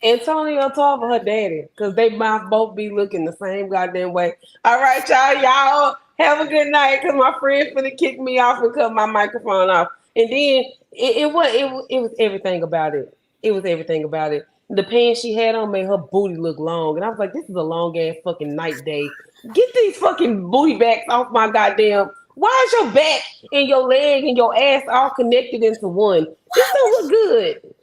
Antonio told her daddy because they mouth both be looking the same goddamn way. All right, y'all have a good night because my friend finna kick me off and cut my microphone off. And then it was everything about it. It was everything about it. The pants she had on made her booty look long, and I was like, "This is a long ass fucking night day. Get these fucking booty backs off my goddamn. Why is your back and your leg and your ass all connected into one? This don't look good."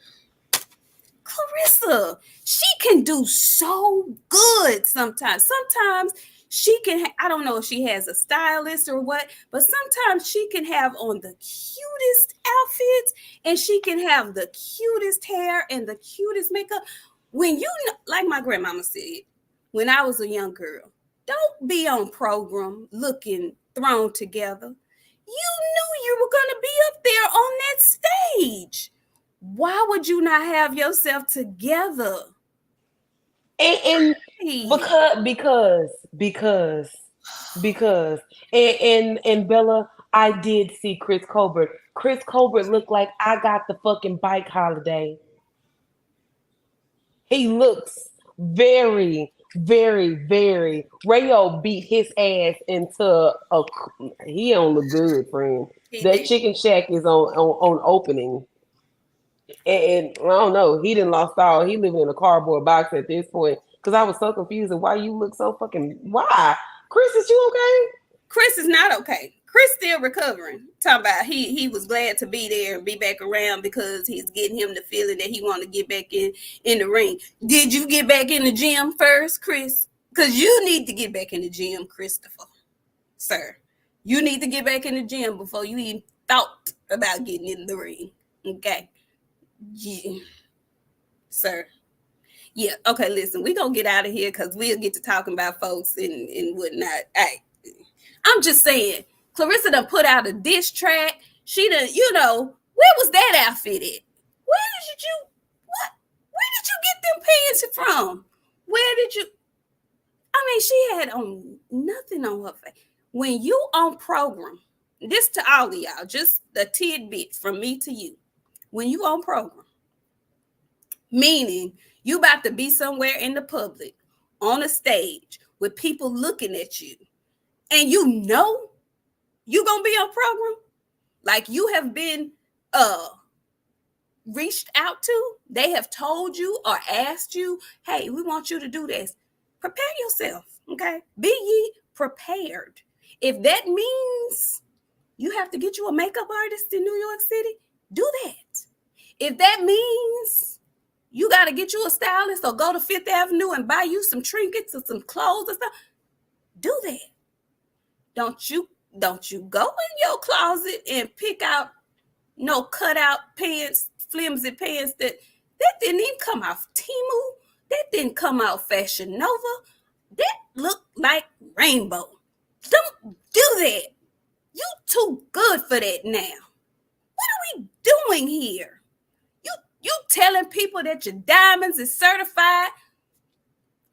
Clarissa, she can do so good sometimes. Sometimes she can, I don't know if she has a stylist or what, but sometimes she can have on the cutest outfits and she can have the cutest hair and the cutest makeup. When you, like my grandmama said, when I was a young girl, don't be on program looking thrown together. You knew you were going to be up there on that stage. Why would you not have yourself together? And because and Bella, I did see Chris Colbert. Chris Colbert looked like I got the fucking bike holiday. He looks very, very, very. Rayo beat his ass into a. He don't look good, friend. That Chicken Shack is on opening. And I don't know. He didn't lost all. He living in a cardboard box at this point. Because I was so confused of why you look so fucking. Why, Chris? Is you okay? Chris is not okay. Chris still recovering. Talking about he was glad to be there and be back around because he's getting him the feeling that he want to get back in the ring. Did you get back in the gym first, Chris? Because you need to get back in the gym, Christopher, sir. You need to get back in the gym before you even thought about getting in the ring. Okay. Yeah. Sir. Yeah, okay, listen, we're going to get out of here because we'll get to talking about folks and whatnot. Hey, I'm just saying, Clarissa done put out a diss track. She done, where was that outfit at? Where did you get them pants from? Where did you, she had on nothing on her face. When you on program, this to all of y'all, just a tidbit from me to you. When you on program, meaning you about to be somewhere in the public on a stage with people looking at you and you know you're going to be on program, like you have been reached out to, they have told you or asked you, hey, we want you to do this. Prepare yourself, okay? Be ye prepared. If that means you have to get you a makeup artist in New York City, do that. If that means you got to get you a stylist or go to Fifth Avenue and buy you some trinkets or some clothes or stuff, do that. Don't you go in your closet and pick out no cutout pants, flimsy pants that didn't even come off Temu. That didn't come out Fashion Nova. That looked like rainbow. Don't do that. You too good for that now. What are we doing here? You telling people that your diamonds is certified?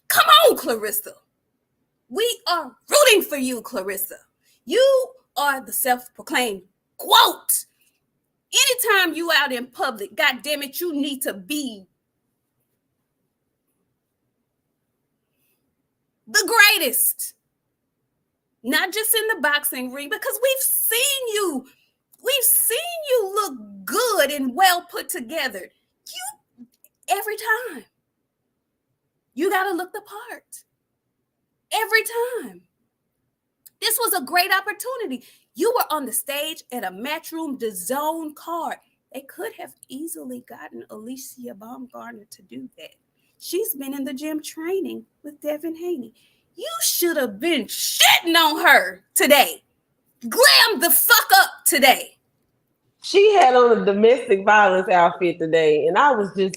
Come on, Clarissa. We are rooting for you, Clarissa. You are the self-proclaimed quote. Anytime you out in public, God damn it, you need to be the greatest. Not just in the boxing ring, because we've seen you look good and well put together. Every time. You got to look the part. Every time. This was a great opportunity. You were on the stage at a Matchroom DAZN card. They could have easily gotten Alicia Baumgartner to do that. She's been in the gym training with Devin Haney. You should have been shitting on her today. Glam the fuck up today. She had on a domestic violence outfit today, and I was just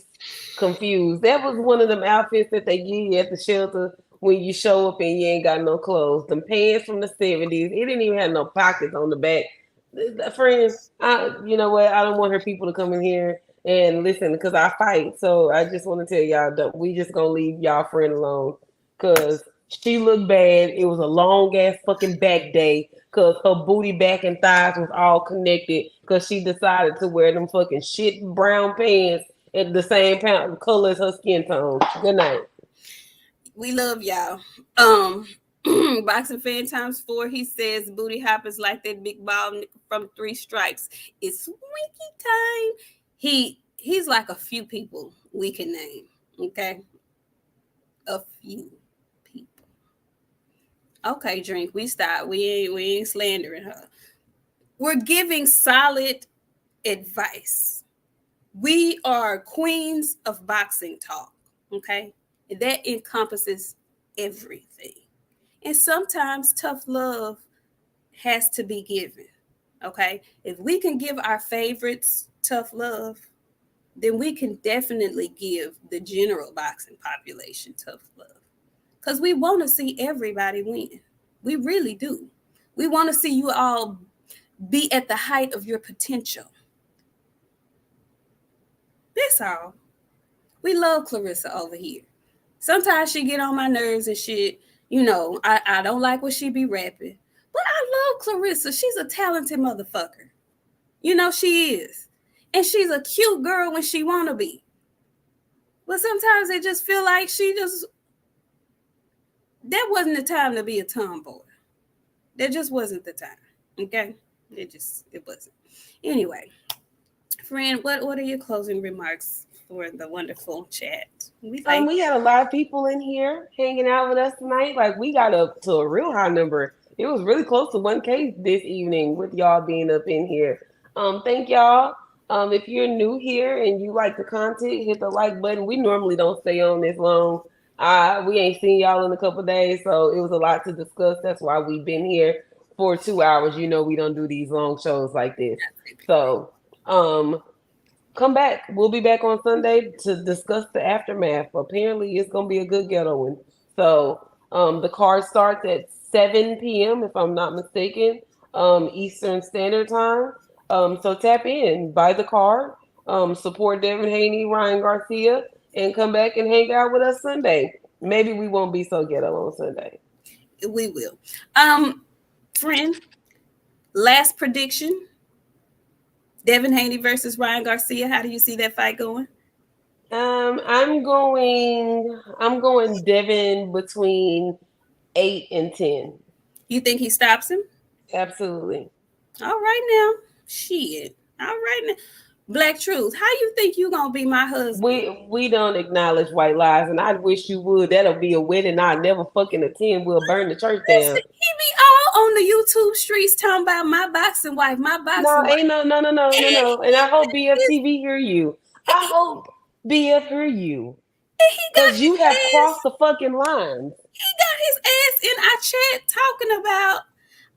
confused. That was one of them outfits that they give you at the shelter when you show up and you ain't got no clothes. Them pants from the 70s. It didn't even have no pockets on the back. Friends, you know what? I don't want her people to come in here and listen because I fight. So I just want to tell y'all that we just gonna leave y'all friend alone because she looked bad. It was a long ass fucking back day because her booty, back, and thighs was all connected because she decided to wear them fucking shit brown pants at the same color as her skin tone. Good night. We love y'all. Boxing fan times 4. He says booty hoppers like that big ball from 3 Strikes. It's winky time. He's like a few people we can name. Okay, a few people. Okay, drink. We stop. We ain't slandering her. We're giving solid advice. We are queens of boxing talk. Okay, and that encompasses everything. And sometimes tough love has to be given. Okay. If we can give our favorites tough love, then we can definitely give the general boxing population tough love. Because we want to see everybody win. We really do. We want to see you all be at the height of your potential. That's all. We love Clarissa over here. Sometimes she get on my nerves and shit. You know, I don't like what she be rapping. But I love Clarissa. She's a talented motherfucker. You know, she is. And she's a cute girl when she want to be. But sometimes they just feel like that wasn't the time to be a tomboy. That just wasn't the time. Okay? It wasn't. Anyway, friend, what are your closing remarks for the wonderful chat? We had a lot of people in here hanging out with us tonight. Like we got up to a real high number. It was really close to 1K this evening with y'all being up in here. Thank y'all. If you're new here and you like the content, hit the like button. We normally don't stay on this long. We ain't seen y'all in a couple days, so it was a lot to discuss. That's why we've been here for 2 hours. You know, we don't do these long shows like this. So, come back. We'll be back on Sunday to discuss the aftermath. Apparently, it's going to be a good ghetto one. So, the card starts at 7 p.m., if I'm not mistaken, Eastern Standard Time. So, tap in, buy the card, support Devin Haney, Ryan Garcia, and come back and hang out with us Sunday. Maybe we won't be so ghetto on Sunday. We will. Friend, last prediction. Devin Haney versus Ryan Garcia. How do you see that fight going? I'm going Devin between 8 and 10. You think he stops him? Absolutely. All right now. Shit. All right now. Black Truth, how you think you gonna be my husband? We don't acknowledge white lies, and I wish you would. That'll be a wedding I never fucking attend. We'll burn the church down. Listen, he be all on the YouTube streets talking about my boxing wife, my boxing wife. Ain't no. And I hope BFTV hear you. I hope BF hear you. Because you have crossed the fucking lines. He got his ass in our chat talking about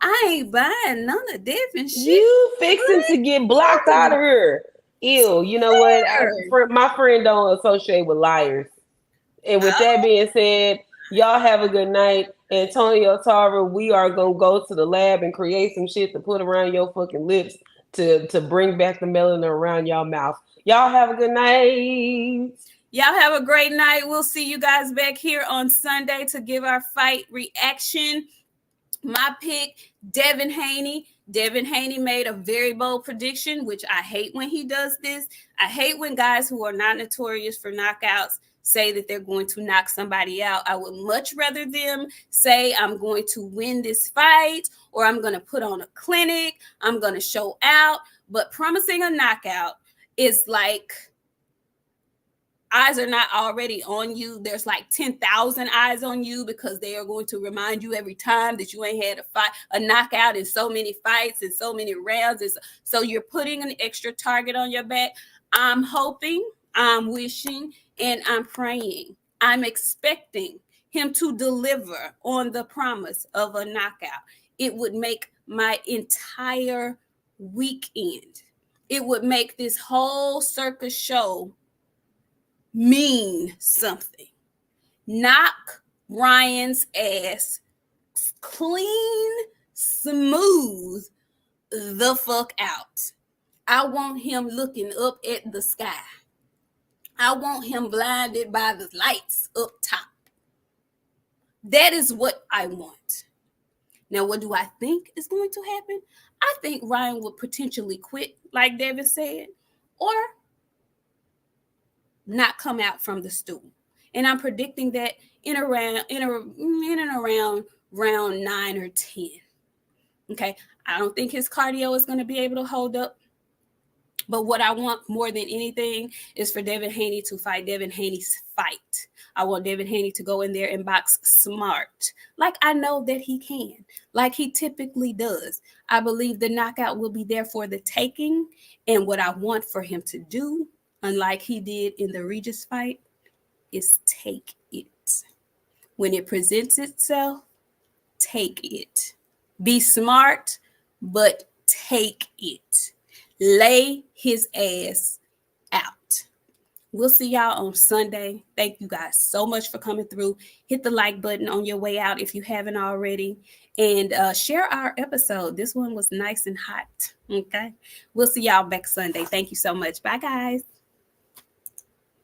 I ain't buying none of Devin shit. You fixing to get blocked out of here. Ew, you know what? My friend don't associate with liars. And with that being said, y'all have a good night. Antonio Tarver, we are going to go to the lab and create some shit to put around your fucking lips to bring back the melanin around y'all mouth. Y'all have a good night. Y'all have a great night. We'll see you guys back here on Sunday to give our fight reaction. My pick, Devin Haney. Devin Haney made a very bold prediction, which I hate when he does this. I hate when guys who are not notorious for knockouts say that they're going to knock somebody out. I would much rather them say, I'm going to win this fight, or I'm going to put on a clinic, I'm going to show out. But promising a knockout is like eyes are not already on you. There's like 10,000 eyes on you because they are going to remind you every time that you ain't had a knockout in so many fights and so many rounds. So you're putting an extra target on your back. I'm hoping, I'm wishing, and I'm praying. I'm expecting him to deliver on the promise of a knockout. It would make my entire weekend. It would make this whole circus show mean something. Knock Ryan's ass clean, smooth the fuck out. I want him looking up at the sky. I want him blinded by the lights up top. That is what I want. Now, what do I think is going to happen? I think Ryan would potentially quit, like David said, or not come out from the stool. And I'm predicting that in and around round 9 or 10. Okay, I don't think his cardio is going to be able to hold up. But what I want more than anything is for Devin Haney to fight Devin Haney's fight. I want Devin Haney to go in there and box smart, like I know that he can, like he typically does. I believe the knockout will be there for the taking. And what I want for him to do, unlike he did in the Regis fight, is take it. When it presents itself, take it. Be smart, but take it. Lay his ass out. We'll see y'all on Sunday. Thank you guys so much for coming through. Hit the like button on your way out if you haven't already. And share our episode. This one was nice and hot. Okay. We'll see y'all back Sunday. Thank you so much. Bye, guys.